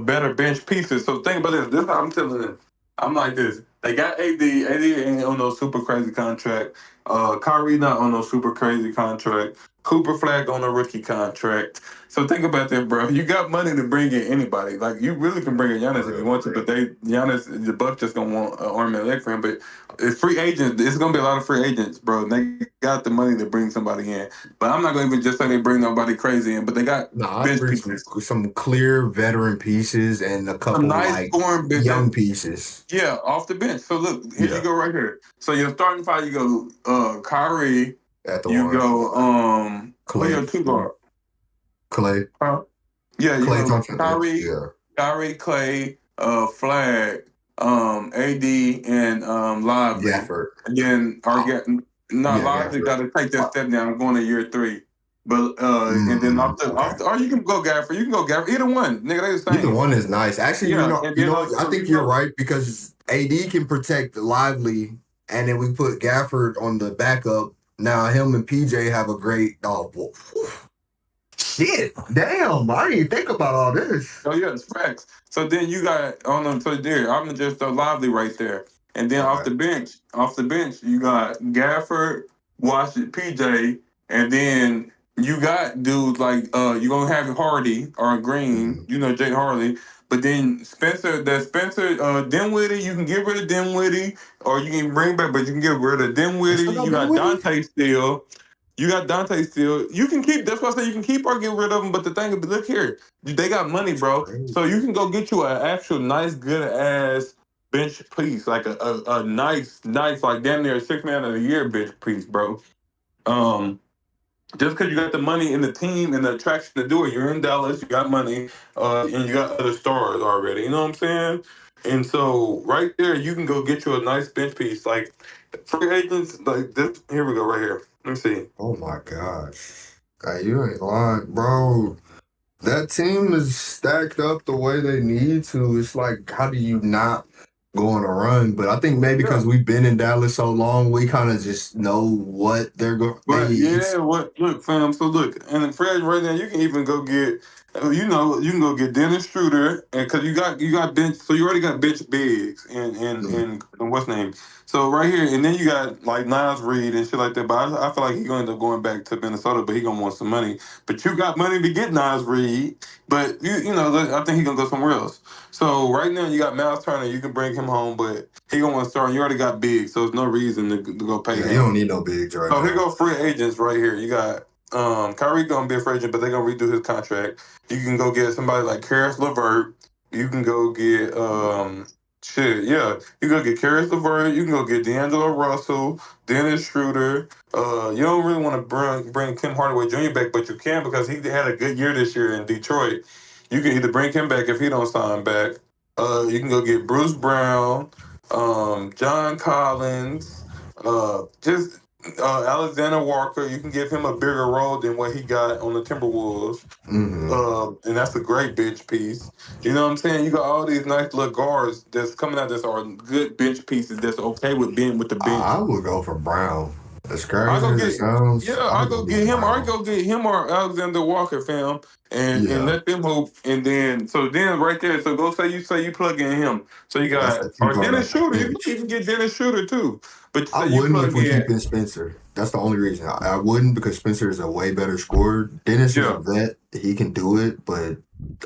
[SPEAKER 3] better bench pieces. So think about this. This is how I'm telling them. I'm like this. They got AD. AD ain't on no super crazy contract. Kyrie not on no super crazy contract. Cooper Flag on a rookie contract. So think about that, bro. You got money to bring in anybody. Like you really can bring in Giannis if you want to, but Giannis, the Bucks just gonna want an arm and leg for him. But it's free agents. It's gonna be a lot of free agents, bro. And they got the money to bring somebody in. But I'm not gonna even just say they bring nobody crazy in. But they got bench pieces,
[SPEAKER 4] some clear veteran pieces, and a couple
[SPEAKER 3] nice
[SPEAKER 4] young pieces.
[SPEAKER 3] Yeah, off the bench. So look, here you go right here. So your starting five, you go Kyrie.
[SPEAKER 4] At the
[SPEAKER 3] you
[SPEAKER 4] one.
[SPEAKER 3] Go
[SPEAKER 4] Clay.
[SPEAKER 3] Your two guard.
[SPEAKER 4] Clay.
[SPEAKER 3] Yeah,
[SPEAKER 4] Clay
[SPEAKER 3] you
[SPEAKER 4] Thompson.
[SPEAKER 3] Kyrie, Clay, Flag, AD, and Lively.
[SPEAKER 4] Gafford.
[SPEAKER 3] And then No,
[SPEAKER 4] Yeah,
[SPEAKER 3] Logic got to take that step down. going to year 3. But and then
[SPEAKER 4] okay.
[SPEAKER 3] or you can go Gafford. You can go Gafford. Either one, nigga, they the same.
[SPEAKER 4] Either one is nice. Actually,
[SPEAKER 3] Yeah, and
[SPEAKER 4] you
[SPEAKER 3] then
[SPEAKER 4] know,
[SPEAKER 3] also,
[SPEAKER 4] I think you're right because AD can protect Lively, and then we put Gafford on the backup. Now him and PJ have a great. Shit, damn! I didn't think about all this.
[SPEAKER 3] Oh yeah, it's facts. So then you got on them. So there, I'm just Lively right there, and then off
[SPEAKER 4] Okay.
[SPEAKER 3] the bench, you got Gafford, Washington, PJ, and then you got dudes like you gonna have Hardy or Green,
[SPEAKER 4] Mhm.
[SPEAKER 3] you know Jay Harley, but then Spencer Dinwiddie, you can get rid of Dinwiddie, or you can bring back, but you can get rid of
[SPEAKER 4] I
[SPEAKER 3] Dinwiddie.
[SPEAKER 4] still got
[SPEAKER 3] You got
[SPEAKER 4] Dinwiddie?
[SPEAKER 3] Dante still. You got Dante still. You can keep. That's why I say you can keep or get rid of them. But the thing is, look here, they got money, bro. So you can go get you an actual nice, good ass bench piece, like a nice, like damn near $6 man of the year bench piece, bro. Just because you got the money in the team and the attraction to do it, you're in Dallas, you got money, and you got other stars already. You know what I'm saying? And so right there, you can go get you a nice bench piece. Like free agents, like this. Here we go, right here. Let me see.
[SPEAKER 4] Oh my gosh. You ain't lying, bro. That team is stacked up the way they need to. It's like, how do you not go on a run? But I think maybe because we've been in Dallas so long, we kind of just know what they're going.
[SPEAKER 3] But yeah, what? Look, fam. So look, and in Fred right now, you can even go get, you can go get Dennis Schroeder, and because you got bench, so you already got bench bigs and what's name. So right here, and then you got like Niles Reed and shit like that. But I feel like he's gonna end up going back to Minnesota, but he gonna want some money. But you got money to get Niles Reed, but you know, I think he gonna go somewhere else. So right now you got Miles Turner, you can bring him home, but he gonna want to start. And you already got big, so there's no reason to go pay him.
[SPEAKER 4] You don't need no bigs right
[SPEAKER 3] So
[SPEAKER 4] now.
[SPEAKER 3] here go free agents right here. You got Kyrie gonna be a free agent, but they're gonna redo his contract. You can go get somebody like Karis LeVert. You can go get You go get Karis LeVert. You can go get D'Angelo Russell, Dennis Schroeder. You don't really want to bring Tim Hardaway Jr. back, but you can because he had a good year this year in Detroit. You can either bring him back if he don't sign back. You can go get Bruce Brown, John Collins, just Alexander Walker. You can give him a bigger role than what he got on the Timberwolves. And that's a great bench piece. You know what I'm saying? You got all these nice little guards that's coming out that are good bench pieces that's okay with being with the bench.
[SPEAKER 4] I would go for Brown. As crazy
[SPEAKER 3] I go
[SPEAKER 4] as
[SPEAKER 3] get,
[SPEAKER 4] it sounds,
[SPEAKER 3] I go get him. I go get him or Alexander Walker, fam, and let them hoop. And then right there, so go say you plug in him. So you got or Dennis Schroeder. You can even get Dennis Schroeder too. But
[SPEAKER 4] I wouldn't if we keep in Spencer. That's the only reason I wouldn't because Spencer is a way better scorer. Dennis is a vet; he can do it, but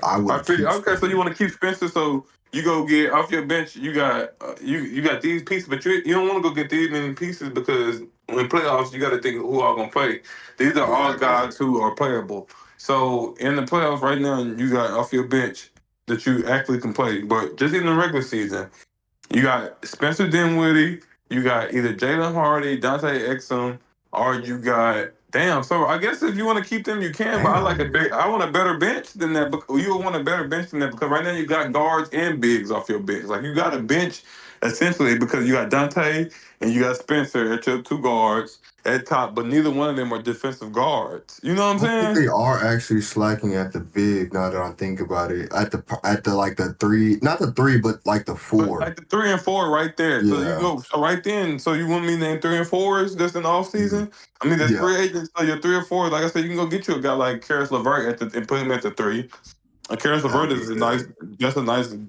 [SPEAKER 4] I would.
[SPEAKER 3] Okay, so you want to keep Spencer, so you go get off your bench. You got you got these pieces, but you don't want to go get these many pieces because in playoffs you got to think who are gonna play. These are all guys who are playable. So in the playoffs right now, you got off your bench that you actually can play. But just in the regular season, you got Spencer Dinwiddie, you got either Jalen Hardy, Dante Exum, or you got So I guess if you want to keep them, you can. But I want a better bench than that. You want a better bench than that because right now you got guards and bigs off your bench. Like you got a bench essentially because you got Dante and you got Spencer at your two guards at top, but neither one of them are defensive guards. You know what I'm saying?
[SPEAKER 4] They are actually slacking at the big. Now that I think about it, at the like the three, not the three, but like the four,
[SPEAKER 3] like the 3 and 4 right there. Yeah. So you go right then. So you want me to name 3 and 4s just in the off season? I mean, that's free agents. So your 3 or 4, like I said, you can go get you a guy like Karis LeVert and put him at the 3. Karis LeVert is a nice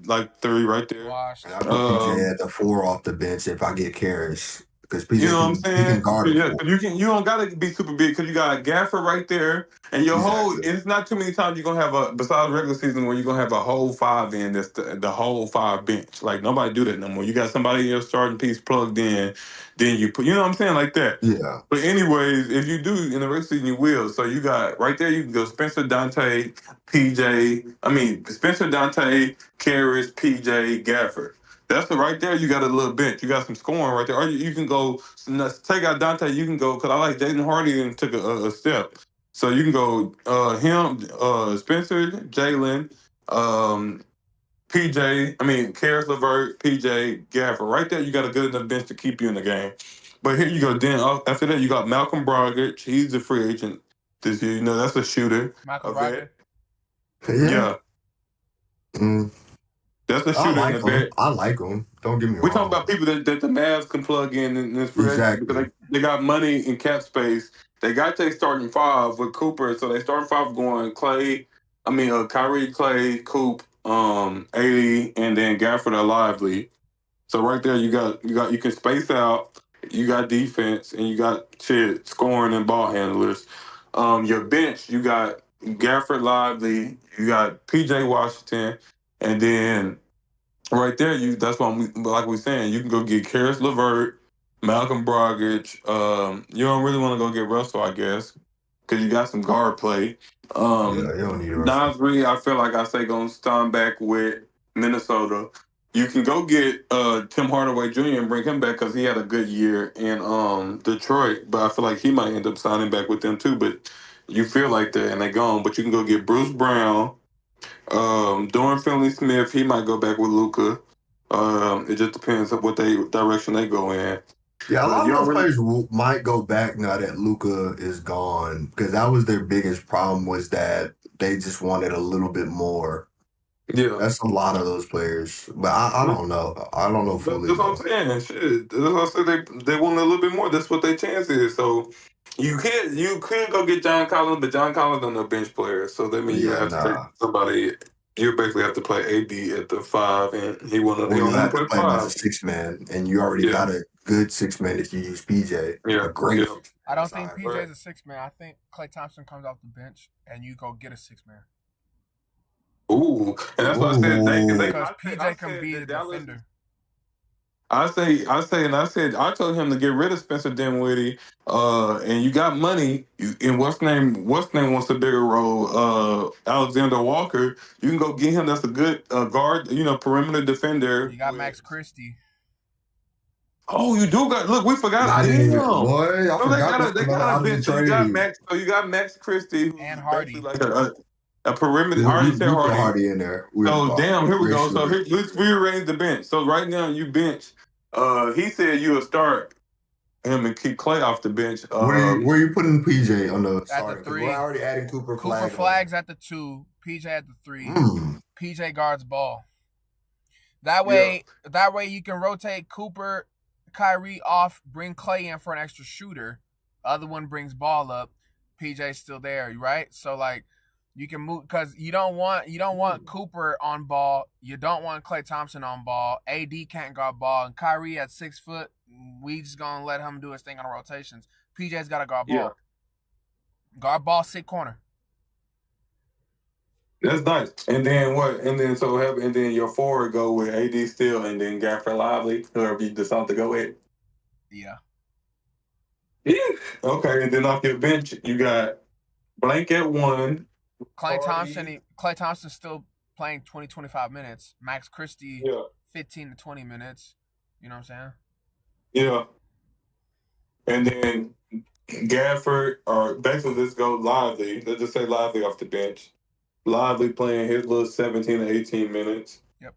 [SPEAKER 3] like 3 right there.
[SPEAKER 1] I
[SPEAKER 4] put PJ at the 4 off the bench if I get Karis. Because PJ,
[SPEAKER 3] you know what I'm saying?
[SPEAKER 4] He can guard
[SPEAKER 3] you don't gotta be super big because you got Gafford right there, and your whole. It's not too many times you're gonna have besides regular season where you're gonna have a whole 5 in that's the whole 5 bench. Like nobody do that no more. You got somebody in your starting piece plugged in, then you put. You know what I'm saying? Like that.
[SPEAKER 4] Yeah.
[SPEAKER 3] But anyways, if you do in the regular season, you will. So you got right there. You can go Spencer Dante, Spencer Dante, Karis, PJ, Gafford. That's right there. You got a little bench. You got some scoring right there. Or you can go take out Dante. You can go because I like Jaden Hardy and took a step. So you can go Spencer, Jalen, PJ. Karis LeVert, PJ, Gafford. Right there, you got a good enough bench to keep you in the game. But here you go. Then after that, you got Malcolm Brogdon. He's a free agent this year. You know, that's a shooter.
[SPEAKER 1] Malcolm
[SPEAKER 3] A vet.
[SPEAKER 1] Brogdon.
[SPEAKER 3] Yeah.
[SPEAKER 4] Mm,
[SPEAKER 3] That's a
[SPEAKER 4] I
[SPEAKER 3] shooter
[SPEAKER 4] like
[SPEAKER 3] and a
[SPEAKER 4] him.
[SPEAKER 3] vet.
[SPEAKER 4] I like him. Don't get me
[SPEAKER 3] We're
[SPEAKER 4] wrong.
[SPEAKER 3] talking about people that the Mavs can plug in this free agent
[SPEAKER 4] Exactly.
[SPEAKER 3] because they got money in cap space. They got their starting five with Cooper, so they starting five going Kyrie, Clay, Coop, 80, and then Gafford or Lively. So right there, you can space out. You got defense, and you got scoring and ball handlers. Your bench, you got Gafford, Lively, you got PJ Washington, and then right there, that's why like we saying, you can go get Karis LeVert, Malcolm Brogdon. You don't really want to go get Russell, I guess, because you got some guard play.
[SPEAKER 4] Yeah, you don't need Russell.
[SPEAKER 3] Nasri, I feel like I say gonna stand back with Minnesota. You can go get Tim Hardaway Jr. and bring him back because he had a good year in Detroit, but I feel like he might end up signing back with them too. But you feel like that, and they gone. But you can go get Bruce Brown. Dorian Finney-Smith, he might go back with Luka. It just depends on what direction they go in.
[SPEAKER 4] Yeah, a lot
[SPEAKER 3] you
[SPEAKER 4] of
[SPEAKER 3] don't
[SPEAKER 4] those players might go back now that Luka is gone because that was their biggest problem was that they just wanted a little bit more.
[SPEAKER 3] Yeah,
[SPEAKER 4] That's a lot of those players, but I don't know. I don't know fully.
[SPEAKER 3] That's what I'm saying. Shit, that's what I said. They want a little bit more. That's what their chance is. So you could go get John Collins, but John Collins is no bench player. So that means you have to take somebody. You basically have to play AD at the 5, and he
[SPEAKER 4] Or you
[SPEAKER 3] want
[SPEAKER 4] have
[SPEAKER 3] to
[SPEAKER 4] to
[SPEAKER 3] play
[SPEAKER 4] play him as a
[SPEAKER 3] 5.
[SPEAKER 4] 6-man, and you already got a good 6-man if you use PJ.
[SPEAKER 3] Yeah,
[SPEAKER 4] a great.
[SPEAKER 3] yeah.
[SPEAKER 1] I don't think
[SPEAKER 4] Sorry,
[SPEAKER 1] PJ is a 6-man. I think Klay Thompson comes off the bench and you go get a 6-man.
[SPEAKER 3] Ooh, and that's what I said.
[SPEAKER 1] Because PJ can be the defender.
[SPEAKER 3] I told him to get rid of Spencer Dinwiddie, and you got money. And what's name wants a bigger role. Alexander Walker. You can go get him. That's a good guard. Perimeter defender.
[SPEAKER 1] You got Max Christie.
[SPEAKER 3] Oh, you do got. Look, we forgot.
[SPEAKER 4] Boy, I forgot
[SPEAKER 3] They got a bench. So you got Max. So you got Max Christie
[SPEAKER 1] and Hardy.
[SPEAKER 3] Like a perimeter.
[SPEAKER 4] We
[SPEAKER 3] already said
[SPEAKER 4] Hardy in there.
[SPEAKER 3] So damn, here we go. So let's rearrange the bench. So right now you bench. He said you would start him and keep Clay off the bench.
[SPEAKER 4] Where you putting PJ on the
[SPEAKER 1] starting?
[SPEAKER 4] 3. We're already adding Cooper
[SPEAKER 1] Flags at the 2. PJ at the 3. PJ guards ball. That way you can rotate Cooper, Kyrie off, bring Clay in for an extra shooter. Other one brings ball up. PJ's still there, right? So like you can move because you don't want Cooper on ball. You don't want Klay Thompson on ball. AD can't guard ball, and Kyrie at 6 foot. We just gonna let him do his thing on rotations. PJ's got to guard ball.
[SPEAKER 3] Yeah.
[SPEAKER 1] Guard ball, sit corner.
[SPEAKER 3] That's nice. And then what? And then your forward go with AD still, and then Gafford Lively, whoever you decide to go with.
[SPEAKER 1] Yeah.
[SPEAKER 3] Yeah. Okay, and then off your bench you got Blank at 1.
[SPEAKER 1] Klay Thompson's still playing 20-25 minutes. Max Christie, 15 to 20 minutes. You know what I'm saying?
[SPEAKER 3] Yeah. And then Gafford, or basically let's go Lively. Let's just say Lively off the bench. Lively playing his little 17 to 18 minutes.
[SPEAKER 1] Yep.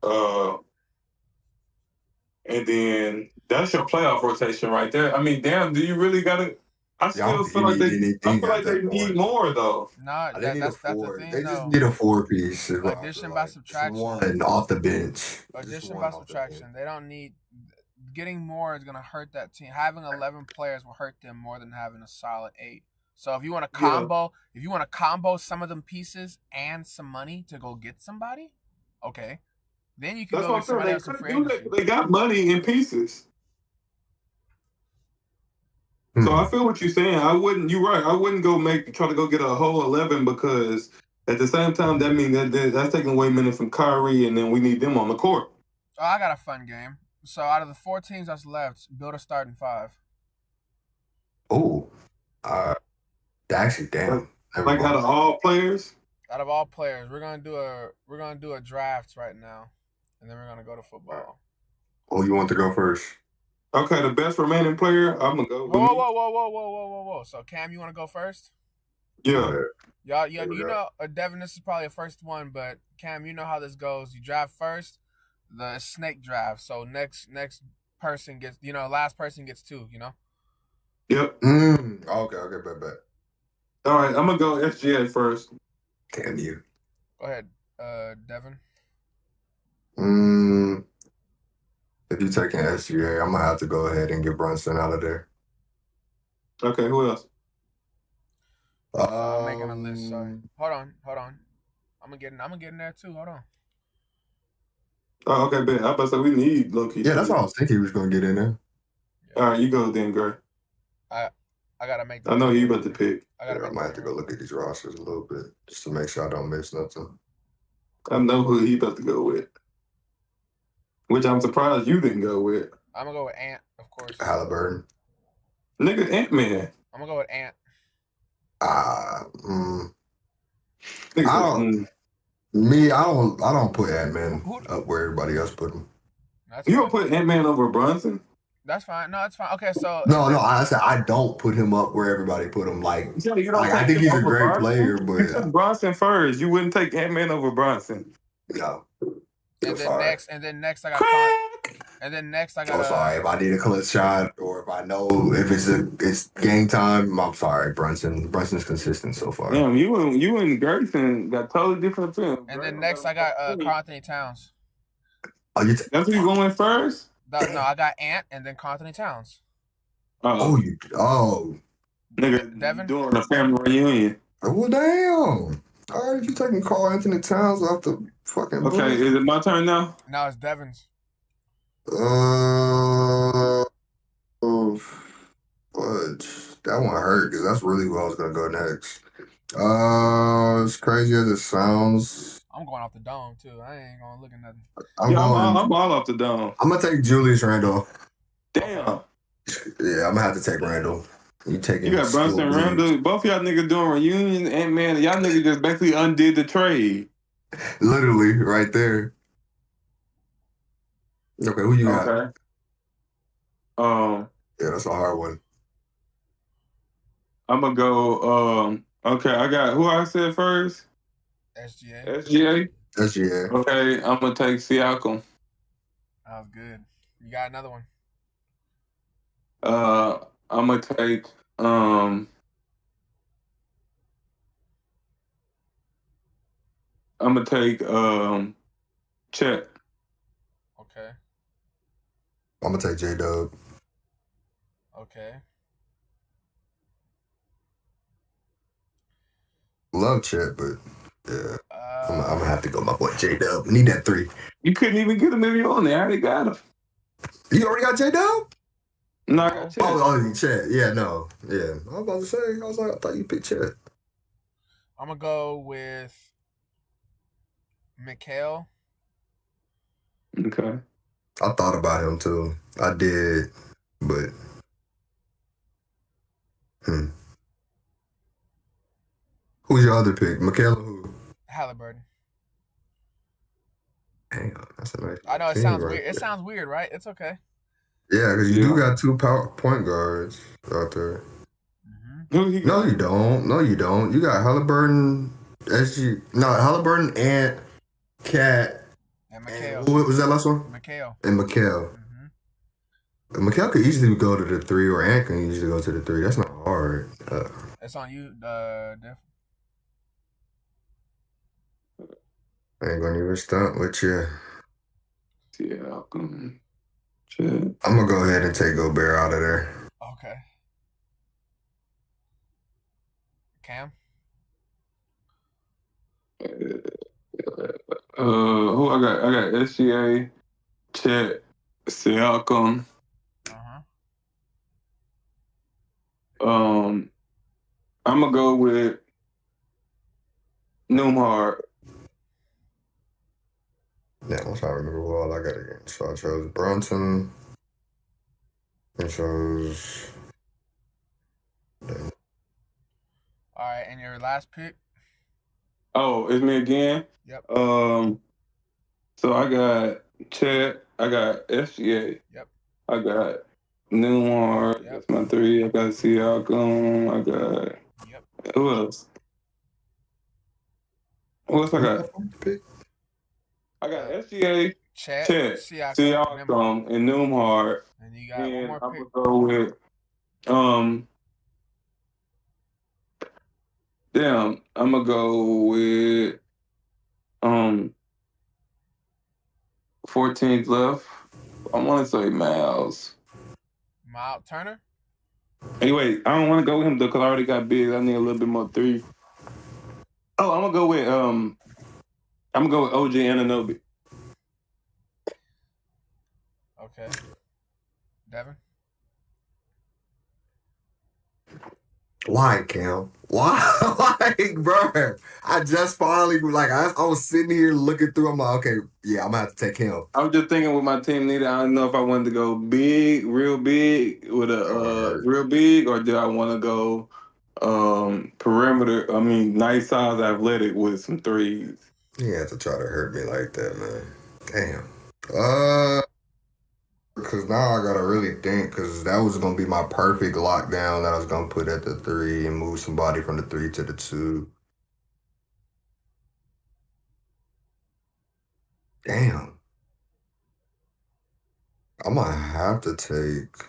[SPEAKER 3] And then that's your playoff rotation right there. I mean, damn, do you really got to... I still feel like they need more though.
[SPEAKER 1] No, that's the thing.
[SPEAKER 4] They just need a 4-piece.
[SPEAKER 1] Addition by subtraction.
[SPEAKER 4] One off the bench.
[SPEAKER 1] Addition by subtraction. They don't need. Getting more is gonna hurt that team. Having 11 players will hurt them more than having a solid 8. So if you want to combo some of them pieces and some money to go get somebody, okay, then you can go get somebody else for free agency.
[SPEAKER 3] They got money in pieces. So I feel what you're saying. You're right. I wouldn't try to go get a whole 11 because at the same time, that means that's taking away minutes from Kyrie, and then we need them on the court.
[SPEAKER 1] Oh, I got a fun game. So out of the 4 teams that's left, build a starting 5.
[SPEAKER 4] Oh, actually, damn.
[SPEAKER 3] Like out of all players.
[SPEAKER 1] Out of all players, we're gonna do a draft right now, and then we're gonna go to football.
[SPEAKER 4] Oh, you want to go first?
[SPEAKER 3] Okay, the best remaining player, I'm gonna go.
[SPEAKER 1] Whoa! So Cam, you want to go first?
[SPEAKER 3] Yeah.
[SPEAKER 1] Y'all, you know, Devin, this is probably a first one, but Cam, you know how this goes. You draft first, the snake draft. So next person gets, last person gets 2.
[SPEAKER 3] Yep.
[SPEAKER 4] Okay, bet.
[SPEAKER 3] All right, I'm gonna go SGA first.
[SPEAKER 4] Damn you.
[SPEAKER 1] Go ahead, Devin.
[SPEAKER 4] If you're taking SGA, I'm gonna have to go ahead and get Brunson out of there.
[SPEAKER 3] Okay, who else?
[SPEAKER 1] I'm making a list. Sorry. Hold on. I'm gonna get in there too. Hold on.
[SPEAKER 3] Oh, okay, bet. I about to say we need low-key.
[SPEAKER 4] Yeah, that's what I was thinking he was gonna get in there.
[SPEAKER 3] All right, you go then, Gray.
[SPEAKER 1] I gotta make.
[SPEAKER 3] I know you about to pick.
[SPEAKER 1] I gotta
[SPEAKER 4] I
[SPEAKER 1] make.
[SPEAKER 4] might have to go look at these rosters a little bit just to make sure I don't miss nothing.
[SPEAKER 3] I know who he about to go with. Which I'm surprised you didn't go with.
[SPEAKER 1] I'm gonna go with Ant, of course.
[SPEAKER 4] Halliburton.
[SPEAKER 3] Nigga, Ant-Man.
[SPEAKER 1] I'm gonna go with Ant.
[SPEAKER 4] I don't put Ant-Man up where everybody else put him.
[SPEAKER 3] You don't put Ant-Man over Brunson?
[SPEAKER 1] That's fine. No, it's fine. Okay, so
[SPEAKER 4] No, I said I don't put him up where everybody put him. Like,
[SPEAKER 3] you don't
[SPEAKER 4] I think he's a great player, but
[SPEAKER 3] you took Bronson first. You wouldn't take Ant-Man over Bronson.
[SPEAKER 4] No.
[SPEAKER 1] And then next I got
[SPEAKER 4] Oh, sorry. If I need a clutch shot, or if I know if it's game time, I'm sorry, Brunson. Brunson's consistent so far.
[SPEAKER 3] Damn, you and Gerson got totally different opinions.
[SPEAKER 1] And then next I got Karl-Anthony Towns.
[SPEAKER 4] Oh,
[SPEAKER 3] that's who you going first?
[SPEAKER 1] No, I got Ant and then Karl-Anthony Towns.
[SPEAKER 4] Nigga,
[SPEAKER 1] Devin
[SPEAKER 3] doing a family reunion.
[SPEAKER 4] Well, damn. All right, you taking Karl-Anthony Towns off the fucking book.
[SPEAKER 3] Okay, is it my turn now?
[SPEAKER 1] No, it's Devin's.
[SPEAKER 4] That one hurt because that's really who I was gonna go next. As crazy as it sounds,
[SPEAKER 1] I'm going off the dome too. I ain't gonna look at nothing.
[SPEAKER 3] I'm all off the dome.
[SPEAKER 4] I'm gonna take Julius Randle.
[SPEAKER 3] Damn.
[SPEAKER 4] Yeah, I'm gonna have to take Randle. You
[SPEAKER 3] got Brunson and Randle. Both y'all niggas doing reunion, and man, y'all niggas just basically undid the trade.
[SPEAKER 4] Literally, right there. Okay, who you got?
[SPEAKER 3] Okay.
[SPEAKER 4] Yeah, that's a hard one.
[SPEAKER 3] I'm gonna go. Okay, I got who I said first.
[SPEAKER 1] SGA.
[SPEAKER 3] Okay, I'm gonna take Siakam.
[SPEAKER 1] That was good. You got another one.
[SPEAKER 3] I'm gonna take Chet.
[SPEAKER 1] Okay.
[SPEAKER 4] I'm gonna take J-Dub.
[SPEAKER 1] Okay.
[SPEAKER 4] Love Chet, but yeah, I'm gonna have to go my boy J-Dub. Need that 3.
[SPEAKER 3] You couldn't even get him if you on there. I already got him.
[SPEAKER 4] You already got J-Dub?
[SPEAKER 3] No, I got Chet.
[SPEAKER 4] Oh, Chet. Yeah, no. Yeah. I was about to say, I thought you picked Chet.
[SPEAKER 1] I'm gonna go with Mikal.
[SPEAKER 3] Okay.
[SPEAKER 4] I thought about him too. I did, but Who's your other pick? Mikal or who?
[SPEAKER 1] Halliburton.
[SPEAKER 4] Damn, that's a nice.
[SPEAKER 1] I know it sounds weird. It sounds weird, right? It's okay.
[SPEAKER 4] Yeah, because you do got 2 point guards out there.
[SPEAKER 3] Mm-hmm.
[SPEAKER 4] No, you don't. No, you don't. You got Halliburton, Halliburton, Ant, Cat,
[SPEAKER 1] and Mikal.
[SPEAKER 4] Who was that last one?
[SPEAKER 1] Mikal.
[SPEAKER 4] And Mikal.
[SPEAKER 1] Mm-hmm.
[SPEAKER 4] Mikal could easily go to the 3, or Ant can easily go to the 3. That's not hard.
[SPEAKER 1] It's on you, Def.
[SPEAKER 4] I ain't gonna even stunt with you.
[SPEAKER 3] Yeah,
[SPEAKER 4] I'm gonna go ahead and take Gobert out of there.
[SPEAKER 1] Okay. Cam?
[SPEAKER 3] Who I got? I got SGA, Chet, Siakam. I'm gonna go with Nembhard.
[SPEAKER 4] Yeah, I'm trying to remember who all I got again. So I chose Brunson. I chose.
[SPEAKER 1] All right, and your last pick?
[SPEAKER 3] Oh, it's me again?
[SPEAKER 1] Yep.
[SPEAKER 3] So I got Chet, I got SGA.
[SPEAKER 1] Yep.
[SPEAKER 3] I got Nembhard. Yep. That's my 3. I got Siakam. I got.
[SPEAKER 1] Yep.
[SPEAKER 3] Who else? Who else I got? I got SGA, Chet, Siakam, and Nembhard.
[SPEAKER 1] And you got one more pick.
[SPEAKER 3] I'm gonna go with Damn, I'm gonna go with 14th left. I want to say Miles.
[SPEAKER 1] Miles Turner.
[SPEAKER 3] Anyway, I don't want to go with him though because I already got big. I need a little bit more three. Oh, I'm gonna go with OG Anunoby.
[SPEAKER 1] Okay. Devin.
[SPEAKER 4] Why, Cam? Why? Like, bro, I just finally, like, I was sitting here looking through. I'm like, okay, yeah, I'm gonna have to take him.
[SPEAKER 3] I was just thinking with my team needed. I don't know if I wanted to go big, real big with a real big, or did I want to go perimeter? I mean, nice size, athletic with some threes.
[SPEAKER 4] You had to try to hurt me like that, man. Damn. Because now I gotta really think, because that was gonna be my perfect lockdown that I was gonna put at the 3 and move somebody from the 3 to the 2. Damn. I might have to take.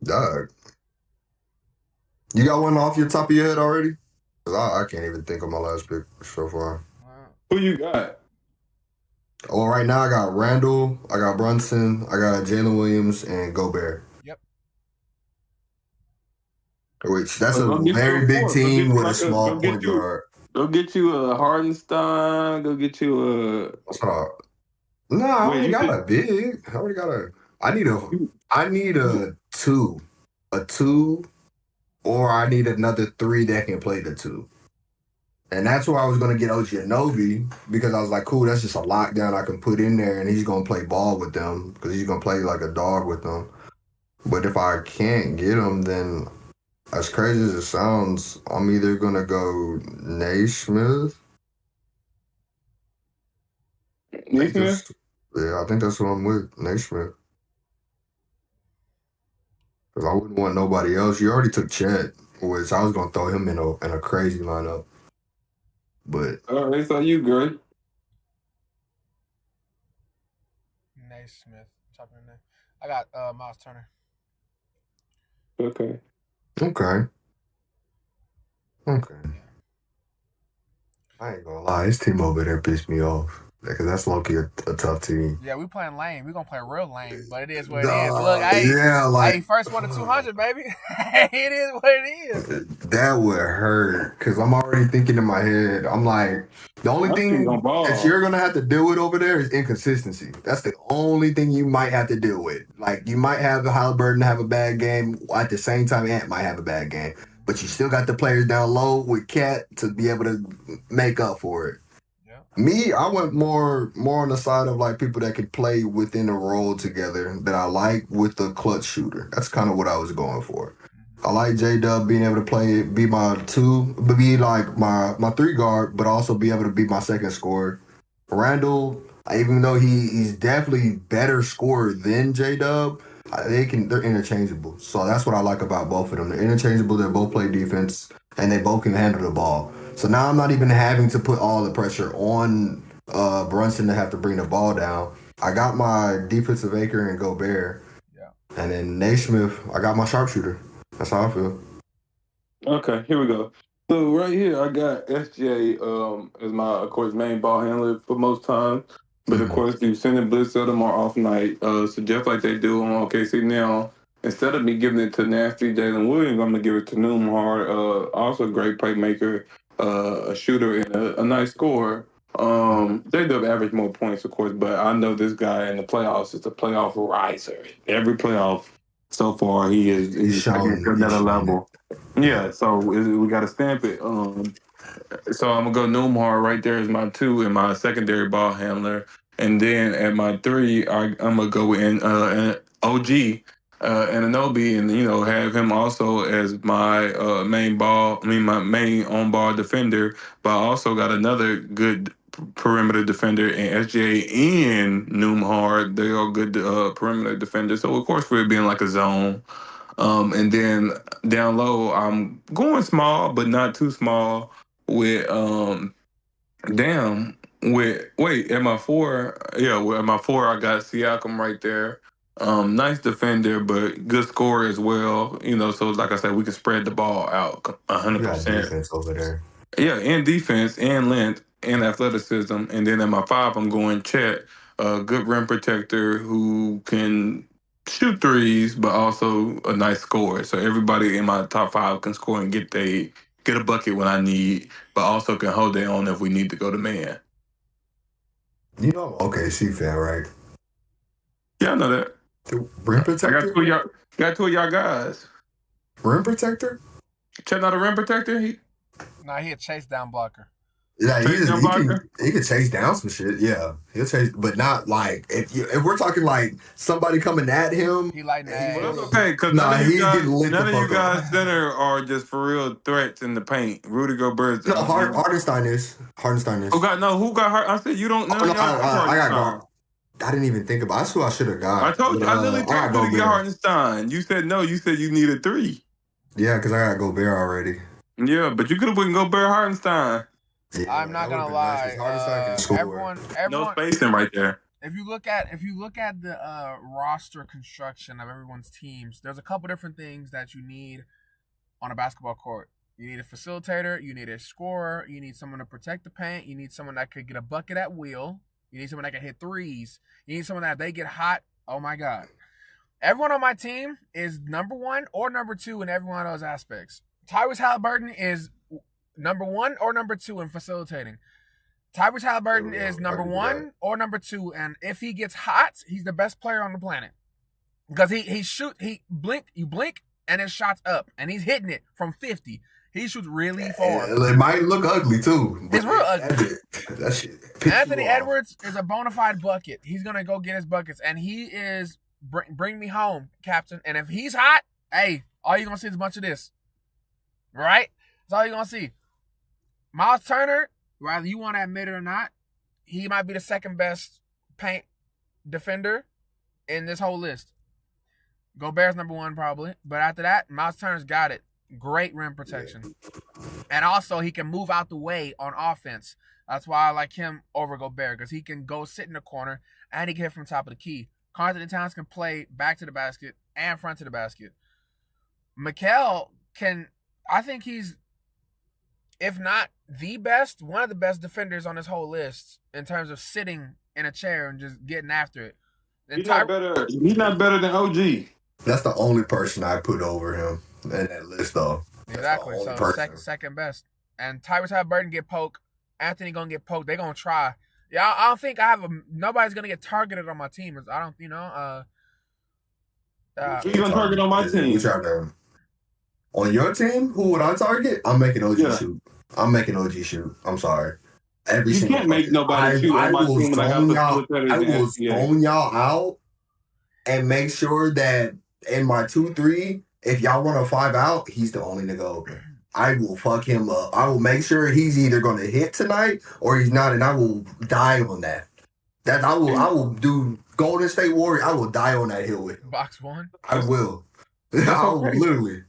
[SPEAKER 4] Doug. You got one off your top of your head already? Because I can't even think of my last pick so far.
[SPEAKER 3] Who you got?
[SPEAKER 4] Well, right now I got Randall, I got Brunson, I got Jalen Williams, and Gobert.
[SPEAKER 1] Yep.
[SPEAKER 4] Which that's a very big team with a small point guard.
[SPEAKER 3] Go get you a Hardenstein. Go get you a.
[SPEAKER 4] No, I already got a big. I already got a. I need a 2, or I need another 3 that can play the 2. And that's where I was going to get OG Anunoby, because I was like, cool, that's just a lockdown I can put in there, and he's going to play ball with them, because he's going to play like a dog with them. But if I can't get him, then as crazy as it sounds, I'm either going to go Naismith.
[SPEAKER 3] Naismith?
[SPEAKER 4] Yeah, I think that's what I'm with, Naismith. Because I wouldn't want nobody else. You already took Chet, which I was going to throw him in a crazy lineup. But
[SPEAKER 3] all right, so you good?
[SPEAKER 1] Naismith. I got Miles Turner.
[SPEAKER 3] Okay.
[SPEAKER 4] I ain't gonna lie, his team over there pissed me off. Because that's low-key a tough team.
[SPEAKER 1] Yeah, we playing lame. We gonna play real lame, but it is what it is. Look, hey, first one to 200, baby. It is what it is.
[SPEAKER 4] That would hurt, because I'm already thinking in my head. I'm like, the only thing that you're gonna have to deal with over there is inconsistency. That's the only thing you might have to deal with. Like, you might have the Halliburton have a bad game at the same time Ant might have a bad game, but you still got the players down low with Cat to be able to make up for it. Me, I went more on the side of like people that could play within a role together that I like with the clutch shooter. That's kind of what I was going for. I like J-Dub being able to be my 2, be like my 3 guard, but also be able to be my second scorer. Randall, even though he's definitely better scorer than J-Dub, they're interchangeable. So that's what I like about both of them. They're interchangeable. They both play defense, and they both can handle the ball. So now I'm not even having to put all the pressure on Brunson to have to bring the ball down. I got my defensive anchor in Gobert. Yeah. And then Naismith, I got my sharpshooter. That's how I feel.
[SPEAKER 3] Okay, here we go. So right here, I got SJ as my, of course, main ball handler for most times. But of course, you send in Blitz them more off night. So just like they do on OKC now, instead of me giving it to nasty Jalen Williams, I'm going to give it to Newhart, also a great playmaker, a shooter, and a nice scorer. They do average more points, of course, but I know this guy in the playoffs is a playoff riser. Every playoff so far, he's showing another level. Yeah, so we got to stamp it. So I'm gonna go Newhart right there as my 2 and my secondary ball handler, and then at my 3, I'm gonna go in OG Anunoby, and have him also as my my main on ball defender. But I also got another good perimeter defender in SJ and Newhart. They are good perimeter defenders. So of course we're being like a zone. And then down low, I'm going small, but not too small with At my 4, at my 4 I got Siakam right there. Nice defender, but good scorer as well. So like I said, we can spread the ball out
[SPEAKER 4] You got
[SPEAKER 3] 100%.
[SPEAKER 4] defense over there.
[SPEAKER 3] Yeah, and defense and length and athleticism. And then at my 5, I'm going Chet, a good rim protector who can shoot threes, but also a nice scorer. So everybody in my top 5 can score and get a bucket when I need, but also can hold their own if we need to go to man.
[SPEAKER 4] You know I'm an OKC fan, right?
[SPEAKER 3] Yeah, I know that.
[SPEAKER 4] The rim protector?
[SPEAKER 3] I got two of y'all guys.
[SPEAKER 4] Rim protector?
[SPEAKER 3] Chet not a rim protector?
[SPEAKER 1] He a chase down blocker.
[SPEAKER 4] Yeah, he can chase down some shit. Yeah, he'll chase, but not like if we're talking like somebody coming at him.
[SPEAKER 1] He like that.
[SPEAKER 3] Well, that's okay, because none of you guys center are just for real threats in the paint. Rudy Gobert.
[SPEAKER 4] No, Hardenstein is.
[SPEAKER 3] Who got hurt? I said you don't know.
[SPEAKER 4] I got guard. I didn't even think about. That's who I should have got.
[SPEAKER 3] I told you. I literally told you to get Hardenstein. You said no. You said you needed 3.
[SPEAKER 4] Yeah, because I got Gobert already.
[SPEAKER 3] Yeah, but you could have put Gobert Hardenstein.
[SPEAKER 4] Yeah,
[SPEAKER 1] I'm not gonna lie. Everyone,
[SPEAKER 3] no spacing right there.
[SPEAKER 1] If you look at the roster construction of everyone's teams, there's a couple different things that you need on a basketball court. You need a facilitator, you need a scorer, you need someone to protect the paint, you need someone that could get a bucket at will, you need someone that can hit threes, you need someone that if they get hot, oh my God. Everyone on my team is number 1 or number 2 in every one of those aspects. Tyrese Halliburton is number 1 or number 2 in facilitating. Tyrese Halliburton is number 1 or number 2, and if he gets hot, he's the best player on the planet. Because you blink, and his shot's up, and he's hitting it from 50. He shoots really far.
[SPEAKER 4] It might look ugly too.
[SPEAKER 1] It's real ugly.
[SPEAKER 4] That shit.
[SPEAKER 1] Anthony Edwards is a bona fide bucket. He's gonna go get his buckets, and he is bring me home, Captain. And if he's hot, hey, all you're gonna see is a bunch of this. Right? That's all you're gonna see. Miles Turner, whether you want to admit it or not, he might be the second best paint defender in this whole list. Gobert's number 1 probably, but after that, Miles Turner's got it. Great rim protection. And also, he can move out the way on offense. That's why I like him over Gobert, because he can go sit in the corner and he can hit from top of the key. Karl-Anthony Towns can play back to the basket and front to the basket. Mikal I think he's, if not the best, one of the best defenders on this whole list in terms of sitting in a chair and just getting after it.
[SPEAKER 3] He's not better than OG.
[SPEAKER 4] That's the only person I put over him in that list, though.
[SPEAKER 1] Exactly. So second best. And Tyrese Halliburton get poked. Anthony gonna get poked. They gonna try. Yeah, I don't think nobody's gonna get targeted on my team. I don't,
[SPEAKER 3] Who you gonna target on my team?
[SPEAKER 4] On your team, who would I target? I'm making OG shoot. I'm making OG shoot. I'm sorry.
[SPEAKER 3] You can't make nobody shoot on my team. I will
[SPEAKER 4] zone y'all out and make sure that in my 2-3, if y'all want a 5 out, he's the only nigga open. I will fuck him up. I will make sure he's either going to hit tonight or he's not, and I will die on that. I will do Golden State Warrior. I will die on that hill with him.
[SPEAKER 1] Box 1?
[SPEAKER 4] I will. Literally.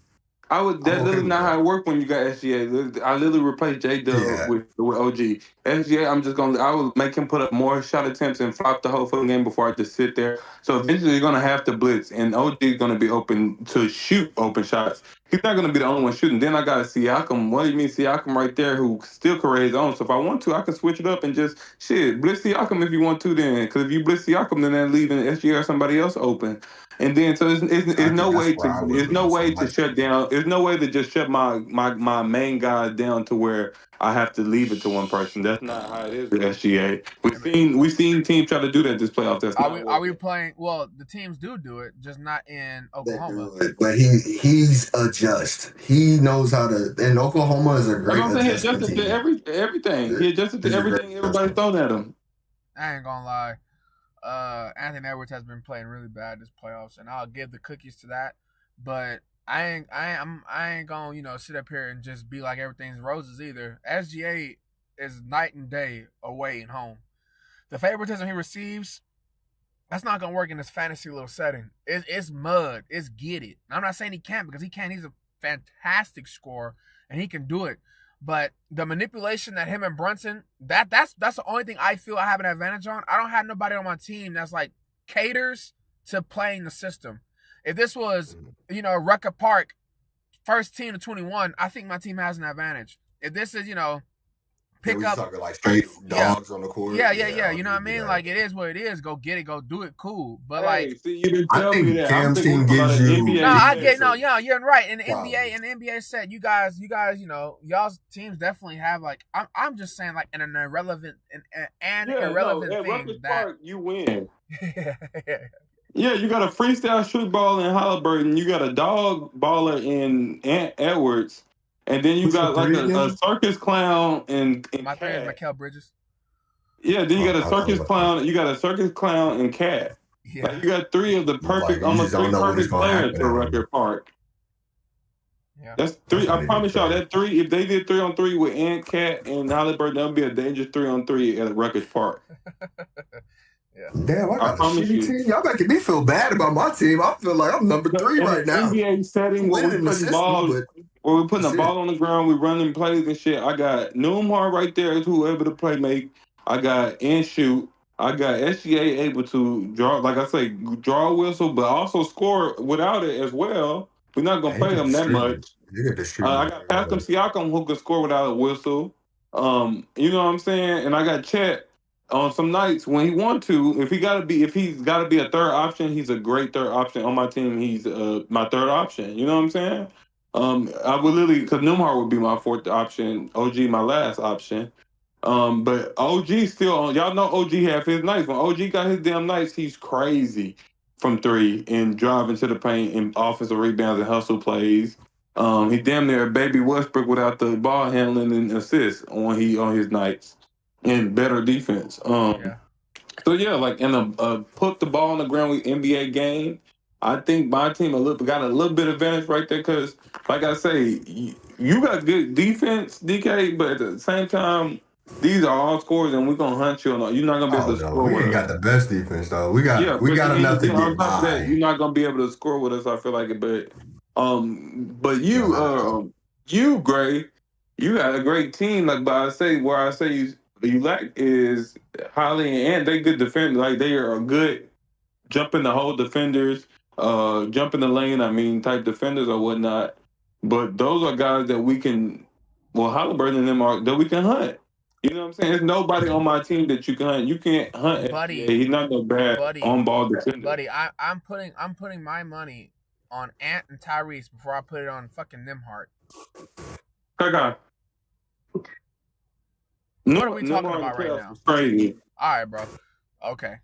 [SPEAKER 3] That's literally not how it worked when you got SGA. I literally replaced J-Dub with OG. SGA, I will make him put up more shot attempts and flop the whole fucking game before I just sit there. So eventually you're going to have to blitz, and OG is going to be open to shoot open shots. He's not going to be the only one shooting. Then I got a Siakam. What do you mean Siakam right there who still creates his own? So if I want to, I can switch it up and just, blitz Siakam if you want to then. Because if you blitz Siakam, then that leaving SGA or somebody else open. And then so there's no way to shut down. There's no way to just shut my main guys down to where I have to leave it to one person. That's not how it is with SGA. We've seen teams try to do that this playoff.
[SPEAKER 1] Are we playing? Well, the teams do it, just not in Oklahoma.
[SPEAKER 4] But he's adjust. He knows how to. And Oklahoma is a great.
[SPEAKER 3] He adjusted to everything. He adjusted to everything everybody's thrown at him.
[SPEAKER 1] I ain't gonna lie. Anthony Edwards has been playing really bad this playoffs, and I'll give the cookies to that. But I ain't gonna sit up here and just be like everything's roses either. SGA is night and day away and home. The favoritism he receives, that's not gonna work in this fantasy little setting. It's mud. It's get it. I'm not saying he can't, because he can. He's a fantastic scorer and he can do it. But the manipulation that him and Brunson, that's the only thing I feel I have an advantage on. I don't have nobody on my team that's like caters to playing the system. If this was, Rucker Park, first team to 21, I think my team has an advantage. If this is, pick up
[SPEAKER 4] talking like straight dogs on the court.
[SPEAKER 1] Yeah. You know what I mean? Like, it is what it is. Go get it. Go do it. Cool. But
[SPEAKER 3] see, you didn't tell me that.
[SPEAKER 4] Cam's team gives you.
[SPEAKER 1] You're right. In the NBA set, you guys, y'all's teams definitely have like. I'm just saying like an irrelevant irrelevant thing
[SPEAKER 3] Rutgers
[SPEAKER 1] that
[SPEAKER 3] Park, you win. Yeah, you got a freestyle shoot ball in Halliburton. You got a dog baller in Edwards. And then you got like a circus clown in
[SPEAKER 1] my friend Mikal Bridges.
[SPEAKER 3] Yeah, then you got a circus clown. You got a circus clown and Cat.
[SPEAKER 1] Yeah,
[SPEAKER 3] like, you got three of the perfect, almost three perfect players for Rucker Park.
[SPEAKER 1] Yeah,
[SPEAKER 3] that's three. I promise y'all that three. If they did 3-on-3 with Ant, Cat, and Halliburton, that would be a dangerous 3-on-3 at Rutgers Park.
[SPEAKER 1] Yeah.
[SPEAKER 4] Damn, I got a shitty team. Y'all making me feel bad about my team. I feel like I'm number 3 right now.
[SPEAKER 3] NBA setting, we're putting the ball on the ground, we're running plays and shit. I got Newhart right there is whoever the play make. I got and shoot. I got SGA able to draw, like I say, draw a whistle, but also score without it as well. We're not gonna play them that much. I got Pascal Siakam who can score without a whistle. You know what I'm saying? And I got Chet on some nights when he want to. If he's got to be a third option, he's a great third option on my team. He's my third option. You know what I'm saying? I would literally, because Newhart would be my fourth option. OG my last option. But OG still on. Y'all know OG have his nights. When OG got his damn nights, he's crazy from 3 and driving to the paint and offensive rebounds and hustle plays. He damn near baby Westbrook without the ball handling and assists on his nights and better defense. So yeah, like in a put the ball on the ground with NBA game, I think my team got a little bit of advantage right there because, like I say, you got good defense, DK, but at the same time, these are all scores, and we're gonna hunt you. You're not gonna be able to score.
[SPEAKER 4] We ain't got the best defense though. We got enough to get by.
[SPEAKER 3] You're not gonna be able to score with us. I feel like it, but you Gray, you got a great team. Like, but I say you lack is Holly and they good defenders. Like they are good jumping the hole defenders, jump in the lane. Type defenders or whatnot. But those are guys that we can. Well, Halliburton and them are that we can hunt. You know what I'm saying? There's nobody on my team that you can hunt. You can't hunt.
[SPEAKER 1] Buddy,
[SPEAKER 3] he's not no bad on ball defender.
[SPEAKER 1] Buddy, I'm putting my money on Ant and Tyrese before I put it on fucking Nembhard.
[SPEAKER 3] Okay.
[SPEAKER 1] What are we talking about right now?
[SPEAKER 3] Crazy.
[SPEAKER 1] All right, bro. Okay.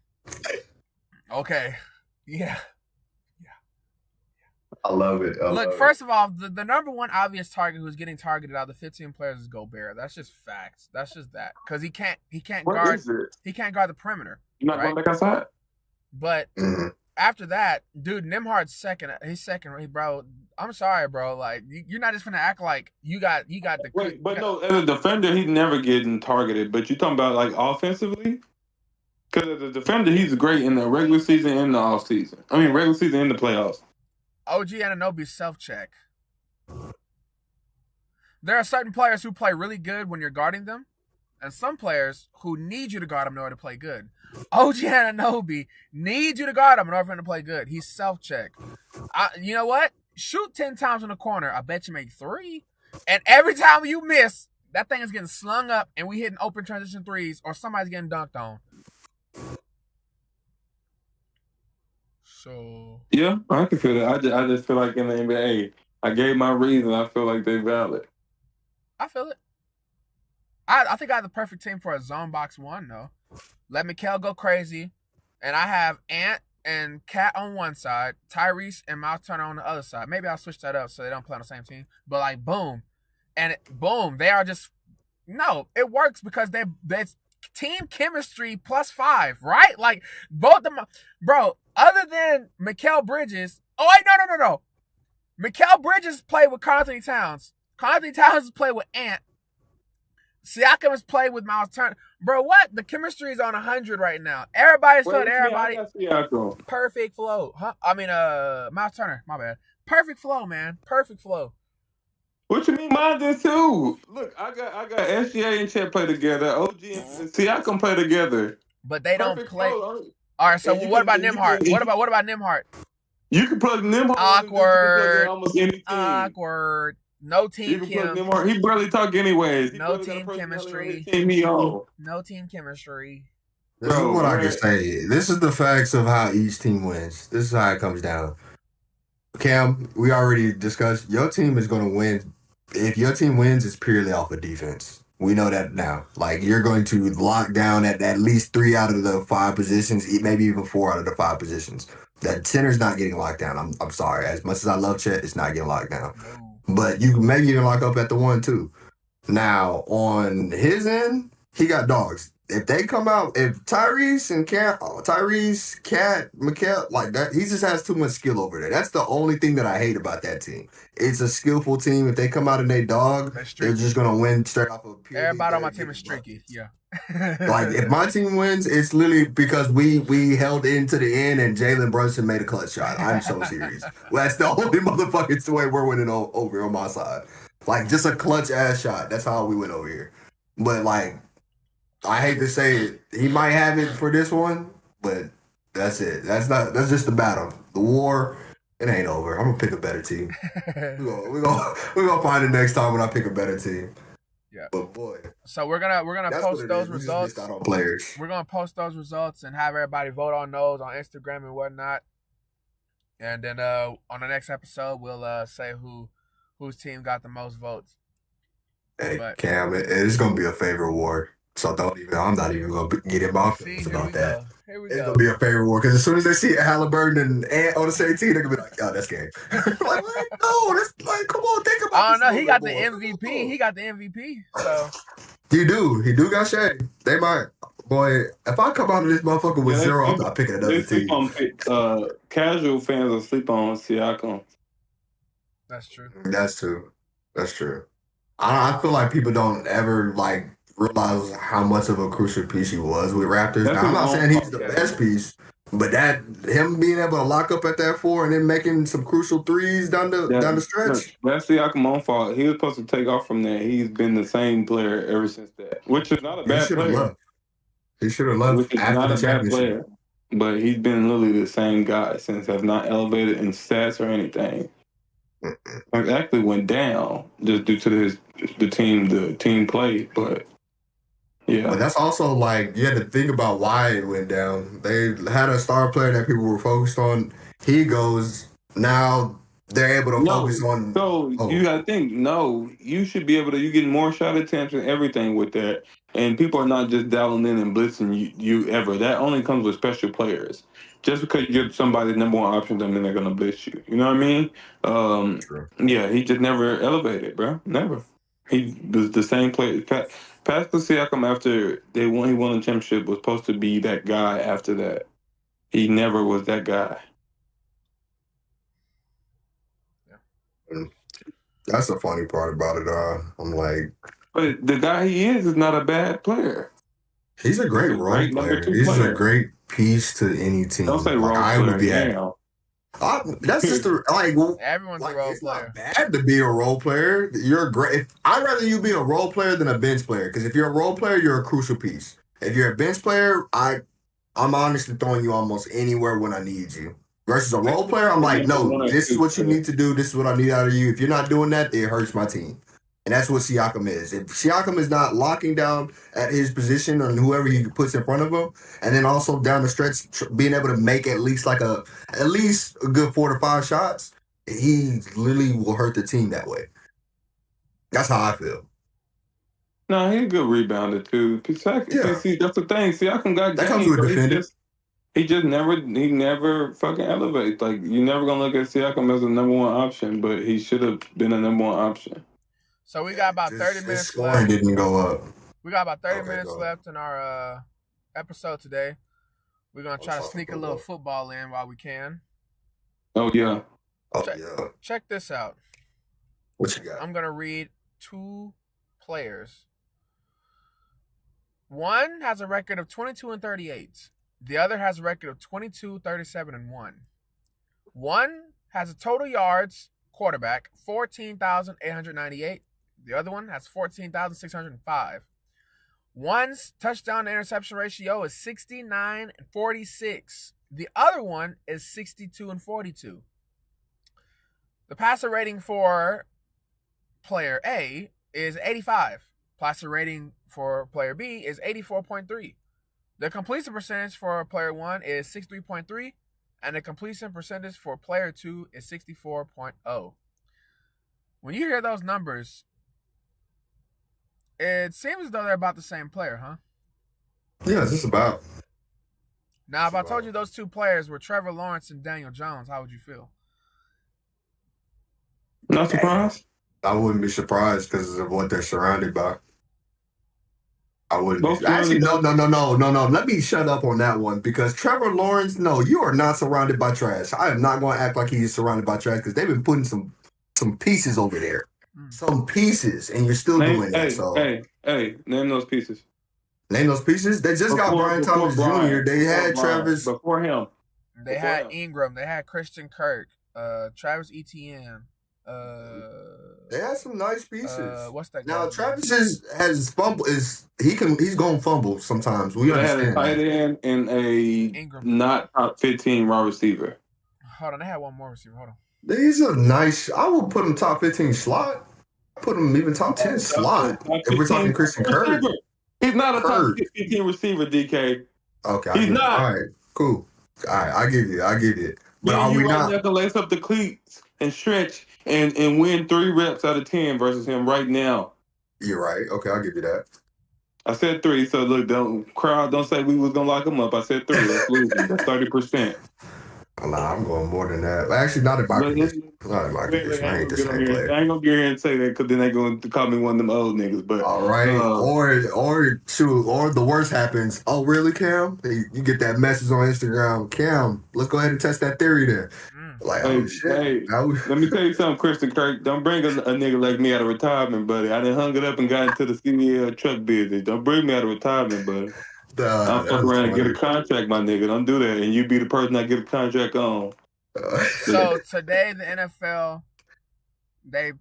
[SPEAKER 1] Yeah.
[SPEAKER 4] I love it.
[SPEAKER 1] First of all, the number one obvious target who's getting targeted out of the 15 players is Gobert. That's just facts. That's just that because he can't guard the perimeter.
[SPEAKER 3] You're not going back outside.
[SPEAKER 1] But after that, dude, Nembhard's second. He's second, bro. I'm sorry, bro. Like you're not just gonna act like you got the.
[SPEAKER 3] Wait, but no, as a defender, he's never getting targeted. But you talking about like offensively? Because as a defender, he's great in the regular season and the off season. Regular season and the playoffs.
[SPEAKER 1] OG Anunoby self-check. There are certain players who play really good when you're guarding them, and some players who need you to guard them in order to play good. OG Anunoby needs you to guard him in order for him to play good. He's self-check. You know what? Shoot 10 times in the corner. I bet you make 3. And every time you miss, that thing is getting slung up, and we hitting open transition threes, or somebody's getting dunked on. So
[SPEAKER 3] yeah, I can feel that. I just feel like in the NBA, I gave my reason. I feel like they valid.
[SPEAKER 1] I feel it. I think I have the perfect team for a zone box 1 though. Let Mikal go crazy, and I have Ant and Cat on one side, Tyrese and Miles Turner on the other side. Maybe I'll switch that up so they don't play on the same team. But like boom, they are just it works because that's team chemistry +5, right? Like both of them, bro. Other than Mikal Bridges, no. Mikal Bridges played with Karl Anthony Towns. Karl Anthony Towns has played with Ant. Siakam has played with Miles Turner. Bro, what? The chemistry is on 100 right now. Everybody's feeling everybody. Perfect flow. Huh? Miles Turner. My bad. Perfect flow, man. Perfect flow.
[SPEAKER 3] What you mean? Mine did too. Look, I got SGA and Chet play together. OG and Siakam play together.
[SPEAKER 1] But they don't
[SPEAKER 3] Perfect
[SPEAKER 1] play.
[SPEAKER 3] flow.
[SPEAKER 1] All right, so
[SPEAKER 3] And you
[SPEAKER 1] what
[SPEAKER 3] can-
[SPEAKER 1] about
[SPEAKER 3] and you
[SPEAKER 1] Nimhart?
[SPEAKER 3] can-
[SPEAKER 1] What about Nimhart?
[SPEAKER 3] You can plug Nimhart. You can plug
[SPEAKER 1] Awkward.
[SPEAKER 3] in almost anything.
[SPEAKER 1] Awkward. No
[SPEAKER 3] You
[SPEAKER 1] team
[SPEAKER 3] can plug
[SPEAKER 1] chem.
[SPEAKER 3] Nimhart. He barely talk anyways. He
[SPEAKER 1] No
[SPEAKER 3] barely got a
[SPEAKER 1] team
[SPEAKER 3] personality on
[SPEAKER 1] chemistry.
[SPEAKER 3] his team, he on.
[SPEAKER 1] No team chemistry.
[SPEAKER 4] This is
[SPEAKER 3] Bro,
[SPEAKER 4] what I
[SPEAKER 3] man.
[SPEAKER 4] can say. This is the facts of how each team wins. This is how it comes down. Cam, we already discussed your team is going to win. If your team wins, it's purely off of defense. We know that now. Like, you're going to lock down at least 3 out of the 5 positions, maybe even 4 out of the 5 positions. That center's not getting locked down. I'm sorry. As much as I love Chet, it's not getting locked down.
[SPEAKER 1] No.
[SPEAKER 4] But you can maybe even lock up at the 1 too. Now, on his end, he got dogs. If they come out, if Tyrese, Cat, Mikal, like that, he just has too much skill over there. That's the only thing that I hate about that team. It's a skillful team. If they come out and they dog, they're just gonna win straight off of pure.
[SPEAKER 1] Everybody on my team is streaky. Yeah.
[SPEAKER 4] Like, if my team wins, it's literally because we held into the end and Jalen Brunson made a clutch shot. I'm so serious. Well, that's the only motherfucking way we're winning over on my side. Like, just a clutch ass shot. That's how we went over here. But like, I hate to say it, he might have it for this one, but that's it. That's just the battle. The war, it ain't over. I'm gonna pick a better team. We're gonna find it next time when I pick a better team.
[SPEAKER 1] Yeah.
[SPEAKER 4] But boy,
[SPEAKER 1] So we're gonna post those results.
[SPEAKER 4] Players.
[SPEAKER 1] We're gonna post those results and have everybody vote on those on Instagram and whatnot. And then on the next episode, we'll say whose team got the most votes.
[SPEAKER 4] Hey,
[SPEAKER 1] But-
[SPEAKER 4] Cam, it's gonna be a favorite war. So I'm not even gonna get in my
[SPEAKER 1] See,
[SPEAKER 4] feelings
[SPEAKER 1] here
[SPEAKER 4] about
[SPEAKER 1] we
[SPEAKER 4] that.
[SPEAKER 1] go. Here we
[SPEAKER 4] It's
[SPEAKER 1] go.
[SPEAKER 4] gonna be a favorite war because as soon as they see Halliburton and Ant on the same team, they're gonna be like, "Oh, that's game." Like, what? No, that's like, come on, think about.
[SPEAKER 1] I don't know.
[SPEAKER 4] this
[SPEAKER 1] He got
[SPEAKER 4] little
[SPEAKER 1] the
[SPEAKER 4] bit more.
[SPEAKER 1] MVP. He got the MVP. So
[SPEAKER 4] He do got Shea. They might, boy. If I come out of this motherfucker with
[SPEAKER 3] Yeah,
[SPEAKER 4] 0, I'm not picking another
[SPEAKER 3] They sleep
[SPEAKER 4] team.
[SPEAKER 3] on casual fans will sleep on Siakam.
[SPEAKER 1] that's true.
[SPEAKER 4] That's true. That's true. I feel like people don't ever like realize how much of a crucial piece he was with Raptors.
[SPEAKER 3] That's
[SPEAKER 4] Now, I'm
[SPEAKER 3] his
[SPEAKER 4] not
[SPEAKER 3] own
[SPEAKER 4] saying he's the
[SPEAKER 3] podcast.
[SPEAKER 4] best piece, but that him being able to lock up at that 4 and then making some crucial threes down the stretch.
[SPEAKER 3] That's Siakam own fault. He was supposed to take off from that. He's been the same player ever since that, which is not a
[SPEAKER 4] He
[SPEAKER 3] bad
[SPEAKER 4] should have
[SPEAKER 3] player.
[SPEAKER 4] left. He should have left
[SPEAKER 3] Which is
[SPEAKER 4] after
[SPEAKER 3] not
[SPEAKER 4] the
[SPEAKER 3] a bad
[SPEAKER 4] championship.
[SPEAKER 3] player. But he's been literally the same guy since. Has not elevated in stats or anything. Like, actually went down just due to the team play. But yeah,
[SPEAKER 4] But that's also like you had to think about why it went down. They had a star player that people were focused on. He goes, now they're able to focus on.
[SPEAKER 3] So you gotta think, you should be able to. You get more shot attempts and everything with that, and people are not just dialing in and blitzing you ever. That only comes with special players. Just because you're somebody's number 1 option doesn't mean they're gonna blitz you. You know what I mean?
[SPEAKER 4] True.
[SPEAKER 3] Yeah, he just never elevated, bro. Never. He was the same player. Pascal Siakam, after he won the championship, was supposed to be that guy. After that, he never was that guy.
[SPEAKER 4] That's the funny part about it. I'm like,
[SPEAKER 3] But the guy he is not a bad player.
[SPEAKER 4] he's a great
[SPEAKER 3] He's a
[SPEAKER 4] role
[SPEAKER 3] great number
[SPEAKER 4] player.
[SPEAKER 3] 2
[SPEAKER 4] He's
[SPEAKER 3] player.
[SPEAKER 4] a great piece to any team.
[SPEAKER 3] Don't say
[SPEAKER 4] Like,
[SPEAKER 3] role
[SPEAKER 4] I
[SPEAKER 3] player.
[SPEAKER 4] would be happy.
[SPEAKER 3] Damn.
[SPEAKER 4] That's just
[SPEAKER 1] Everyone's a role
[SPEAKER 4] it's
[SPEAKER 1] player.
[SPEAKER 4] not bad to be a role player. You're great. I'd rather you be a role player than a bench player because if you're a role player, you're a crucial piece. If you're a bench player, I'm honestly throwing you almost anywhere when I need you. Versus a role player, I'm like, no, this is what you need to do. This is what I need out of you. If you're not doing that, it hurts my team. And that's what Siakam is. If Siakam is not locking down at his position on whoever he puts in front of him, and then also down the stretch being able to make at least a good 4 to 5 shots, he literally will hurt the team that way. That's how I feel.
[SPEAKER 3] No, he's a good rebounder too.
[SPEAKER 4] Yeah.
[SPEAKER 3] See, that's the thing. Siakam got
[SPEAKER 4] That comes
[SPEAKER 3] game,
[SPEAKER 4] with
[SPEAKER 3] but
[SPEAKER 4] defending.
[SPEAKER 3] he never fucking elevates. Like, you're never gonna look at Siakam as a number 1 option, but he should have been a number 1 option.
[SPEAKER 1] So we got about
[SPEAKER 4] Just
[SPEAKER 1] 30
[SPEAKER 4] his
[SPEAKER 1] minutes
[SPEAKER 4] scoring
[SPEAKER 1] left.
[SPEAKER 4] didn't go up.
[SPEAKER 1] We got about 30
[SPEAKER 4] Okay,
[SPEAKER 1] minutes
[SPEAKER 4] go.
[SPEAKER 1] left in our episode today. We're gonna try to
[SPEAKER 4] fucking
[SPEAKER 1] sneak a
[SPEAKER 4] go
[SPEAKER 1] little
[SPEAKER 4] up.
[SPEAKER 1] football in while we can.
[SPEAKER 3] Oh yeah.
[SPEAKER 4] Oh,
[SPEAKER 1] Check.
[SPEAKER 4] yeah.
[SPEAKER 1] Check this out.
[SPEAKER 4] What you got?
[SPEAKER 1] I'm gonna read 2 players. One has a record of 22-38. The other has a record of 22, 37, and 1. One has a total yards, quarterback, 14,898. The other one has 14,605. One's touchdown to interception ratio is 69-46. The other one is 62-42. The passer rating for player A is 85. Passer rating for player B is 84.3. The completion percentage for player 1 is 63.3, and the completion percentage for player 2 is 64.0. When you hear those numbers, it seems as though they're about the same player, huh?
[SPEAKER 4] Yeah, it's just about.
[SPEAKER 1] Now, if I told you those two players were Trevor Lawrence and Daniel Jones, how would you feel?
[SPEAKER 3] Not surprised.
[SPEAKER 4] I wouldn't be surprised because of what they're surrounded by. I wouldn't.
[SPEAKER 3] Both
[SPEAKER 4] Actually,
[SPEAKER 3] surrounded
[SPEAKER 4] no. Let me shut up on that one because Trevor Lawrence, no, you are not surrounded by trash. I am not going to act like he's surrounded by trash because they've been putting some pieces over there. Some pieces, and you're still doing that. So,
[SPEAKER 3] hey, name those pieces.
[SPEAKER 4] Name those pieces. They just got Brian Thomas Jr. They had Travis
[SPEAKER 3] before him.
[SPEAKER 1] They had Ingram. They had Christian Kirk. Travis Etienne.
[SPEAKER 4] They had some nice pieces.
[SPEAKER 1] What's that?
[SPEAKER 4] Now Travis has fumble. He's going to fumble sometimes. We understand.
[SPEAKER 3] They had a tight end and a
[SPEAKER 1] Ingram.
[SPEAKER 3] Not top 15 wide receiver.
[SPEAKER 1] Hold on, they had one more receiver. Hold on.
[SPEAKER 4] These are nice. I would put him top 15 slot. Put him even top 10 slot. If we're talking Christian Kirk.
[SPEAKER 3] He's not a top 15 receiver, DK.
[SPEAKER 4] Okay.
[SPEAKER 3] He's not.
[SPEAKER 4] All right, cool. All right, I give you it. But
[SPEAKER 3] Man,
[SPEAKER 4] are we
[SPEAKER 3] you
[SPEAKER 4] not?
[SPEAKER 3] have to lace up the cleats and stretch and win 3 reps out of 10 versus him right now.
[SPEAKER 4] You're right. Okay, I'll give you that.
[SPEAKER 3] I said 3, so look, don't say we was gonna lock him up. I said 3. That's losing. That's 30%.
[SPEAKER 4] Nah, I'm going more than that. Actually, not in my condition. Not in my condition. I ain't the same player.
[SPEAKER 3] I ain't gonna get here and say that because then they going to call me one of them old niggas. But
[SPEAKER 4] all right, or the worst happens. Oh, really, Cam? You get that message on Instagram, Cam. Let's go ahead and test that theory then. Like, shit.
[SPEAKER 3] Let me tell you something, Christian Kirk. Don't bring a nigga like me out of retirement, buddy. I done hung it up and got into the CDL truck business. Don't bring me out of retirement, buddy. I'm fuck around and get a contract, my nigga. Don't do that, and you be the person I get a contract on.
[SPEAKER 1] So today, the NFL they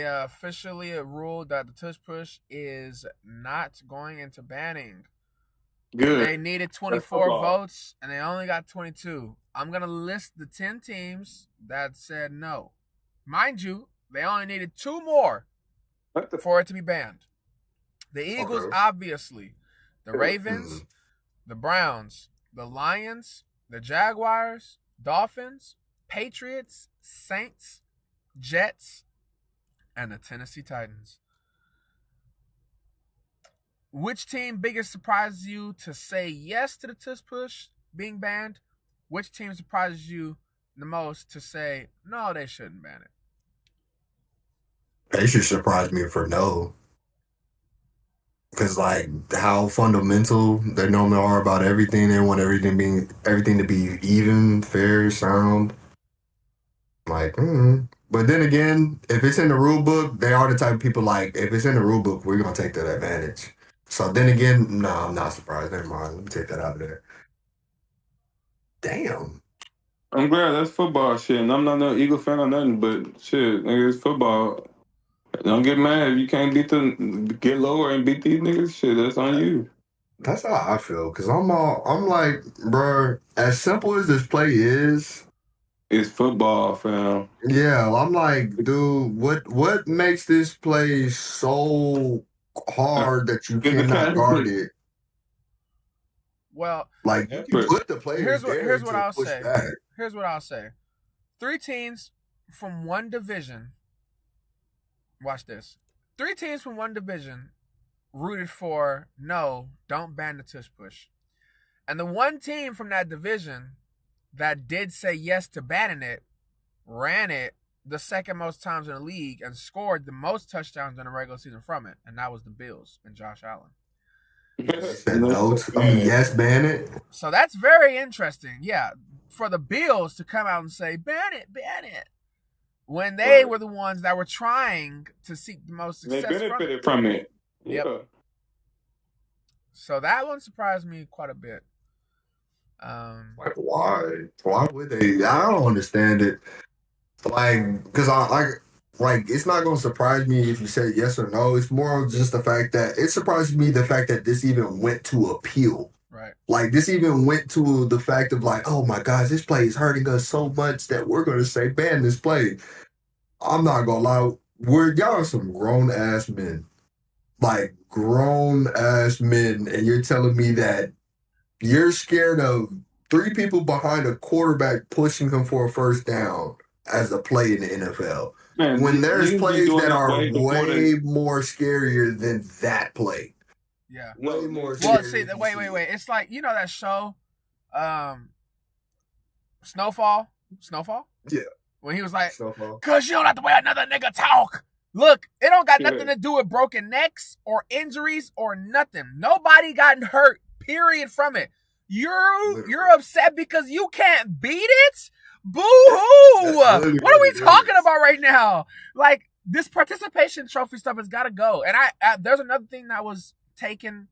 [SPEAKER 1] officially ruled that the tush push is not going into banning.
[SPEAKER 3] Good.
[SPEAKER 1] They needed 24 votes, and they only got 22. I'm gonna list the 10 teams that said no. Mind you, they only needed 2 more for it to be banned. The Eagles, obviously. The Ravens, the Browns, the Lions, the Jaguars, Dolphins, Patriots, Saints, Jets, and the Tennessee Titans. Which team biggest surprises you to say yes to the tush push being banned? Which team surprises you the most to say no, they shouldn't ban it?
[SPEAKER 4] They should surprise me for no. Because like how fundamental they normally are about everything, they want everything to be even, fair, sound. Like, but then again, if it's in the rule book, they are the type of people like if it's in the rule book, we're gonna take that advantage. So then again, no, I'm not surprised. Never mind, let me take that out of there. Damn.
[SPEAKER 3] I'm glad that's football shit, and I'm not no Eagle fan or nothing, but shit, nigga, it's football. Don't get mad if you can't get lower and beat these niggas. Shit, that's on you.
[SPEAKER 4] That's how I feel. Cause I'm like, bro, as simple as this play is,
[SPEAKER 3] it's football, fam.
[SPEAKER 4] Yeah, I'm like, dude, what makes this play so hard that you cannot guard it?
[SPEAKER 1] Well,
[SPEAKER 4] like you can put the players
[SPEAKER 1] here's what I'll
[SPEAKER 4] push
[SPEAKER 1] say.
[SPEAKER 4] back.
[SPEAKER 1] Here's what I'll say. 3 teams from one division. Watch this. 3 teams from one division rooted for no, don't ban the tush push. And the one team from that division that did say yes to banning it ran it the second most times in the league and scored the most touchdowns in the regular season from it. And that was the Bills and Josh Allen.
[SPEAKER 4] Yes, ban it.
[SPEAKER 1] So that's very interesting. Yeah. For the Bills to come out and say, ban it. When they were the ones that were trying to seek the most success.
[SPEAKER 3] They benefited from it.
[SPEAKER 1] Yep.
[SPEAKER 3] Yeah.
[SPEAKER 1] So that one surprised me quite a bit.
[SPEAKER 4] Like why? Why would they? I don't understand it. Like, because like, it's not going to surprise me if you say yes or no. It's more of just the fact that it surprises me the fact that this even went to appeal.
[SPEAKER 1] Right.
[SPEAKER 4] Like, this even went to the fact of like, oh my gosh, this play is hurting us so much that we're going to say ban this play. I'm not going to lie. Y'all are some grown ass men. Like, grown ass men. And you're telling me that you're scared of 3 people behind a quarterback pushing him for a first down as a play in the NFL.
[SPEAKER 3] Man,
[SPEAKER 4] When there's
[SPEAKER 3] niggas been
[SPEAKER 4] plays
[SPEAKER 3] doing
[SPEAKER 4] that
[SPEAKER 3] it
[SPEAKER 4] are
[SPEAKER 3] way before
[SPEAKER 4] way more scarier than that play.
[SPEAKER 1] Yeah.
[SPEAKER 4] Way more
[SPEAKER 1] Well,
[SPEAKER 4] scary.
[SPEAKER 1] see, wait. It's like, you know that show, Snowfall?
[SPEAKER 4] Yeah.
[SPEAKER 1] When he was like,
[SPEAKER 4] Snowfall.
[SPEAKER 1] cause you don't have to wear another nigga talk. Look, it don't got
[SPEAKER 3] Yeah.
[SPEAKER 1] nothing to do with broken necks or injuries or nothing. Nobody gotten hurt, period, from it. You're upset because you can't beat it? Boo-hoo! What are we talking about right now? Like, this participation trophy stuff has got to go. And I there's another thing that was taken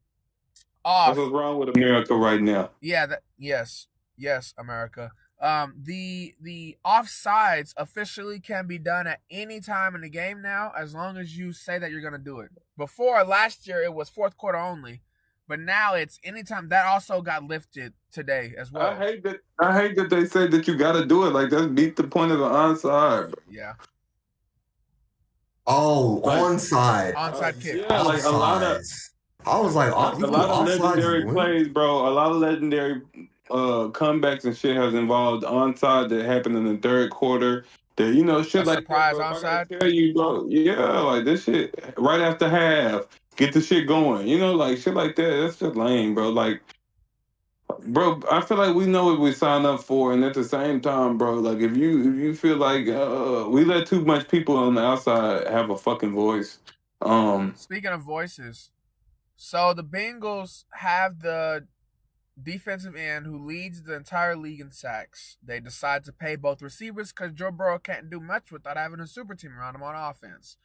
[SPEAKER 1] off.
[SPEAKER 3] That's what's wrong with America right now.
[SPEAKER 1] Yeah, yes, America. The offsides officially can be done at any time in the game now, as long as you say that you're gonna do it. Before, last year, it was fourth quarter only, but now it's anytime. That also got lifted today as well.
[SPEAKER 3] I hate that they say that you got to do it. Like, that's beat the point of the onside.
[SPEAKER 1] Yeah.
[SPEAKER 4] Oh, onside.
[SPEAKER 1] Onside kick.
[SPEAKER 3] Yeah, like a lot of.
[SPEAKER 4] I was like,
[SPEAKER 3] A lot of legendary plays, bro. A lot of legendary comebacks and shit has involved onside that happened in the third quarter. That, you know, shit
[SPEAKER 1] A
[SPEAKER 3] like
[SPEAKER 1] surprise
[SPEAKER 3] that, bro.
[SPEAKER 1] onside?
[SPEAKER 3] I tell you, bro. Yeah, like this shit right after half. Get the shit going. You know, like shit like that. That's just lame, bro. Like, bro, I feel like we know what we signed up for, and at the same time, bro, like if you feel like we let too much people on the outside have a fucking voice.
[SPEAKER 1] Speaking of voices, so the Bengals have the defensive end who leads the entire league in sacks. They decide to pay both receivers because Joe Burrow can't do much without having a super team around him on offense.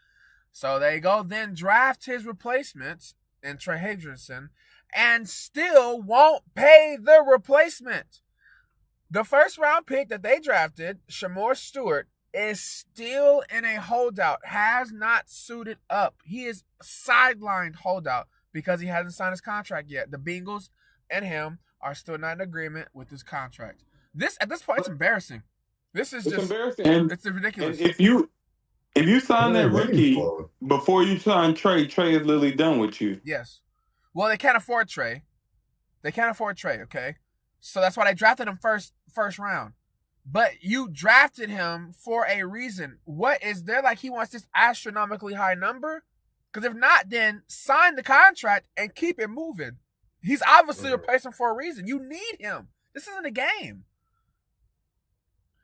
[SPEAKER 1] So they go then draft his replacement in Trey Hendrickson and still won't pay the replacement. The first round pick that they drafted, Shamor Stewart, is still in a holdout, has not suited up. He is sidelined holdout because he hasn't signed his contract yet. The Bengals and him are still not in agreement with his contract. At this point, it's embarrassing. It's
[SPEAKER 3] embarrassing.
[SPEAKER 1] It's ridiculous.
[SPEAKER 3] And if you sign that rookie before you sign Trey is literally done with you.
[SPEAKER 1] Yes. Well, they can't afford Trey. Okay? So that's why they drafted him first round. But you drafted him for a reason. What is there like he wants this astronomically high number? Because if not, then sign the contract and keep it moving. He's obviously replacing for a reason. You need him. This isn't a game.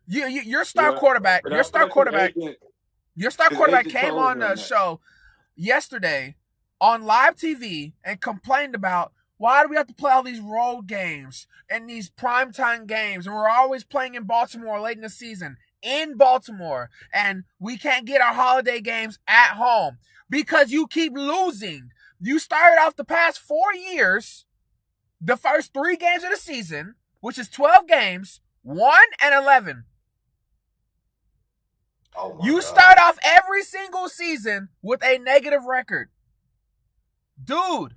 [SPEAKER 1] Your star quarterback came on the show yesterday on live TV and complained about why do we have to play all these road games and these primetime games, and we're always playing in Baltimore late in the season, in Baltimore, and we can't get our holiday games at home because you keep losing. You started off the past 4 years, the first 3 games of the season, which is 12 games, 1-11.
[SPEAKER 4] Oh
[SPEAKER 1] you start off every single season with a negative record. Dude,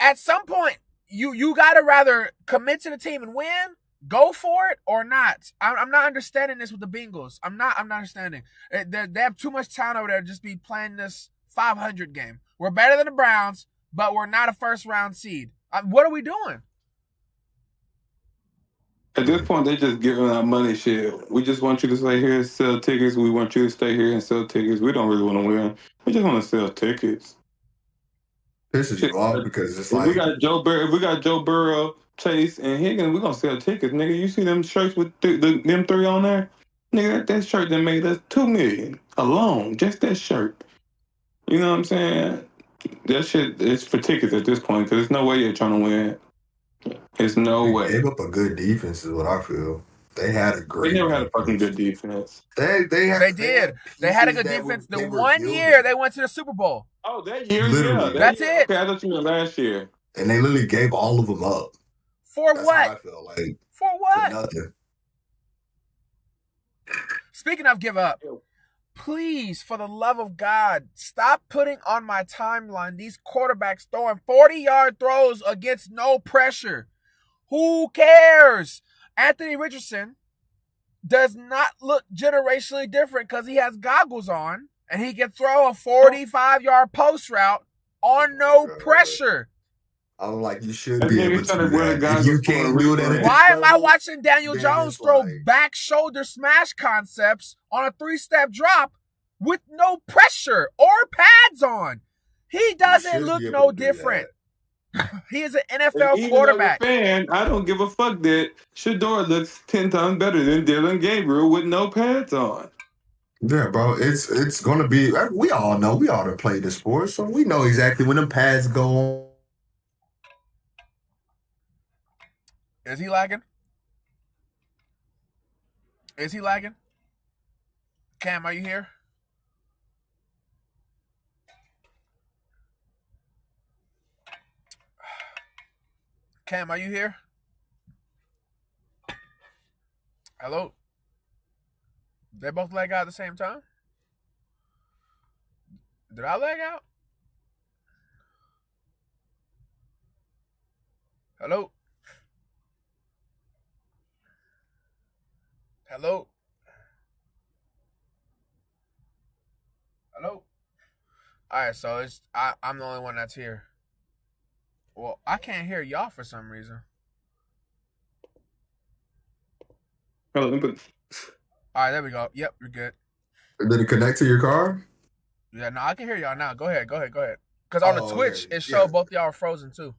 [SPEAKER 1] at some point, you got to rather commit to the team and win, go for it, or not. I'm not understanding this with the Bengals. I'm not understanding. They have too much talent over there to just be playing this 500 game. We're better than the Browns, but we're not a first-round seed. What are we doing?
[SPEAKER 3] At this point, they're just giving out money shit. We just want you to stay here and sell tickets. We want you to stay here and sell tickets. We don't really want to win. We just want to sell tickets.
[SPEAKER 4] Pisses you off because it's like
[SPEAKER 3] we got Joe Burrow, Chase, and Higgins. We're gonna sell tickets, nigga. You see them shirts with them 3 on there, nigga? That shirt that made us $2 million alone, just that shirt. You know what I'm saying? That shit is for tickets at this point because there's no way you're trying to win. There's no way.
[SPEAKER 4] They gave up a good defense, is what I feel. They had a great.
[SPEAKER 3] They never had a fucking good defense.
[SPEAKER 4] They
[SPEAKER 1] did. They had a good defense. The 1 year they went to the Super Bowl.
[SPEAKER 3] Oh, that year,
[SPEAKER 4] Literally.
[SPEAKER 3] yeah.
[SPEAKER 1] That's it.
[SPEAKER 3] Okay, I thought you meant last year.
[SPEAKER 4] And they literally gave all of them up.
[SPEAKER 1] For
[SPEAKER 4] That's
[SPEAKER 1] what?
[SPEAKER 4] how I feel like
[SPEAKER 1] For what?
[SPEAKER 4] for nothing.
[SPEAKER 1] Speaking of give up, please, for the love of God, stop putting on my timeline these quarterbacks throwing 40-yard throws against no pressure. Who cares? Anthony Richardson does not look generationally different because he has goggles on and he can throw a 45-yard post route on no pressure.
[SPEAKER 4] I'm like, you should be able to do that. If you can't do that,
[SPEAKER 1] why am I watching Daniel Jones throw back shoulder smash concepts on a 3-step drop with no pressure or pads on? He doesn't look no different. He is an NFL quarterback.
[SPEAKER 3] As a fan, I don't give a fuck that Shedeur looks 10 times better than Dylan Gabriel with no pads on.
[SPEAKER 4] Yeah, bro, it's gonna be. We all know we ought to play the sport, so we know exactly when them pads go on.
[SPEAKER 1] Is he lagging? Is he lagging? Cam, are you here? Cam, are you here? Hello? They both lag out at the same time? Did I lag out? Hello? Hello? Hello? Alright, so I'm the only one that's here. Well, I can't hear y'all for some reason.
[SPEAKER 3] Hold on, but
[SPEAKER 1] Alright, there we go. Yep, you're good.
[SPEAKER 4] Did it connect to your car?
[SPEAKER 1] Yeah, no, I can hear y'all now. Go ahead. Because on the Twitch, it showed both y'all are frozen too.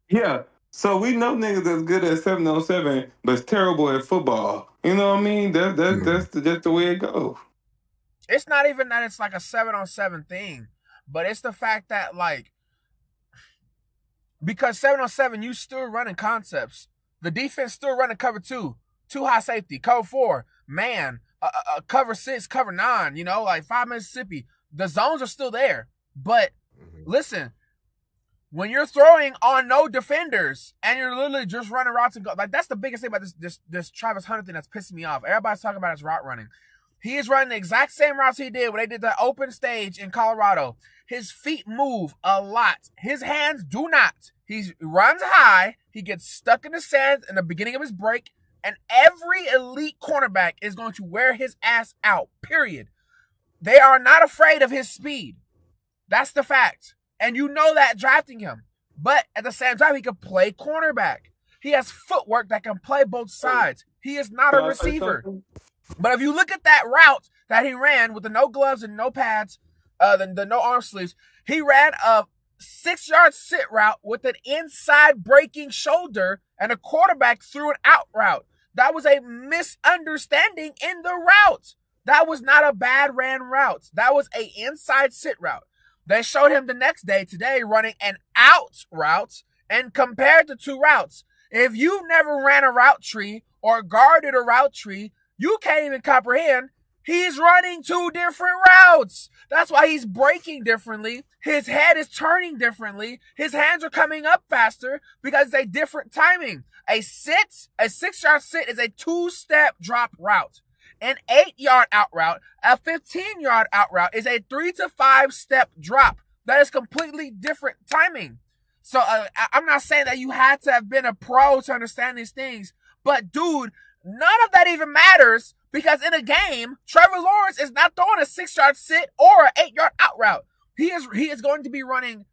[SPEAKER 3] Yeah. So we know niggas that's good at 7-on-7, but it's terrible at football. You know what I mean? That's just the way it goes.
[SPEAKER 1] It's not even that it's like a 7-on-7 thing, but it's the fact that, like, because 7-on-7, you still running concepts. The defense still running cover 2 high safety, cover 4, man, cover 6, cover 9, you know, like 5 Mississippi. The zones are still there. But listen, when you're throwing on no defenders and you're literally just running routes and go, like, that's the biggest thing about this Travis Hunter thing that's pissing me off. Everybody's talking about his route running. He is running the exact same routes he did when they did the open stage in Colorado. His feet move a lot. His hands do not. He runs high. He gets stuck in the sand in the beginning of his break. And every elite cornerback is going to wear his ass out, period. They are not afraid of his speed. That's the fact. And you know that drafting him. But at the same time, he can play cornerback. He has footwork that can play both sides. He is not a receiver. But if you look at that route that he ran with the no gloves and no pads, the no arm sleeves, he ran a 6-yard sit route with an inside breaking shoulder, and a quarterback threw an out route. That was a misunderstanding in the route. That was not a bad ran route. That was an inside sit route. They showed him the next day, today, running an out route and compared the two routes. If you've never ran a route tree or guarded a route tree, you can't even comprehend. He's running 2 different routes. That's why he's breaking differently. His head is turning differently. His hands are coming up faster because it's a different timing. A 6-yard sit is a 2-step drop route. An 8-yard out route, a 15-yard out route is a 3 to 5-step drop. That is completely different timing. So I'm not saying that you had to have been a pro to understand these things, but dude, none of that even matters because in a game, Trevor Lawrence is not throwing a 6-yard sit or an 8-yard out route. He is going to be running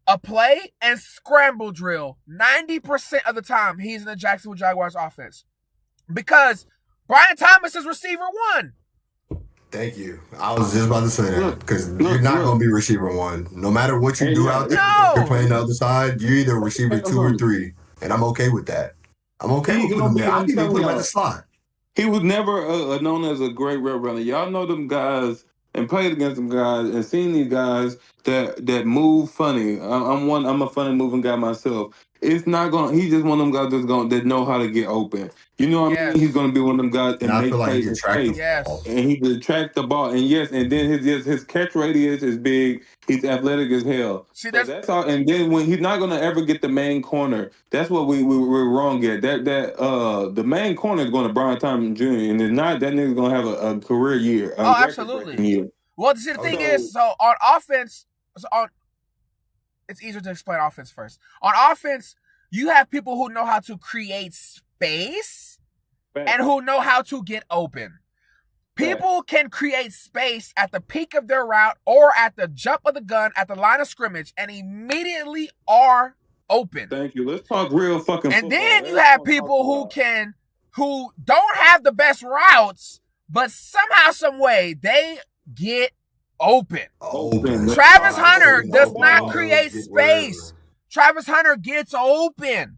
[SPEAKER 1] a play and scramble drill 90% of the time he's in the Jacksonville Jaguars offense because Brian Thomas is receiver 1.
[SPEAKER 4] Thank you. I was just about to say that because you're not going to be receiver 1. No matter what you do out there, if you're playing the other side, you're either receiver 2 or 3. And I'm okay with that. I'm okay with putting him there. I can even put him at the slot.
[SPEAKER 3] He was never known as a great route runner. Y'all know them guys and played against them guys and seen these guys that move funny. I'm a funny moving guy myself. it's not going. He's just one of them guys that know how to get open. You know what I mean? He's going to be one of them guys
[SPEAKER 4] And
[SPEAKER 3] and
[SPEAKER 4] I
[SPEAKER 3] make
[SPEAKER 4] feel like he
[SPEAKER 3] plays
[SPEAKER 4] can
[SPEAKER 3] in
[SPEAKER 4] track the
[SPEAKER 3] space.
[SPEAKER 1] Yes.
[SPEAKER 4] ball.
[SPEAKER 3] And he can track the ball. And yes, and then his catch radius is big. He's athletic as hell.
[SPEAKER 1] See,
[SPEAKER 3] So that's all. And then when he's not going to ever get the main corner, that's what we're wrong at. The main corner is going to Brian Thompson Jr. And if not, that nigga's going to have a career year.
[SPEAKER 1] Oh, absolutely.
[SPEAKER 3] Year.
[SPEAKER 1] Well, see, the thing is, so on offense, it's easier to explain offense first. On offense, you have people who know how to create space and who know how to get open. People can create space at the peak of their route or at the jump of the gun at the line of scrimmage and immediately are open.
[SPEAKER 3] Thank you. Let's talk real fucking
[SPEAKER 1] And
[SPEAKER 3] football.
[SPEAKER 1] then you have people who don't have the best routes, but somehow, some way, they get open. Travis Hunter does not create space. Travis Hunter gets open.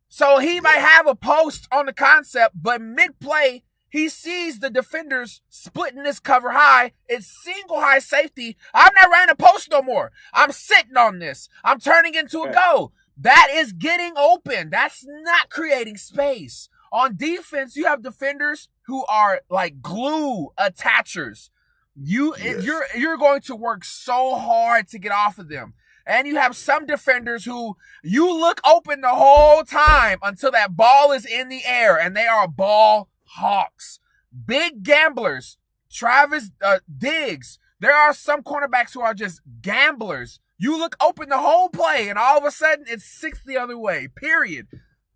[SPEAKER 1] So he might have a post on the concept, but mid-play, he sees the defenders splitting this cover high. It's single high safety. I'm not running a post no more. I'm sitting on this. I'm turning into a go. That is getting open. That's not creating space. On defense, you have defenders who are like glue attachers. You're going to work so hard to get off of them. And you have some defenders who you look open the whole time until that ball is in the air, and they are ball hawks. Big gamblers. Travis Diggs. There are some cornerbacks who are just gamblers. You look open the whole play, and all of a sudden, it's 6 the other way, period.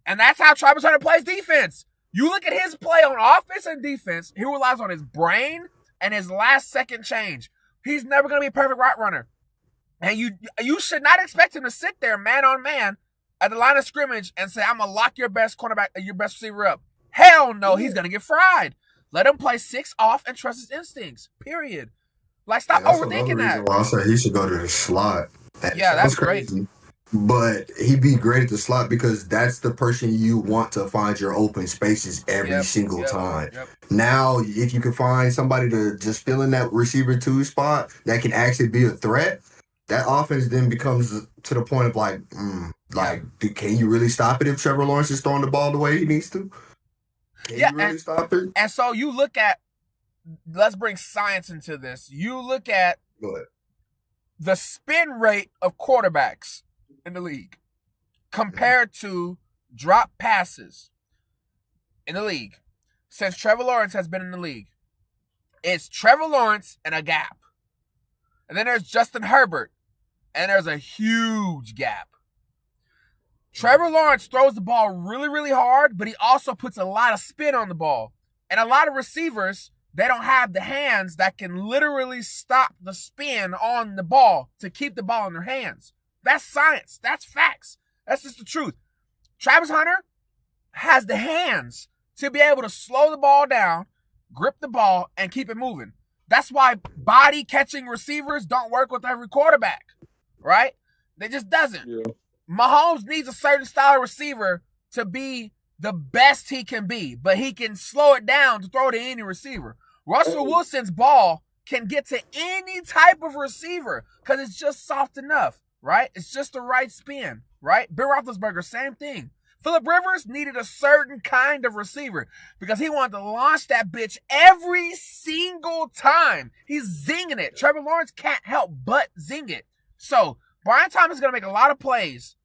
[SPEAKER 1] And that's how Travis Hunter plays defense. You look at his play on offense and defense, he relies on his brain and his last-second change. He's never going to be a perfect route runner. And you should not expect him to sit there man on man at the line of scrimmage and say, I'm going to lock your best cornerback, your best receiver up. Hell no, he's going to get fried. Let him play 6 off and trust his instincts, period. Like, stop overthinking that.
[SPEAKER 4] Well, I say he should go to the slot.
[SPEAKER 1] That's crazy.
[SPEAKER 4] But he'd be great at the slot because that's the person you want to find your open spaces every single time. Now, if you can find somebody to just fill in that receiver 2 spot that can actually be a threat, that offense then becomes to the point of can you really stop it if Trevor Lawrence is throwing the ball the way he needs to? Can you really stop it?
[SPEAKER 1] And so you look at, let's bring science into this. You look at the spin rate of quarterbacks in the league compared to drop passes in the league since Trevor Lawrence has been in the league. It's Trevor Lawrence and a gap. And then there's Justin Herbert, and there's a huge gap. Trevor Lawrence throws the ball really, really hard, but he also puts a lot of spin on the ball. And a lot of receivers, they don't have the hands that can literally stop the spin on the ball to keep the ball in their hands. That's science. That's facts. That's just the truth. Travis Hunter has the hands to be able to slow the ball down, grip the ball, and keep it moving. That's why body catching receivers don't work with every quarterback, right? They just doesn't. Yeah. Mahomes needs a certain style of receiver to be the best he can be, but he can slow it down to throw to any receiver. Russell Wilson's ball can get to any type of receiver because it's just soft enough, right? It's just the right spin, right? Ben Roethlisberger, same thing. Phillip Rivers needed a certain kind of receiver because he wanted to launch that bitch every single time. He's zinging it. Trevor Lawrence can't help but zing it. So Brian Thomas is going to make a lot of plays,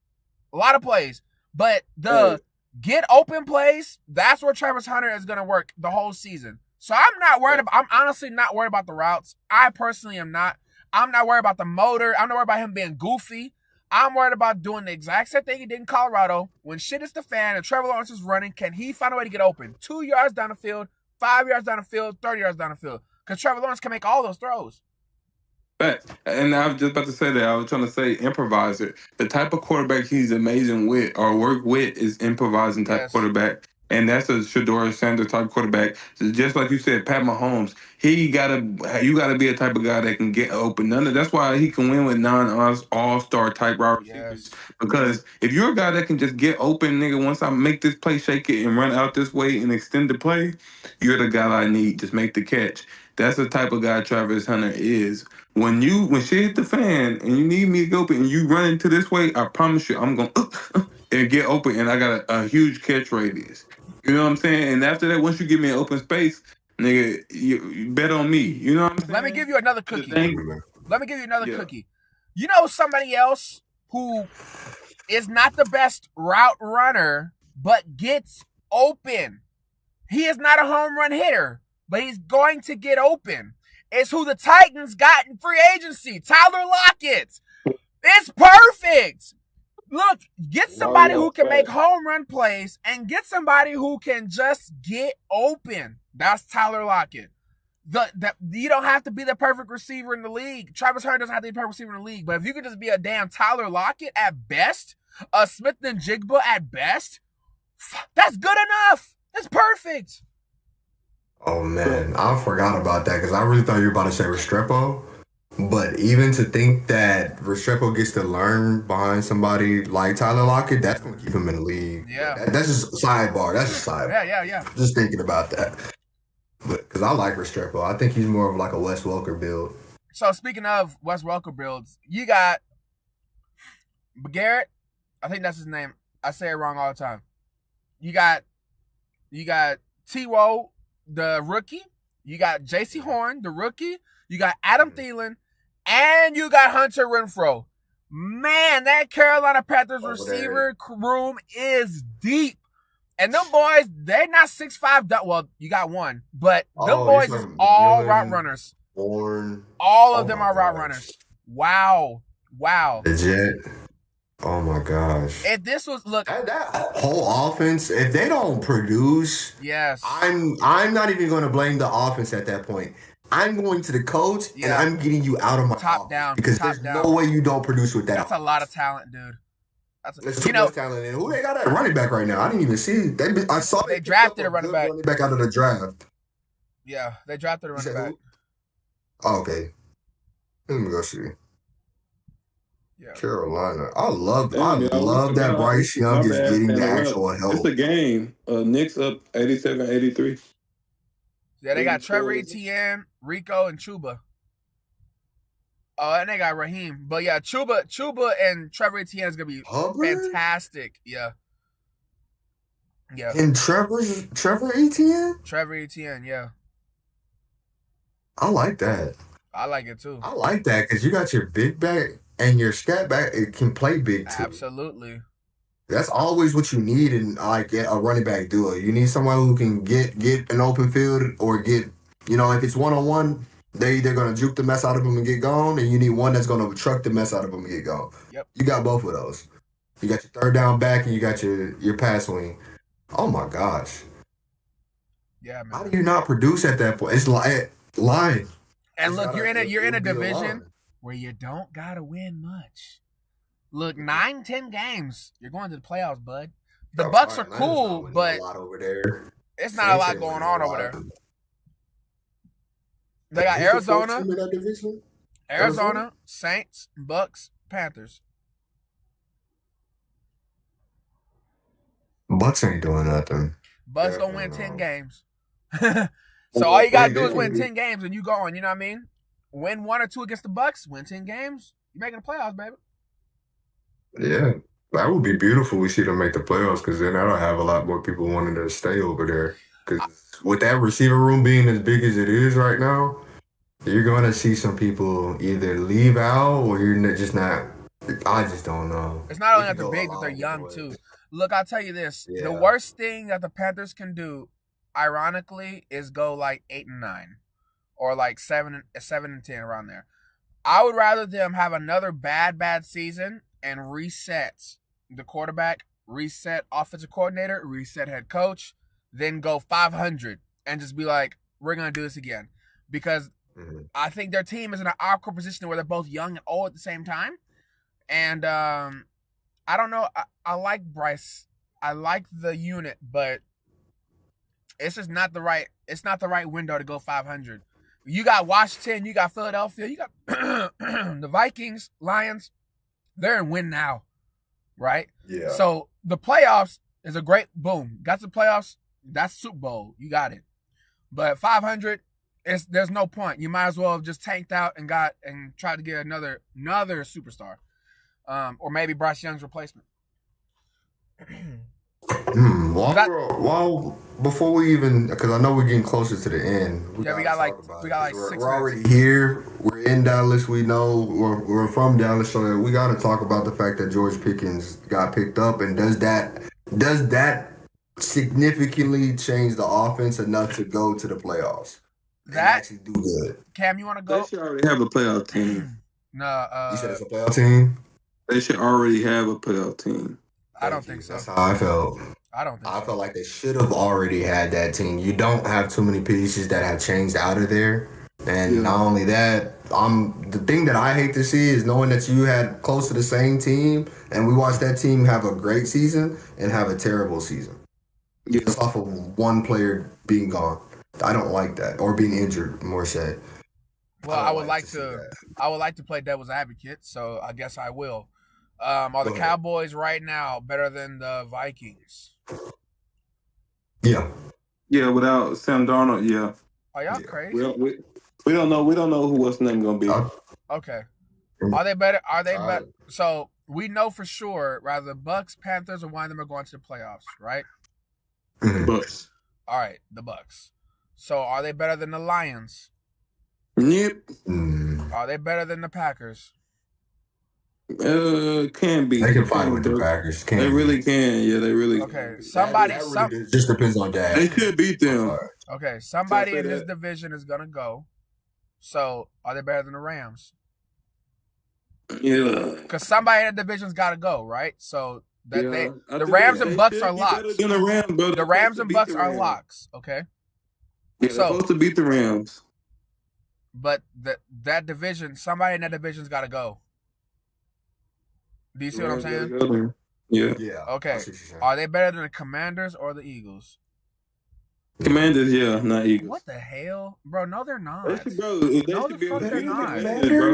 [SPEAKER 1] but the get open plays, that's where Travis Hunter is going to work the whole season. So I'm honestly not worried about the routes. I personally am not. I'm not worried about the motor. I'm not worried about him being goofy. I'm worried about doing the exact same thing he did in Colorado. When shit is the fan and Trevor Lawrence is running, can he find a way to get open? 2 yards down the field, 5 yards down the field, 30 yards down the field. Because Trevor Lawrence can make all those throws.
[SPEAKER 3] And I was just about to say that. I was trying to say improviser. The type of quarterback he's amazing with or work with is improvising type quarterback. And that's a Shedeur Sanders type quarterback. So just like you said, Pat Mahomes, you gotta be a type of guy that can get open. That's why he can win with non-all-star type wide receivers. Because if you're a guy that can just get open, nigga, once I make this play, shake it, and run out this way and extend the play, you're the guy I need. Just make the catch. That's the type of guy Travis Hunter is. When shit hit the fan and you need me to go open and you run into this way, I promise you, I'm going. and get open, and I got a huge catch radius. You know what I'm saying? And after that, once you give me an open space, nigga, you bet on me. You know what I'm saying?
[SPEAKER 1] Let me give you another cookie. Let me give you another
[SPEAKER 3] Yeah.
[SPEAKER 1] cookie. You know somebody else who is not the best route runner, but gets open. He is not a home run hitter, but he's going to get open. It's who the Titans got in free agency, Tyler Lockett. It's perfect. Look, get somebody who can make home run plays and get somebody who can just get open. That's Tyler Lockett. You don't have to be the perfect receiver in the league. Travis Hunter doesn't have to be the perfect receiver in the league. But if you could just be a damn Tyler Lockett at best, a Smith and Jigba at best, that's good enough. That's perfect.
[SPEAKER 4] Oh, man. I forgot about that because I really thought you were about to say Restrepo. But even to think that Restrepo gets to learn behind somebody like Tyler Lockett, that's going to keep him in the league.
[SPEAKER 1] Yeah.
[SPEAKER 4] That's just a sidebar. That's just a sidebar.
[SPEAKER 1] Yeah.
[SPEAKER 4] Just thinking about that. Because I like Restrepo. I think he's more of like a Wes Welker build.
[SPEAKER 1] So speaking of Wes Welker builds, you got Garrett. I think that's his name. I say it wrong all the time. You got T-Woe, the rookie. You got J.C. Horn, the rookie. You got Adam Thielen. And you got Hunter Renfrow. Man, that Carolina Panthers receiver room is deep. And them boys, they're not 6'5". Well, you got one. But them boys is all route runners. All of them are route runners. Wow.
[SPEAKER 4] Legit. Oh, my gosh.
[SPEAKER 1] If this was, look.
[SPEAKER 4] That whole offense, if they don't produce,
[SPEAKER 1] yes,
[SPEAKER 4] I'm not even going to blame the offense at that point. I'm going to the coach, and I'm getting you out of my
[SPEAKER 1] top down
[SPEAKER 4] because there's no way you don't produce with that.
[SPEAKER 1] That's a lot of talent, dude.
[SPEAKER 4] There's too much talent. And who they got at running back right now? I didn't even see. I saw
[SPEAKER 1] they drafted a running back
[SPEAKER 4] out of the draft.
[SPEAKER 1] Yeah, they drafted a running back.
[SPEAKER 4] Oh, okay. Let me go see.
[SPEAKER 1] Yeah.
[SPEAKER 4] Carolina. I love that Bryce Young is getting the actual help.
[SPEAKER 3] It's a game. Knicks up 87-83.
[SPEAKER 1] Yeah, they got Trevor Etienne, Rico, and Chuba. Oh, and they got Raheem. But yeah, Chuba and Trevor Etienne is gonna be fantastic. Yeah.
[SPEAKER 4] And Trevor Etienne?
[SPEAKER 1] Trevor Etienne, yeah.
[SPEAKER 4] I like that.
[SPEAKER 1] I like it too.
[SPEAKER 4] I like that because you got your big back and your scat back. It can play big too.
[SPEAKER 1] Absolutely. That's
[SPEAKER 4] always what you need in like a running back duo. You need someone who can get an open field or get, if it's one-on-one, they're going to juke the mess out of them and get gone, and you need one that's going to truck the mess out of them and get gone.
[SPEAKER 1] Yep.
[SPEAKER 4] You got both of those. You got your third down back and you got your pass wing. Oh, my gosh.
[SPEAKER 1] Yeah, man.
[SPEAKER 4] How do you not produce at that point? It's lying.
[SPEAKER 1] And look, you're in a division where you don't got to win much. Look, 9-10 games. You're going to the playoffs, bud. The Bucks are cool, but it's not a lot going on over there. They got Arizona, Saints, Bucks, Panthers.
[SPEAKER 4] Bucks ain't doing nothing.
[SPEAKER 1] Bucks gonna win 10 games. So all you gotta do is win 10 games and you going. You know what I mean? Win 1 or 2 against the Bucks. Win 10 games. You're making the playoffs, baby.
[SPEAKER 4] Yeah, that would be beautiful. We see them make the playoffs because then that'll have a lot more people wanting to stay over there. Because with that receiver room being as big as it is right now, you're going to see some people either leave out or you're just not. I just don't know.
[SPEAKER 1] It's not only that they're big, but they're young too. Look, I'll tell you this: the worst thing that the Panthers can do, ironically, is go like 8-9, or like 7-10 around there. I would rather them have another bad season and reset the quarterback, reset offensive coordinator, reset head coach, then go 500 and just be like, we're going to do this again. Because I think their team is in an awkward position where they're both young and old at the same time. And I don't know. I like Bryce. I like the unit, but it's just not the right window to go 500. You got Washington, you got Philadelphia, you got the Vikings, Lions. They're in win now, right?
[SPEAKER 4] Yeah.
[SPEAKER 1] So the playoffs is a great boom. Got to the playoffs, that's Super Bowl. You got it. But 500, there's no point. You might as well have just tanked out and tried to get another superstar, or maybe Bryce Young's replacement.
[SPEAKER 4] Well, before we even, because I know we're getting closer to the end.
[SPEAKER 1] We got like 6 minutes.
[SPEAKER 4] We're already here. We're in Dallas. We know we're from Dallas, so we got to talk about the fact that George Pickens got picked up, and does that significantly change the offense enough to go to the playoffs?
[SPEAKER 1] That
[SPEAKER 4] actually do good.
[SPEAKER 1] Cam, you want to go?
[SPEAKER 3] They should already have a playoff team.
[SPEAKER 1] No,
[SPEAKER 4] you said it's a playoff team.
[SPEAKER 3] They should already have a playoff team.
[SPEAKER 1] I don't think so.
[SPEAKER 4] That's how I felt.
[SPEAKER 1] I
[SPEAKER 4] felt like they should have already had that team. You don't have too many pieces that have changed out of there. And not only that, the thing that I hate to see is knowing that you had close to the same team and we watched that team have a great season and have a terrible season. Just off of one player being gone. I don't like that. Or being injured, more said.
[SPEAKER 1] Well, I would like to play devil's advocate, so I guess I will. Are the Cowboys right now better than the Vikings?
[SPEAKER 4] Yeah.
[SPEAKER 3] Yeah, without Sam Darnold, yeah.
[SPEAKER 1] Are y'all crazy?
[SPEAKER 3] We don't know. We don't know what's name gonna be.
[SPEAKER 1] Okay. Are they better? Better? So we know for sure. Rather the Bucks, Panthers, or one of them are going to the playoffs, right?
[SPEAKER 3] Bucks.
[SPEAKER 1] All right, the Bucks. So are they better than the Lions?
[SPEAKER 3] Yep.
[SPEAKER 1] Are they better than the Packers?
[SPEAKER 3] Can be.
[SPEAKER 4] They can fight with the Packers.
[SPEAKER 3] They really can. Yeah, they really.
[SPEAKER 1] Okay,
[SPEAKER 4] that just depends on that.
[SPEAKER 3] They should beat them.
[SPEAKER 1] Okay, somebody in this division is gonna go. So are they better than the Rams?
[SPEAKER 3] Yeah.
[SPEAKER 1] Because somebody in the division's got to go, right? So the Rams and Bucks are locks. The Rams and Bucks are locks. Okay.
[SPEAKER 3] Yeah, they're supposed to beat the Rams.
[SPEAKER 1] But that division, somebody in that division's got to go. Do you see what I'm saying?
[SPEAKER 3] Yeah.
[SPEAKER 1] Okay. Are they better than the Commanders or the Eagles?
[SPEAKER 3] Commanders, yeah, not Eagles.
[SPEAKER 1] What the hell? Bro, no, they're not.
[SPEAKER 3] No, the fuck
[SPEAKER 1] they're not.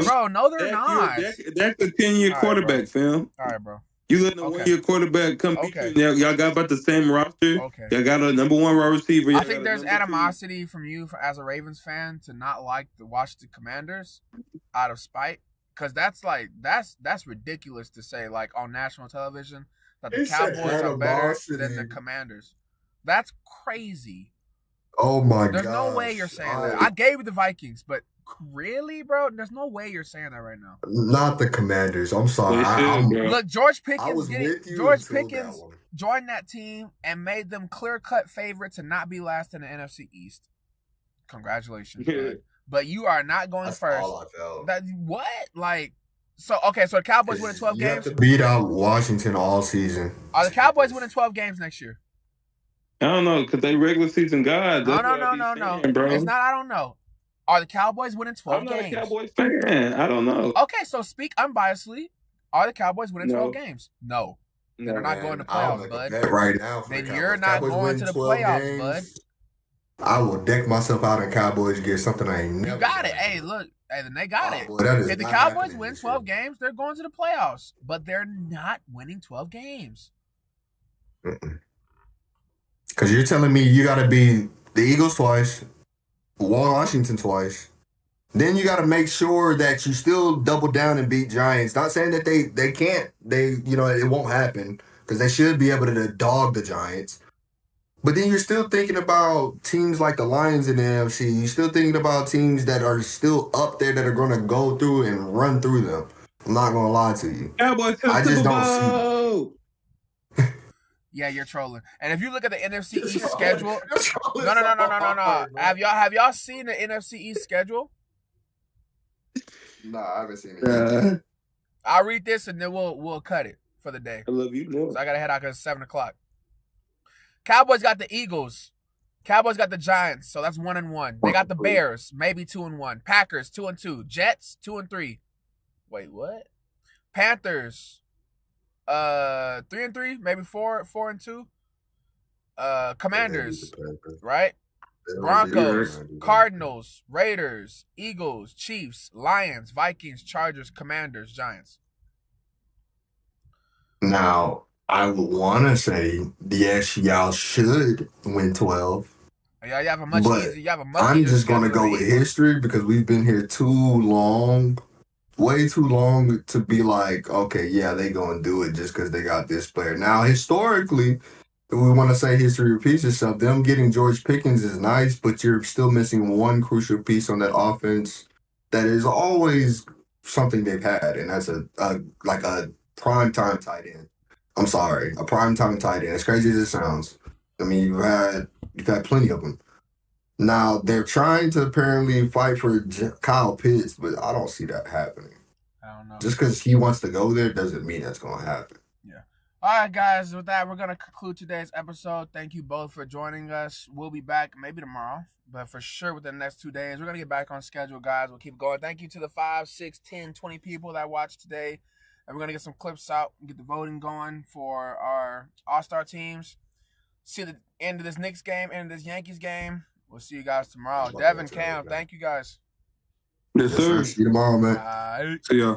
[SPEAKER 1] Bro, no, they're not.
[SPEAKER 3] That's a 10-year quarterback, fam.
[SPEAKER 1] All right, bro.
[SPEAKER 3] You letting a 1-year quarterback come beat you? Y'all got about the same roster.
[SPEAKER 1] Okay.
[SPEAKER 3] Y'all got a number 1 wide receiver.
[SPEAKER 1] I think there's animosity from you as a Ravens fan to not like the Washington Commanders out of spite. Because that's ridiculous to say, like, on national television that the Cowboys are better than the Commanders. That's crazy.
[SPEAKER 4] Oh my god.
[SPEAKER 1] There's no way you're saying that. I gave you the Vikings, but really, bro? There's no way you're saying that right now.
[SPEAKER 4] Not the Commanders. I'm sorry.
[SPEAKER 1] Look, George Pickens joined that team and made them clear-cut favorite to not be last in the NFC East. Congratulations, but you are not going
[SPEAKER 4] That's
[SPEAKER 1] first.
[SPEAKER 4] All I felt.
[SPEAKER 1] What? Like, so the Cowboys winning 12 games?
[SPEAKER 4] You have to beat out Washington all season.
[SPEAKER 1] Are the Cowboys winning 12 games next year?
[SPEAKER 3] I don't know, because they regular season guys.
[SPEAKER 1] No. Bro. It's not, I don't know. Are the Cowboys winning 12 games?
[SPEAKER 3] I'm not a Cowboys fan. I don't know.
[SPEAKER 1] Okay, so speak unbiasedly. Are the Cowboys winning 12 games? No. They're not going to playoffs, bud.
[SPEAKER 4] Right now.
[SPEAKER 1] Then you're not going to the playoffs, bud.
[SPEAKER 4] I will deck myself out in Cowboys gear, something I ain't never.
[SPEAKER 1] You got it. Hey, look. Hey, then they got it.
[SPEAKER 4] Boy,
[SPEAKER 1] if the Cowboys win 12 games, they're going to the playoffs. But they're not winning 12 games.
[SPEAKER 4] Because you're telling me you got to beat the Eagles twice, Washington twice. Then you got to make sure that you still double down and beat Giants. Not saying that they can't. It won't happen. Because they should be able to dog the Giants. But then you're still thinking about teams like the Lions in the NFC. You're still thinking about teams that are still up there that are going to go through and run through them. I'm not going to lie to you. I just don't see it.
[SPEAKER 1] Yeah, you're trolling. And if you look at the NFC East schedule, no. Have y'all seen the NFC East schedule?
[SPEAKER 4] Nah, I haven't seen it.
[SPEAKER 1] I'll read this and then we'll cut it for the day.
[SPEAKER 3] I love you more.
[SPEAKER 1] So I gotta head out because it's 7:00. Cowboys got the Eagles. Cowboys got the Giants, so that's 1-1. They got the Bears, maybe 2-1. Packers 2-2. Jets 2-3. Wait, what? Panthers, 3-3, maybe 4-2. Commanders, right? Broncos, Cardinals, Raiders, Eagles, Chiefs, Lions, Vikings, Chargers, Commanders, Giants.
[SPEAKER 4] Now, I would want to say, yes, y'all should win 12.
[SPEAKER 1] Yeah, you have a much easier.
[SPEAKER 4] I'm just going to go with history because we've been here too long way too long to be like, okay, yeah, they gonna do it just because they got this player. Now, historically, if we want to say history repeats itself, them getting George Pickens is nice, but you're still missing one crucial piece on that offense that is always something they've had, and that's a primetime tight end. I'm sorry, a primetime tight end. As crazy as it sounds, I mean, you've had plenty of them. Now they're trying to apparently fight for Kyle Pitts, but I don't see that happening.
[SPEAKER 1] I don't know.
[SPEAKER 4] Just because he wants to go there doesn't mean that's going to happen.
[SPEAKER 1] Yeah. All right, guys. With that, we're gonna conclude today's episode. Thank you both for joining us. We'll be back maybe tomorrow, but for sure within the next 2 days, we're gonna get back on schedule, guys. We'll keep going. Thank you to the 5, 6, 10, 20 people that watched today, and we're gonna get some clips out and get the voting going for our All-Star teams. See the end of this Knicks game, end of this Yankees game. We'll see you guys tomorrow. Devin, Cam, thank you guys.
[SPEAKER 3] Yes, sir.
[SPEAKER 4] See you tomorrow, man.
[SPEAKER 3] See y'all.